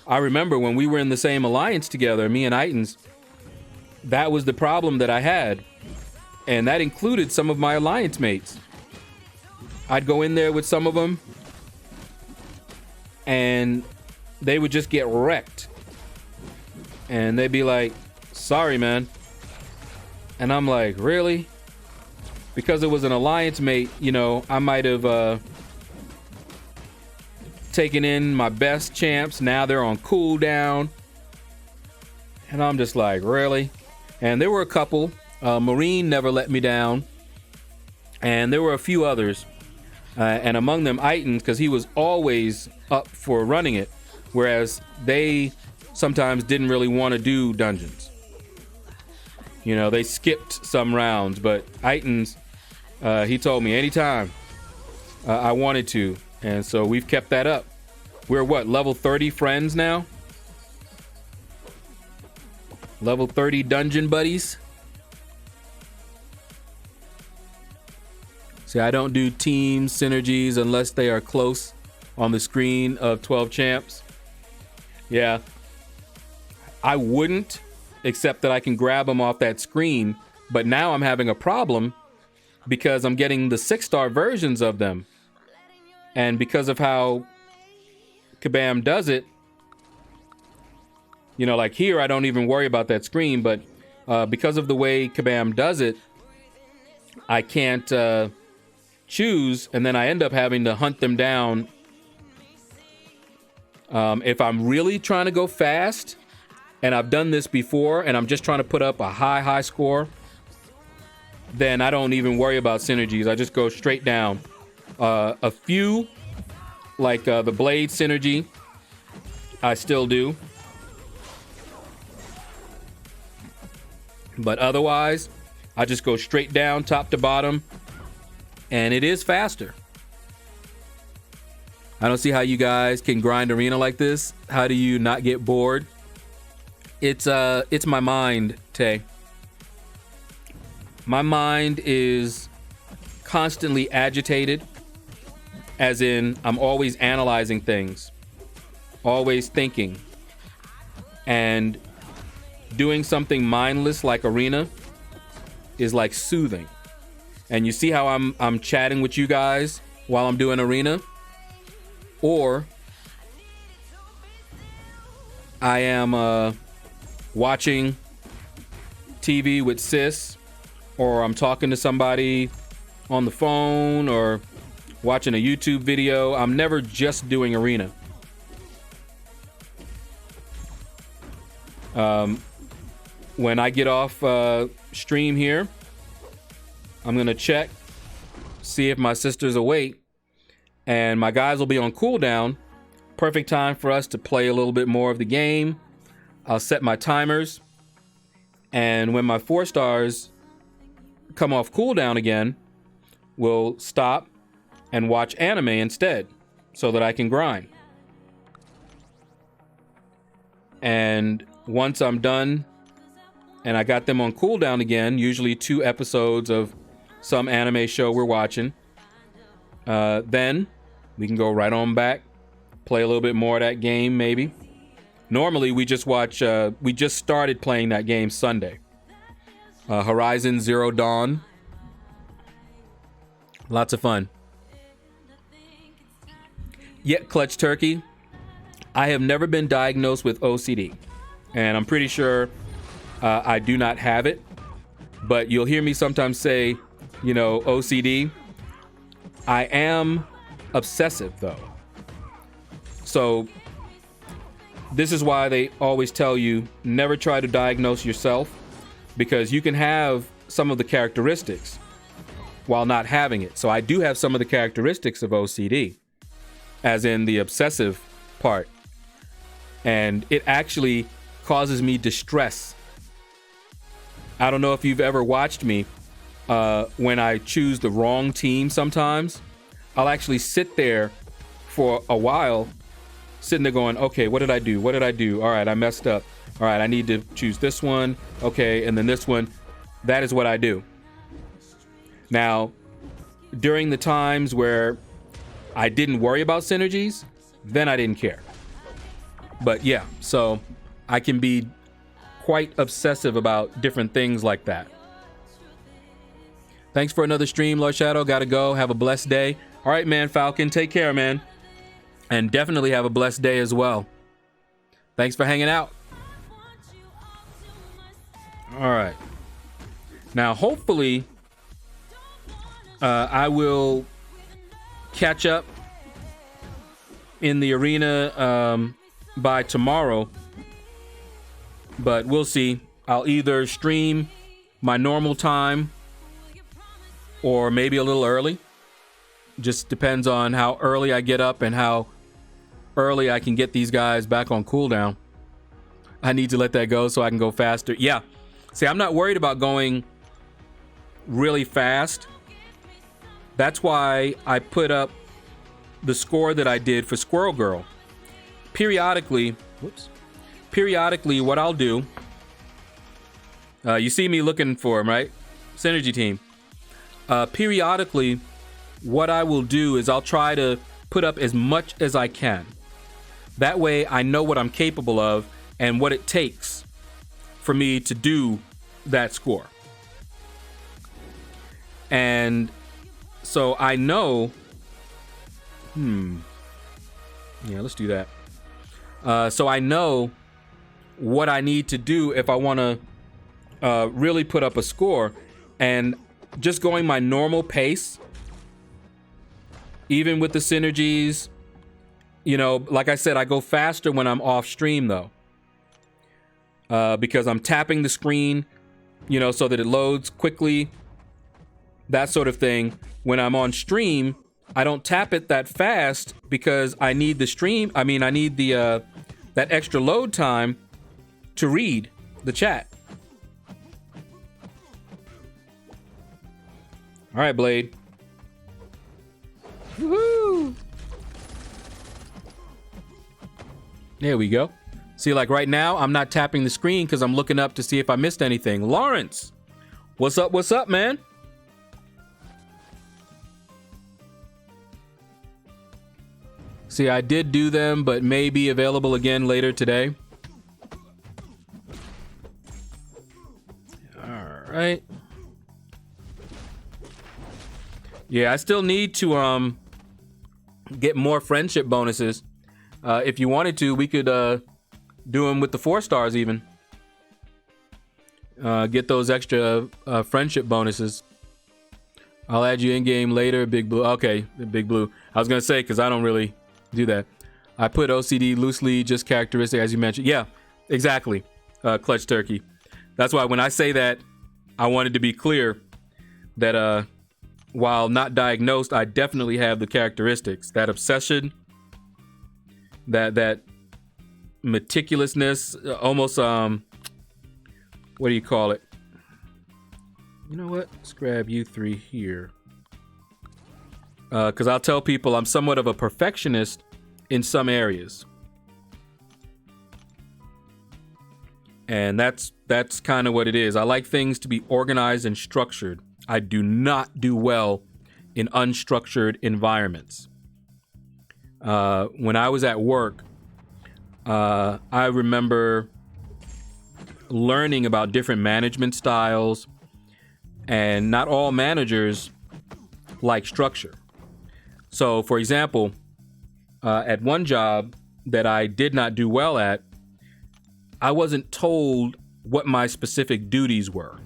I remember when we were in the same alliance together, me and Itins, that was the problem that I had. And that included some of my alliance mates. I'd go in there with some of them, and they would just get wrecked. And they'd be like, sorry, man. And I'm like, really? Because it was an alliance mate, you know, I might have taken in my best champs. Now they're on cooldown. And I'm just like, really? And there were a couple. Marine never let me down. And there were a few others. And among them, Itins, because he was always up for running it. Whereas they sometimes didn't really want to do dungeons. You know, they skipped some rounds. But Itins, he told me anytime I wanted to. And so we've kept that up. We're what, level 30 friends now? Level 30 dungeon buddies? See, I don't do team synergies unless they are close on the screen of 12 champs. Yeah. I wouldn't, except that I can grab them off that screen. But now I'm having a problem because I'm getting the 6-star versions of them. And because of how Kabam does it, you know, like here, I don't even worry about that screen. But because of the way Kabam does it, I can't choose, and then I end up having to hunt them down If I'm really trying to go fast, and I've done this before, and I'm just trying to put up a high score, then I don't even worry about synergies. I just go straight down. A few, like the blade synergy, I still do. But otherwise, I just go straight down, top to bottom, and it is faster. I don't see how you guys can grind arena like this. How do you not get bored? It's my mind, Tay. My mind is constantly agitated, as in I'm always analyzing things, always thinking, and doing something mindless like arena is like soothing. And you see how I'm chatting with you guys while I'm doing arena? Or I am watching TV with sis, or I'm talking to somebody on the phone, or watching a YouTube video. I'm never just doing arena. When I get off stream here, I'm gonna check, see if my sister's awake, and my guys will be on cooldown. Perfect time for us to play a little bit more of the game. I'll set my timers, and when my 4 stars come off cooldown again, we'll stop and watch anime instead, so that I can grind. And once I'm done and I got them on cooldown again, usually 2 episodes of some anime show we're watching, then we can go right on back, play a little bit more of that game maybe. Normally we just watch, we just started playing that game Sunday. Horizon Zero Dawn. Lots of fun. Yet, Clutch Turkey, I have never been diagnosed with OCD. And I'm pretty sure I do not have it. But you'll hear me sometimes say, you know, OCD. I am obsessive, though. So this is why they always tell you never try to diagnose yourself, because you can have some of the characteristics while not having it. So I do have some of the characteristics of OCD, as in the obsessive part. And it actually causes me distress. I don't know if you've ever watched me when I choose the wrong team sometimes. I'll actually sit there for a while, sitting there going, okay, what did I do? What did I do? All right, I messed up. All right, I need to choose this one. Okay, and then this one. That is what I do. Now, during the times where I didn't worry about synergies, then I didn't care. But yeah, so I can be quite obsessive about different things like that. Thanks for another stream, LordShaedow. Gotta go. Have a blessed day. All right, man, Falcon. Take care, man. And definitely have a blessed day as well. Thanks for hanging out. All right. Now, hopefully, I will catch up in the arena by tomorrow. But we'll see. I'll either stream my normal time or maybe a little early. Just depends on how early I get up and how early I can get these guys back on cooldown. I need to let that go so I can go faster. Yeah. See, I'm not worried about going really fast. That's why I put up the score that I did for Squirrel Girl. Periodically, what I'll do, you see me looking for him, right? Synergy team. Periodically, what I will do is I'll try to put up as much as I can. That way I know what I'm capable of and what it takes for me to do that score. And so I know, yeah, let's do that. So I know what I need to do if I want to really put up a score. And just going my normal pace, even with the synergies, You know, like I said, I go faster when I'm off stream though. Because I'm tapping the screen, you know, so that it loads quickly, that sort of thing. When I'm on stream, I don't tap it that fast because I need the stream. I mean, I need the that extra load time to read the chat. All right, Blade. Woohoo! There we go. See, like right now, I'm not tapping the screen because I'm looking up to see if I missed anything. Lawrence, what's up? What's up, man? See, I did do them, but may be available again later today. All right. Yeah, I still need to get more friendship bonuses. If you wanted to, we could do them with the 4 stars even. Get those extra friendship bonuses. I'll add you in game later, Big Blue. Okay, Big Blue. I was gonna say because I don't really do that. I put OCD loosely, just characteristic as you mentioned. Yeah, exactly. Clutch Turkey. That's why when I say that, I wanted to be clear that while not diagnosed, I definitely have the characteristics. That obsession, that meticulousness, almost what do you call it? You know what? Let's grab you 3 here. Because I'll tell people I'm somewhat of a perfectionist in some areas. And that's kind of what it is. I like things to be organized and structured. I do not do well in unstructured environments. When I was at work, I remember learning about different management styles, and not all managers like structure. So, for example, at one job that I did not do well at, I wasn't told what my specific duties were.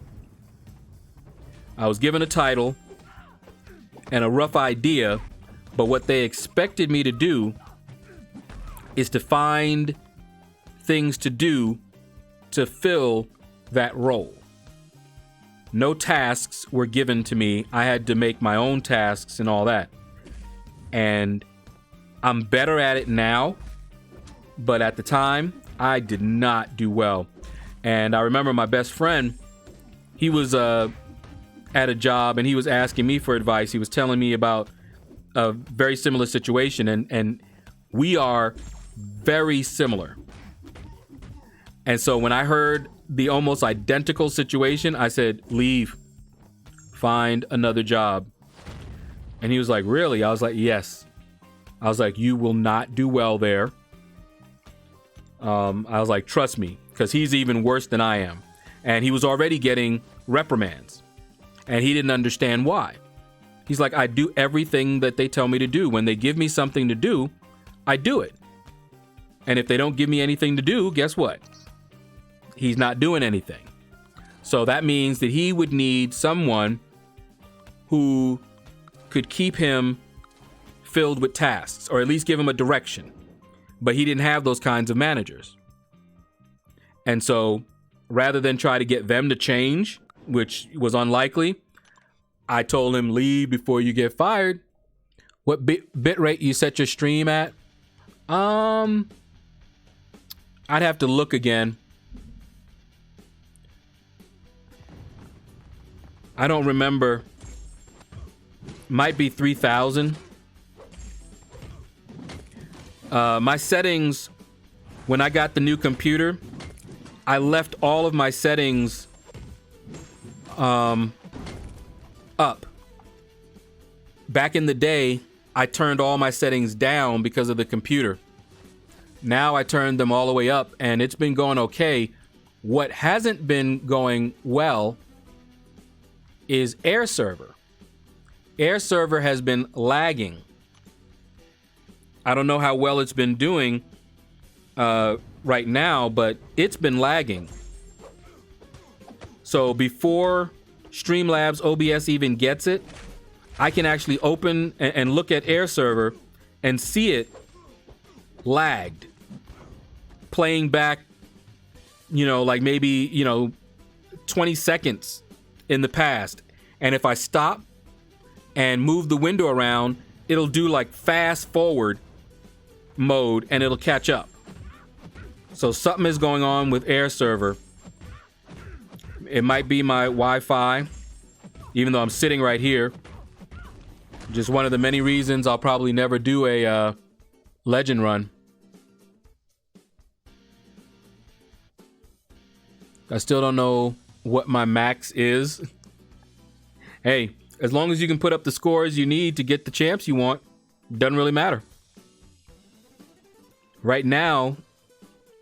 I was given a title and a rough idea, but what they expected me to do is to find things to do to fill that role. No tasks were given to me. I had to make my own tasks and all that. And I'm better at it now, but at the time, I did not do well. And I remember my best friend, he was at a job and he was asking me for advice. He was telling me about a very similar situation, and we are very similar. And so when I heard the almost identical situation, I said, leave, find another job. And he was like, really? I was like, yes. I was like, you will not do well there. I was like, trust me, because he's even worse than I am. And he was already getting reprimands. And he didn't understand why. He's like, I do everything that they tell me to do. When they give me something to do, I do it. And if they don't give me anything to do, guess what? He's not doing anything. So that means that he would need someone who could keep him filled with tasks, or at least give him a direction. But he didn't have those kinds of managers. And so rather than try to get them to change, which was unlikely, I told him, leave before you get fired. What bit rate you set your stream at? I'd have to look again. I don't remember. Might be 3,000. My settings, when I got the new computer, I left all of my settings up. Back in the day, I turned all my settings down because of the computer. Now I turned them all the way up, and it's been going okay. What hasn't been going well is Air Server. Air Server has been lagging. I don't know how well it's been doing right now, but it's been lagging. So before Streamlabs OBS even gets it, I can actually open and look at Air Server and see it lagged, playing back, like maybe, 20 seconds in the past. And if I stop and move the window around, it'll do like fast forward mode and it'll catch up. So something is going on with Air Server. It might be my Wi-Fi, even though I'm sitting right here. Just one of the many reasons I'll probably never do a legend run. I still don't know what my max is. Hey, as long as you can put up the scores you need to get the champs you want, doesn't really matter. Right now,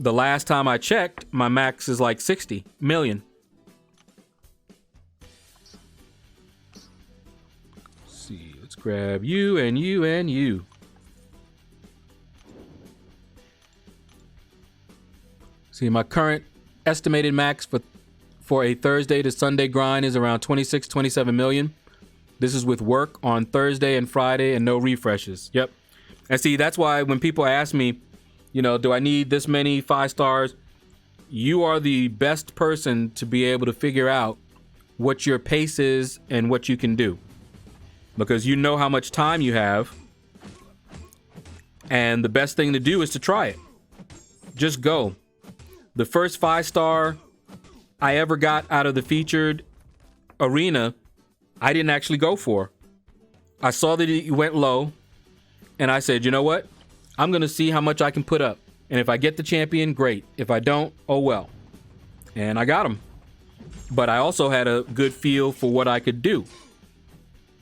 the last time I checked, my max is like 60 million. Let's see, let's grab you and you and you. See, my current estimated max for a Thursday to Sunday grind is around 26, 27 million. This is with work on Thursday and Friday and no refreshes. Yep. And see, that's why when people ask me, do I need this many 5 stars? You are the best person to be able to figure out what your pace is and what you can do. Because you know how much time you have. And the best thing to do is to try it. Just go. The first 5-star I ever got out of the featured arena, I didn't actually go for. I saw that it went low, and I said, you know what? I'm going to see how much I can put up. And if I get the champion, great. If I don't, oh well. And I got him. But I also had a good feel for what I could do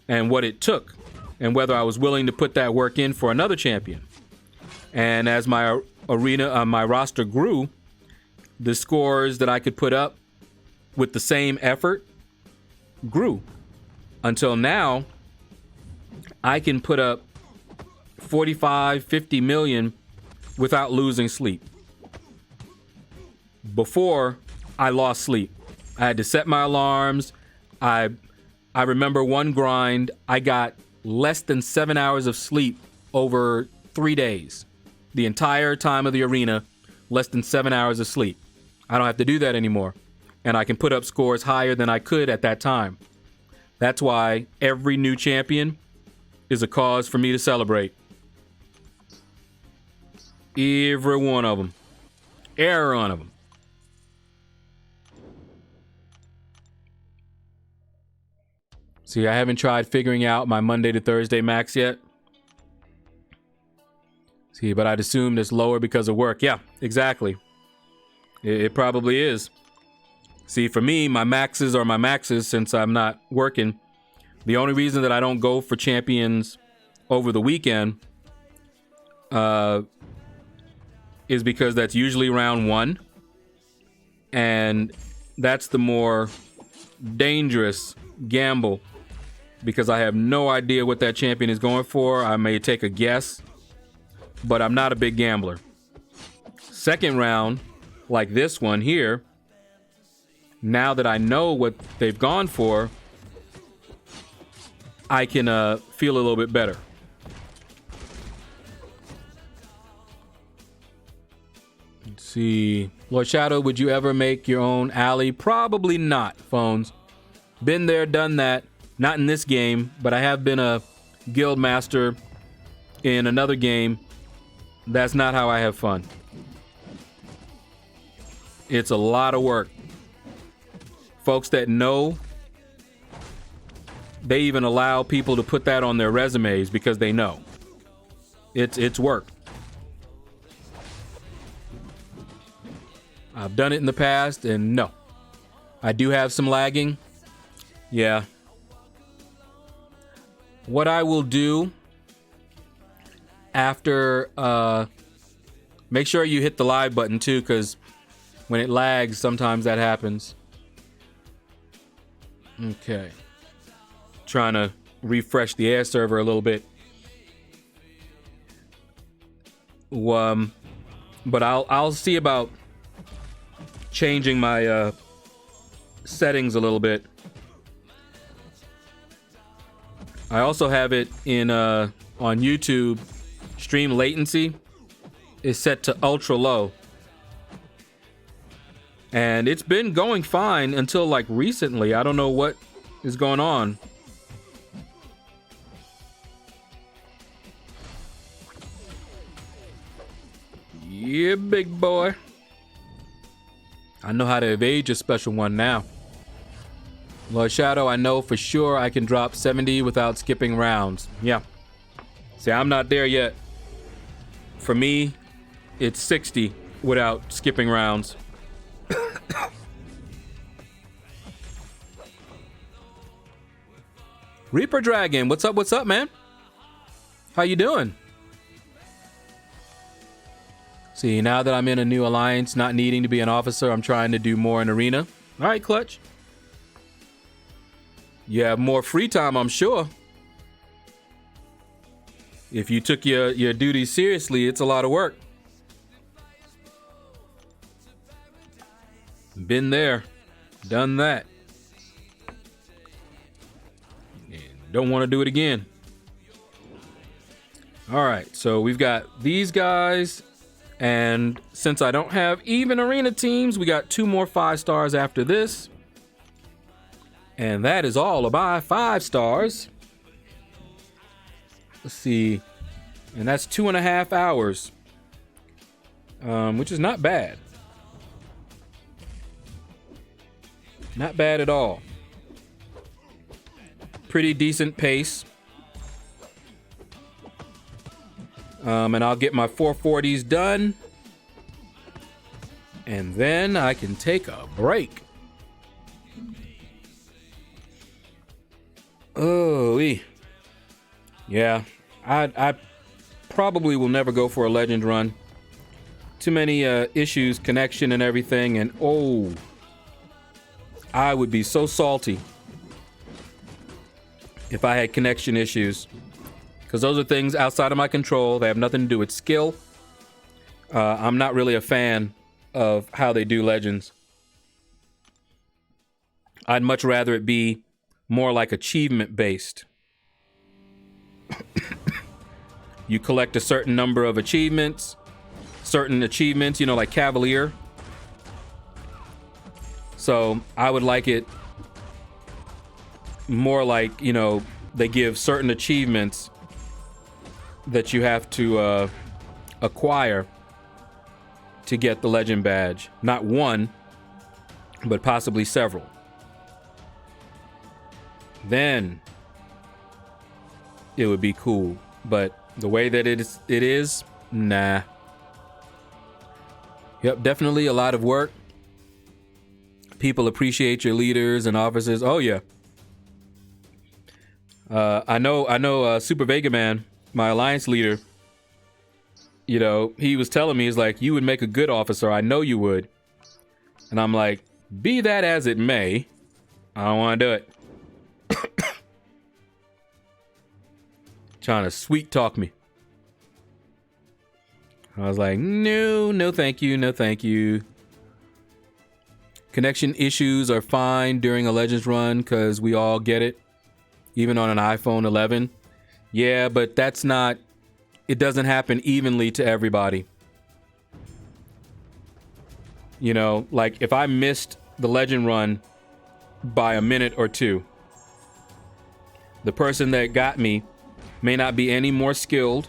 and what it took and whether I was willing to put that work in for another champion. And as my arena, my roster grew, the scores that I could put up with the same effort grew. Until now, I can put up 45, 50 million without losing sleep. Before, I lost sleep. I had to set my alarms. I remember one grind, I got less than 7 hours of sleep over 3 days. The entire time of the arena, less than 7 hours of sleep. I don't have to do that anymore. And I can put up scores higher than I could at that time. That's why every new champion is a cause for me to celebrate. Every one of them. Every one of them. See, I haven't tried figuring out my Monday to Thursday max yet. See, but I'd assume it's lower because of work. Yeah, exactly. It probably is. See, for me, my maxes are my maxes since I'm not working. The only reason that I don't go for champions over the weekend is because that's usually round 1. And that's the more dangerous gamble because I have no idea what that champion is going for. I may take a guess, but I'm not a big gambler. Second round, like this one here, now that I know what they've gone for, I can feel a little bit better. Let's see. LordShaedow, would you ever make your own alley? Probably not, phones. Been there, done that. Not in this game, but I have been a guild master in another game. That's not how I have fun. It's a lot of work. Folks that know, they even allow people to put that on their resumes because they know. It's work. I've done it in the past, and no. I do have some lagging. Yeah. What I will do after, make sure you hit the live button too, because when it lags, sometimes that happens. Okay. Trying to refresh the air server a little bit. But I'll see about changing my settings a little bit. I also have it in on YouTube stream latency. is set to ultra low. And it's been going fine until like recently. I don't know what is going on. Yeah, big boy. I know how to evade your special one now. LordShaedow, I know for sure I can drop 70 without skipping rounds. Yeah. See, I'm not there yet. For me, it's 60 without skipping rounds. Reaper Dragon, what's up, man? How you doing? See, now that I'm in a new alliance, not needing to be an officer, I'm trying to do more in arena. All right, Clutch. You have more free time, I'm sure. If you took your duties seriously, it's a lot of work. Been there, done that. And don't want to do it again. All right, so we've got these guys. And since I don't have even arena teams, we got 2 more 5 stars after this. And that is all about 5 stars. Let's see. And that's 2.5 hours. Which is not bad. Not bad at all. Pretty decent pace. And I'll get my 440s done. And then I can take a break. Oh, yeah. I probably will never go for a legend run. Too many issues, connection and everything. And oh, I would be so salty if I had connection issues. Because those are things outside of my control. They have nothing to do with skill. I'm not really a fan of how they do legends. I'd much rather it be more like achievement based. You collect a certain number of achievements. Certain achievements, you know, like Cavalier. So I would like it more like, you know, they give certain achievements that you have to acquire to get the legend badge. Not one, but possibly several. Then it would be cool. But the way that it is, nah. Yep, definitely a lot of work. People appreciate your leaders and officers. Oh yeah. I know Super Vega Man, my alliance leader, you know, he was telling me, he's like, you would make a good officer. I know you would. And I'm like, be that as it may, I don't want to do it. Trying to sweet talk me. I was like, no, thank you, no, thank you. Connection issues are fine during a Legends run because we all get it, even on an iPhone 11. Yeah, but that's not, it doesn't happen evenly to everybody. You know, like if I missed the Legend run by a minute or two, the person that got me may not be any more skilled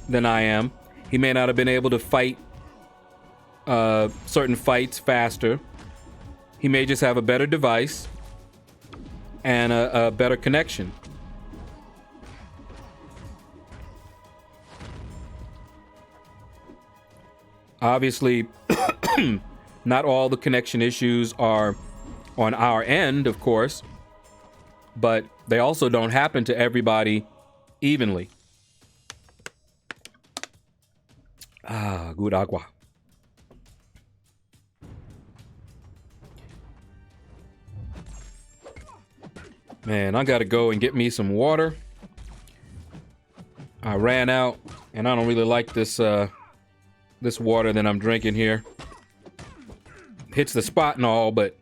than I am. He may not have been able to fight certain fights faster. He may just have a better device and a better connection. Obviously, not all the connection issues are on our end, of course, but they also don't happen to everybody evenly. Ah, good agua. Man, I gotta go and get me some water. I ran out, and I don't really like this this water that I'm drinking here. Hits the spot and all, but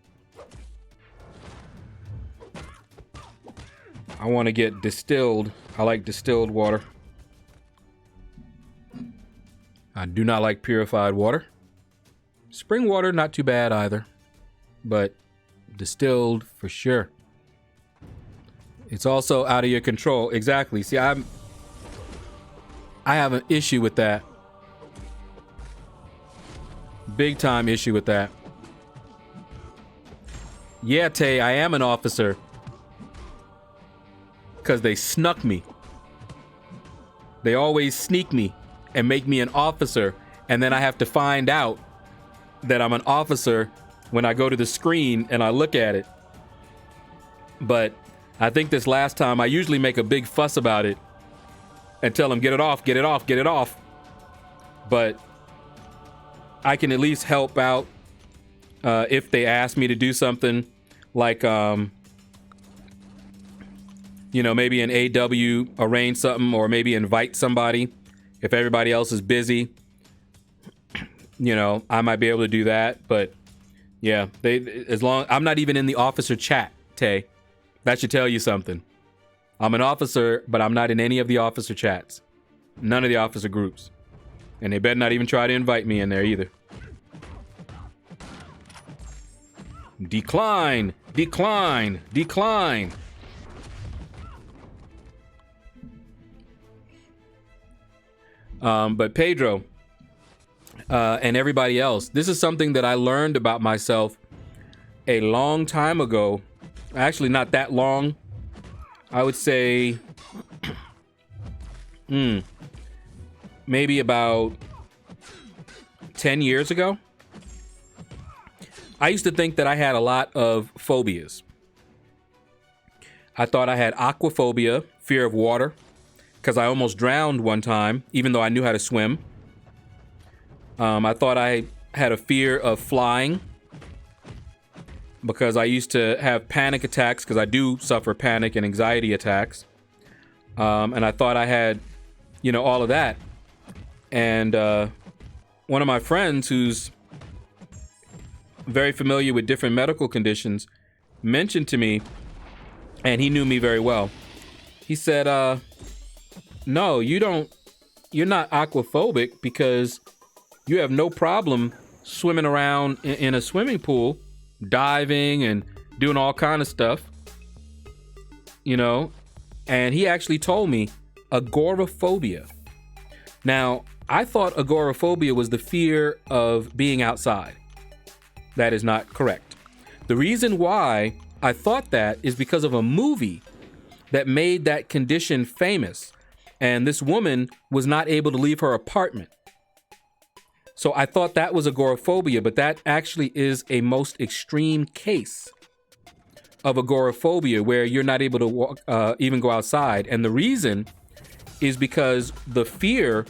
I want to get distilled. I like distilled water. I do not like purified water. Spring water, not too bad either. But distilled for sure. It's also out of your control. Exactly. See, I have an issue with that. Big time issue with that. Yeah, Tay, I am an officer. Because they snuck me. They always sneak me and make me an officer. And then I have to find out that I'm an officer when I go to the screen and I look at it. But I think this last time I usually make a big fuss about it and tell them, get it off, get it off, get it off. But I can at least help out if they ask me to do something like, you know, maybe an AW arrange something, or maybe invite somebody if everybody else is busy. You know, I might be able to do that. But yeah, I'm not even in the officer chat, Tay. That should tell you something. I'm an officer, but I'm not in any of the officer chats. None of the officer groups. And they better not even try to invite me in there either. Decline, decline, decline. But Pedro and everybody else, this is something that I learned about myself a long time ago. Actually, not that long. I would say maybe about 10 years ago. I used to think that I had a lot of phobias. I thought I had aquaphobia, fear of water, because I almost drowned one time, even though I knew how to swim. I thought I had a fear of flying, because I used to have panic attacks, because I do suffer panic and anxiety attacks. And I thought I had, you know, all of that. And one of my friends who's very familiar with different medical conditions mentioned to me, and he knew me very well. He said, no, you're not aquaphobic, because you have no problem swimming around in a swimming pool, diving and doing all kind of stuff, you know. And he actually told me agoraphobia. Now, I thought agoraphobia was the fear of being outside. That is not correct. The reason why I thought that is because of a movie that made that condition famous. And this woman was not able to leave her apartment. So I thought that was agoraphobia, but that actually is a most extreme case of agoraphobia, where you're not able to walk, even go outside. And the reason is because the fear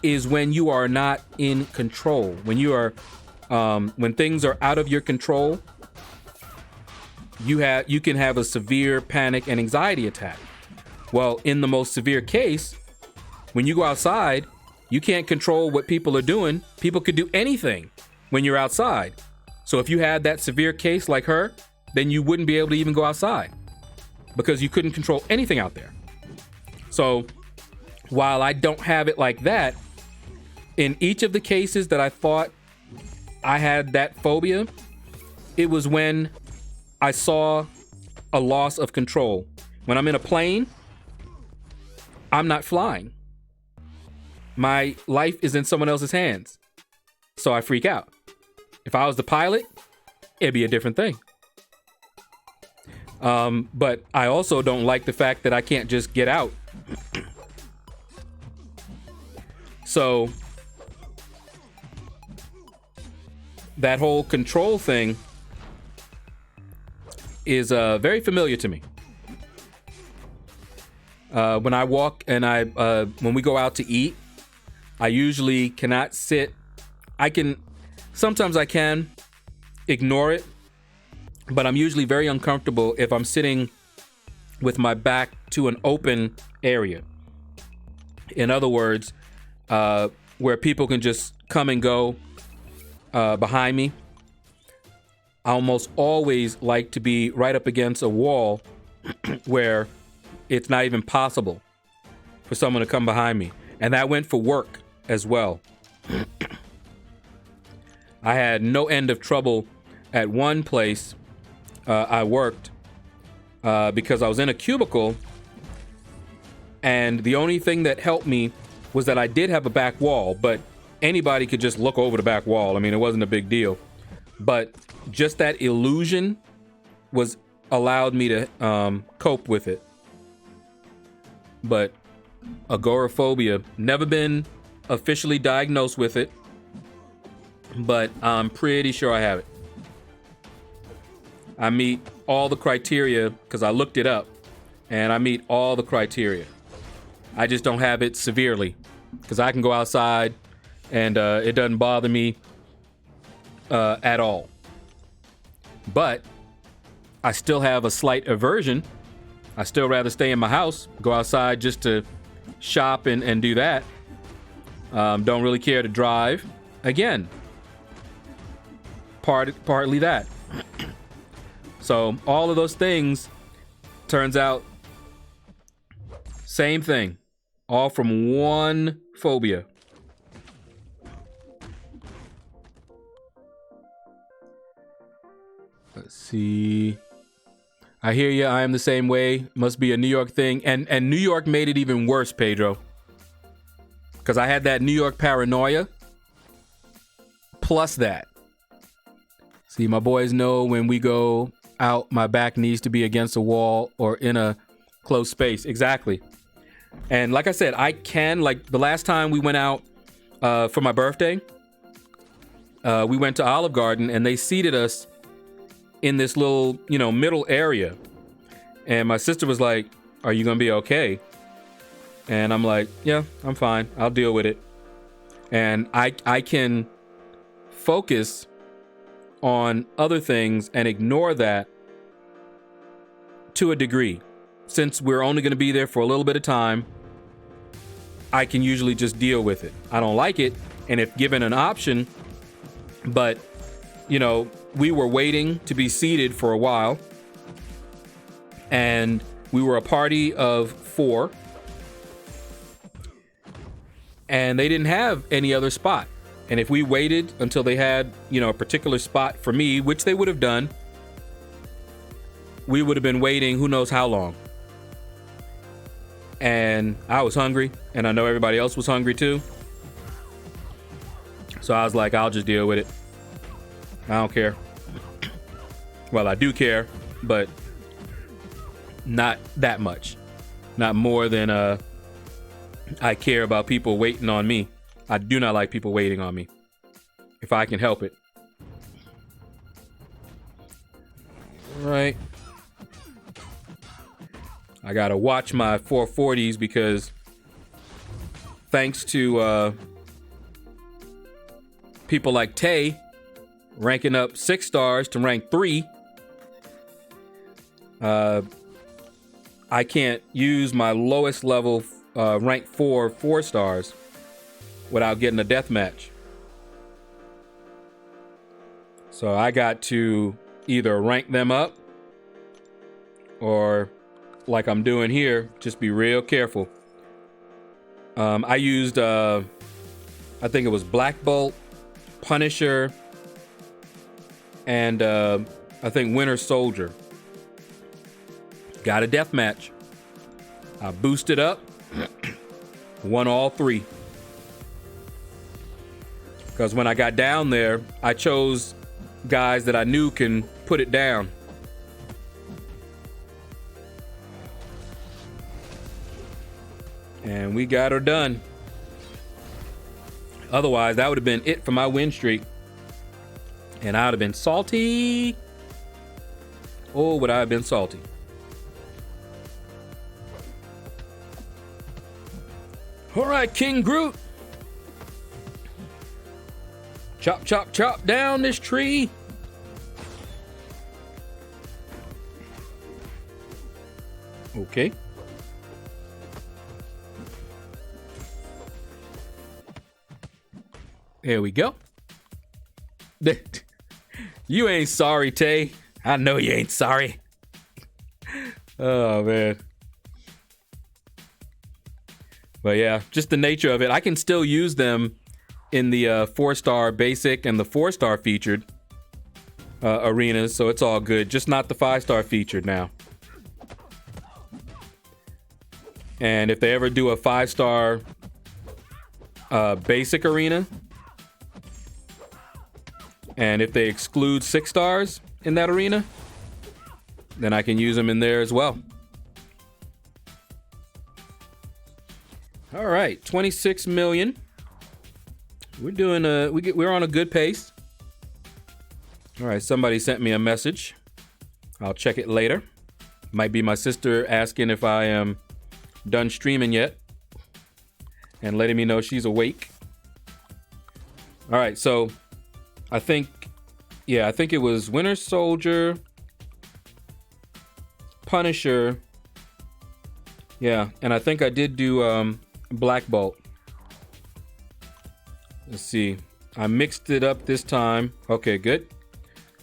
is when you are not in control. When you are, when things are out of your control, you can have a severe panic and anxiety attack. Well, in the most severe case, when you go outside, you can't control what people are doing. People could do anything when you're outside. So if you had that severe case like her, then you wouldn't be able to even go outside, because you couldn't control anything out there. So while I don't have it like that, in each of the cases that I thought I had that phobia, it was when I saw a loss of control. When I'm in a plane, I'm not flying. My life is in someone else's hands. So I freak out. If I was the pilot, it'd be a different thing. But I also don't like the fact that I can't just get out. So that whole control thing is very familiar to me. When I walk and when we go out to eat, I usually cannot sit. Sometimes I can ignore it, but I'm usually very uncomfortable if I'm sitting with my back to an open area. In other words, where people can just come and go behind me. I almost always like to be right up against a wall where it's not even possible for someone to come behind me. And that went for work. as well. I had no end of trouble at one place I worked because I was in a cubicle, and the only thing that helped me was that I did have a back wall, but anybody could just look over the back wall. I mean, it wasn't a big deal. But just that illusion was allowed me to cope with it. But agoraphobia, never been officially diagnosed with it, but I'm pretty sure I have it. I meet all the criteria because I looked it up, and I meet all the criteria. I just don't have it severely because I can go outside and it doesn't bother me at all. But I still have a slight aversion. I still rather stay in my house, go outside just to shop and do that. Don't really care to drive. Again, partly that. So all of those things, turns out, same thing. All from one phobia. Let's see. I hear you. I am the same way. Must be a New York thing. And New York made it even worse, Pedro. Because I had that New York paranoia. Plus that. See, my boys know when we go out, my back needs to be against a wall or in a closed space. Exactly. And like I said, I can, like the last time we went out for my birthday, we went to Olive Garden and they seated us in this little, middle area. And my sister was like, "Are you going to be okay?" And I'm like, "Yeah, I'm fine. I'll deal with it." And I can focus on other things and ignore that to a degree. Since we're only going to be there for a little bit of time, I can usually just deal with it. I don't like it, and if given an option, but, we were waiting to be seated for a while, and we were a party of 4, and they didn't have any other spot. And if we waited until they had, a particular spot for me, which they would have done, we would have been waiting who knows how long. And I was hungry, and I know everybody else was hungry too. So I was like, I'll just deal with it. I don't care. Well, I do care, but not that much. Not more than I care about people waiting on me. I do not like people waiting on me, if I can help it. Right. I gotta watch my 440s because thanks to people like Tay ranking up 6 stars to rank 3, I can't use my lowest level rank 4 stars without getting a death match. So I got to either rank them up or, like I'm doing here, just be real careful. I used, I think it was Black Bolt, Punisher, and I think Winter Soldier. Got a death match. I boosted up, won all 3. Because when I got down there, I chose guys that I knew can put it down. And we got her done. Otherwise, that would have been it for my win streak. And I would have been salty. Oh, would I have been salty. All right, King Groot. Chop, chop, chop down this tree. Okay. There we go. You ain't sorry, Tay. I know you ain't sorry. Oh, man. But yeah, just the nature of it. I can still use them in the 4-star basic and the 4-star featured arenas, so it's all good. Just not the 5-star featured now. And if they ever do a 5-star basic arena, and if they exclude 6 stars in that arena, then I can use them in there as well. All right, 26 million. We're doing we're on a good pace. All right, somebody sent me a message. I'll check it later. Might be my sister asking if I am done streaming yet and letting me know she's awake. All right, so I think it was Winter Soldier, Punisher. Yeah, and I think I did do Black Bolt. Let's see. I mixed it up this time. Okay, good.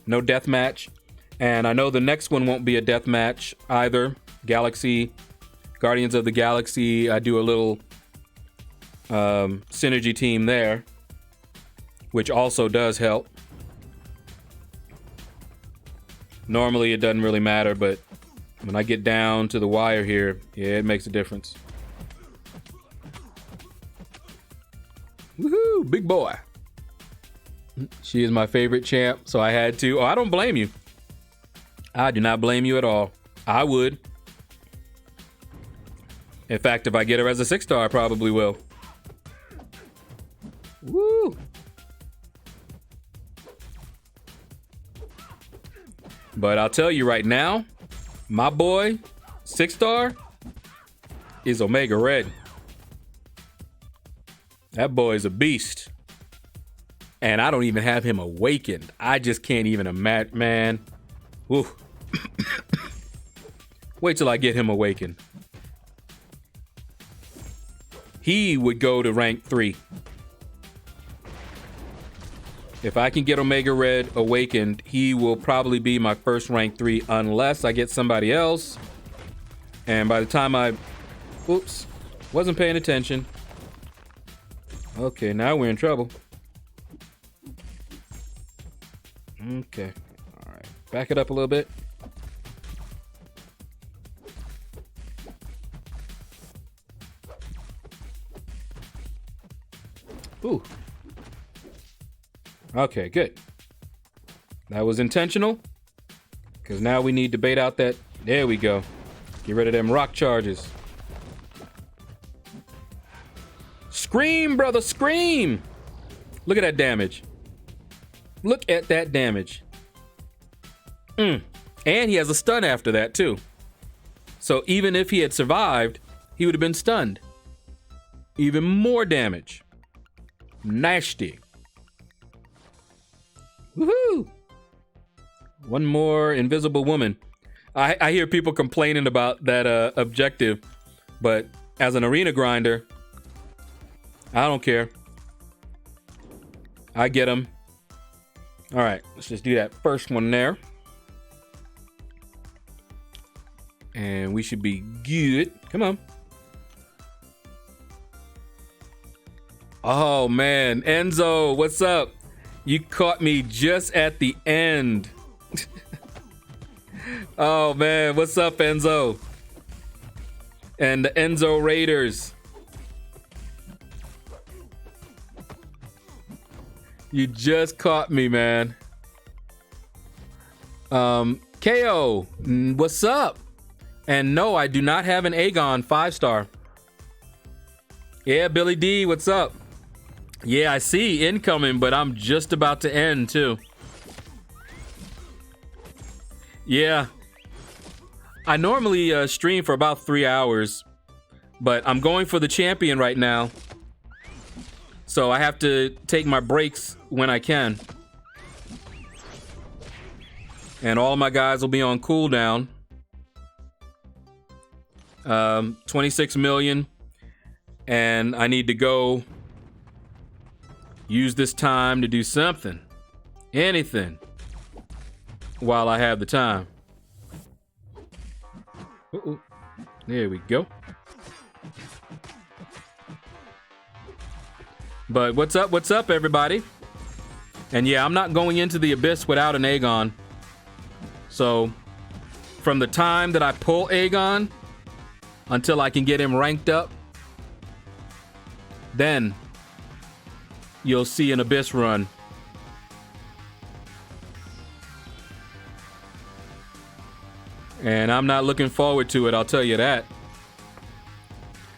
No death match. And I know the next one won't be a death match either. Guardians of the Galaxy. I do a little synergy team there, which also does help. Normally it doesn't really matter, but when I get down to the wire here, yeah, it makes a difference. Woohoo, big boy. She is my favorite champ, so I had to. Oh, I don't blame you. I do not blame you at all. I would. In fact, if I get her as a 6-star, I probably will. Woo! But I'll tell you right now, my boy, 6-star, is Omega Red. That boy is a beast. And I don't even have him awakened. I just can't even imagine, man. Woo. Wait till I get him awakened. He would go to rank 3. If I can get Omega Red awakened, he will probably be my first rank 3 unless I get somebody else. And by the time oops, wasn't paying attention. Okay, now we're in trouble. Okay, all right. Back it up a little bit. Ooh. Okay, good. That was intentional. Because now we need to bait out that... There we go. Get rid of them rock charges. Scream, brother, scream! Look at that damage. Look at that damage. And he has a stun after that, too. So even if he had survived, he would have been stunned. Even more damage. Nasty. Woohoo! One more invisible woman. I hear people complaining about that objective, but as an arena grinder, I don't care. I get them. All right, let's just do that first one there. And we should be good. Come on. Oh, man. Enzo, what's up? You caught me just at the end. Oh, man. What's up, Enzo? And the Enzo Raiders. You just caught me, man. KO, what's up? And no, I do not have an Aegon 5-star. Yeah, Billy D, what's up? Yeah, I see incoming, but I'm just about to end too. Yeah. I normally stream for about 3 hours, but I'm going for the champion right now. So I have to take my breaks when I can. And all of my guys will be on cooldown. 26 million. And I need to go use this time to do something. Anything. While I have the time. Uh-oh. There we go. But what's up, everybody? And yeah, I'm not going into the Abyss without an Aegon. So, from the time that I pull Aegon until I can get him ranked up, then you'll see an Abyss run. And I'm not looking forward to it, I'll tell you that.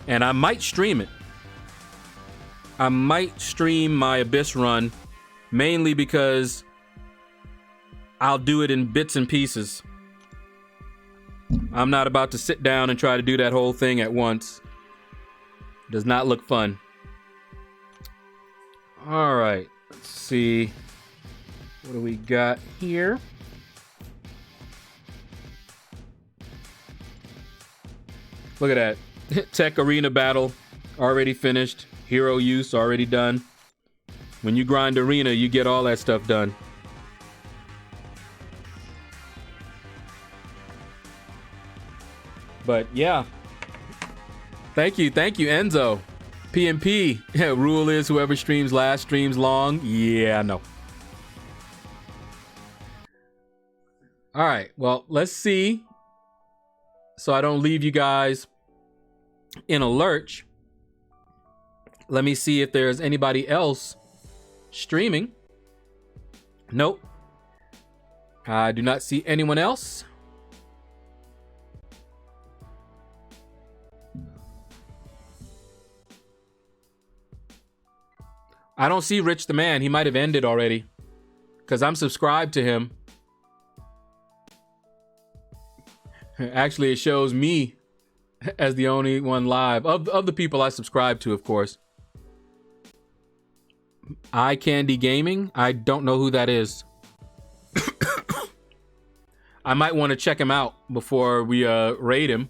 And I might stream it. I might stream my Abyss run, mainly because I'll do it in bits and pieces. I'm not about to sit down and try to do that whole thing at once. Does not look fun. All right, let's see. What do we got here? Look at that. Tech Arena battle already finished. Hero use already done. When you grind Arena, you get all that stuff done. But yeah. Thank you, Enzo. PMP. Yeah, rule is whoever streams last streams long. Yeah, no. All right, well, let's see. So I don't leave you guys in a lurch. Let me see if there's anybody else streaming. Nope. I do not see anyone else. I don't see Rich the Man. He might have ended already because I'm subscribed to him. Actually, it shows me as the only one live of the people I subscribe to, of course. Eye Candy Gaming. I don't know who that is. I might want to check him out before we raid him.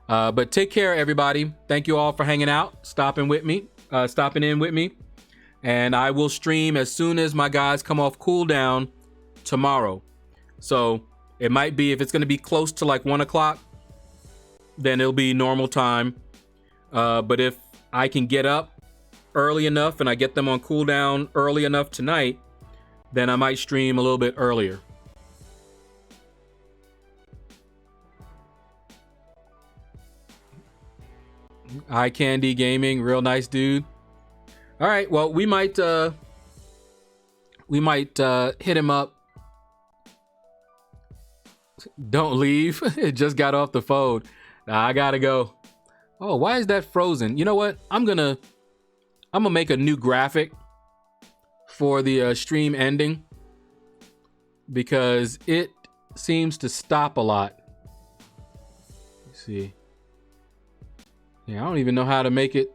But take care, everybody. Thank you all for hanging out, stopping in with me. And I will stream as soon as my guys come off cooldown tomorrow. So it might be, if it's going to be close to like 1 o'clock, then it'll be normal time. But if I can get up early enough and I get them on cooldown early enough tonight, then I might stream a little bit earlier. Eye Candy Gaming, real nice dude. All right, well, we might hit him up. Don't leave. It just got off the phone. Nah, I gotta go. Oh, why is that frozen? You know what? I'm gonna make a new graphic for the stream ending because it seems to stop a lot. Let's see. Yeah, I don't even know how to make it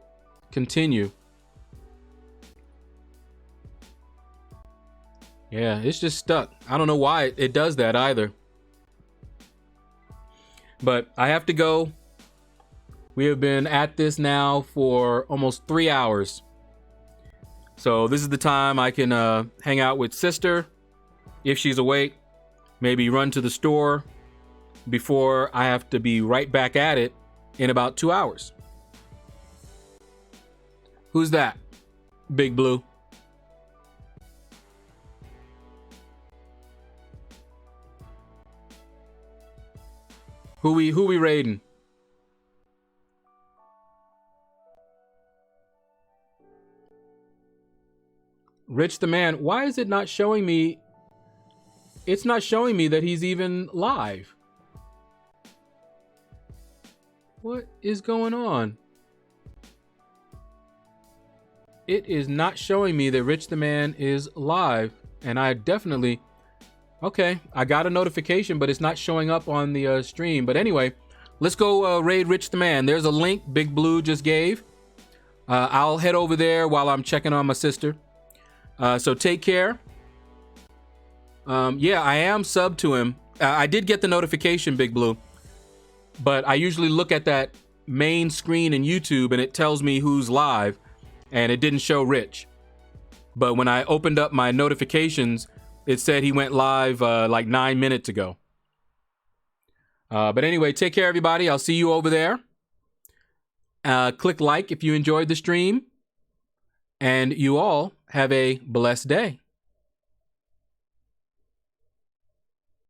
continue. Yeah, it's just stuck. I don't know why it does that either. But I have to go. We have been at this now for almost 3 hours. So this is the time I can hang out with sister if she's awake. Maybe run to the store before I have to be right back at it in about 2 hours. Who's that? Big Blue. Who we raiding? Rich the Man. Why is it not showing me? It's not showing me that he's even live. What is going on? It is not showing me that Rich the Man is live. And I definitely... Okay, I got a notification, but it's not showing up on the stream. But anyway, let's go raid Rich the Man. There's a link Big Blue just gave. I'll head over there while I'm checking on my sister. So take care. Yeah, I am subbed to him. I did get the notification, Big Blue. But I usually look at that main screen in YouTube and it tells me who's live. And it didn't show Rich. But when I opened up my notifications, it said he went live like 9 minutes ago. But anyway, take care, everybody. I'll see you over there. Click like if you enjoyed the stream. And you all have a blessed day.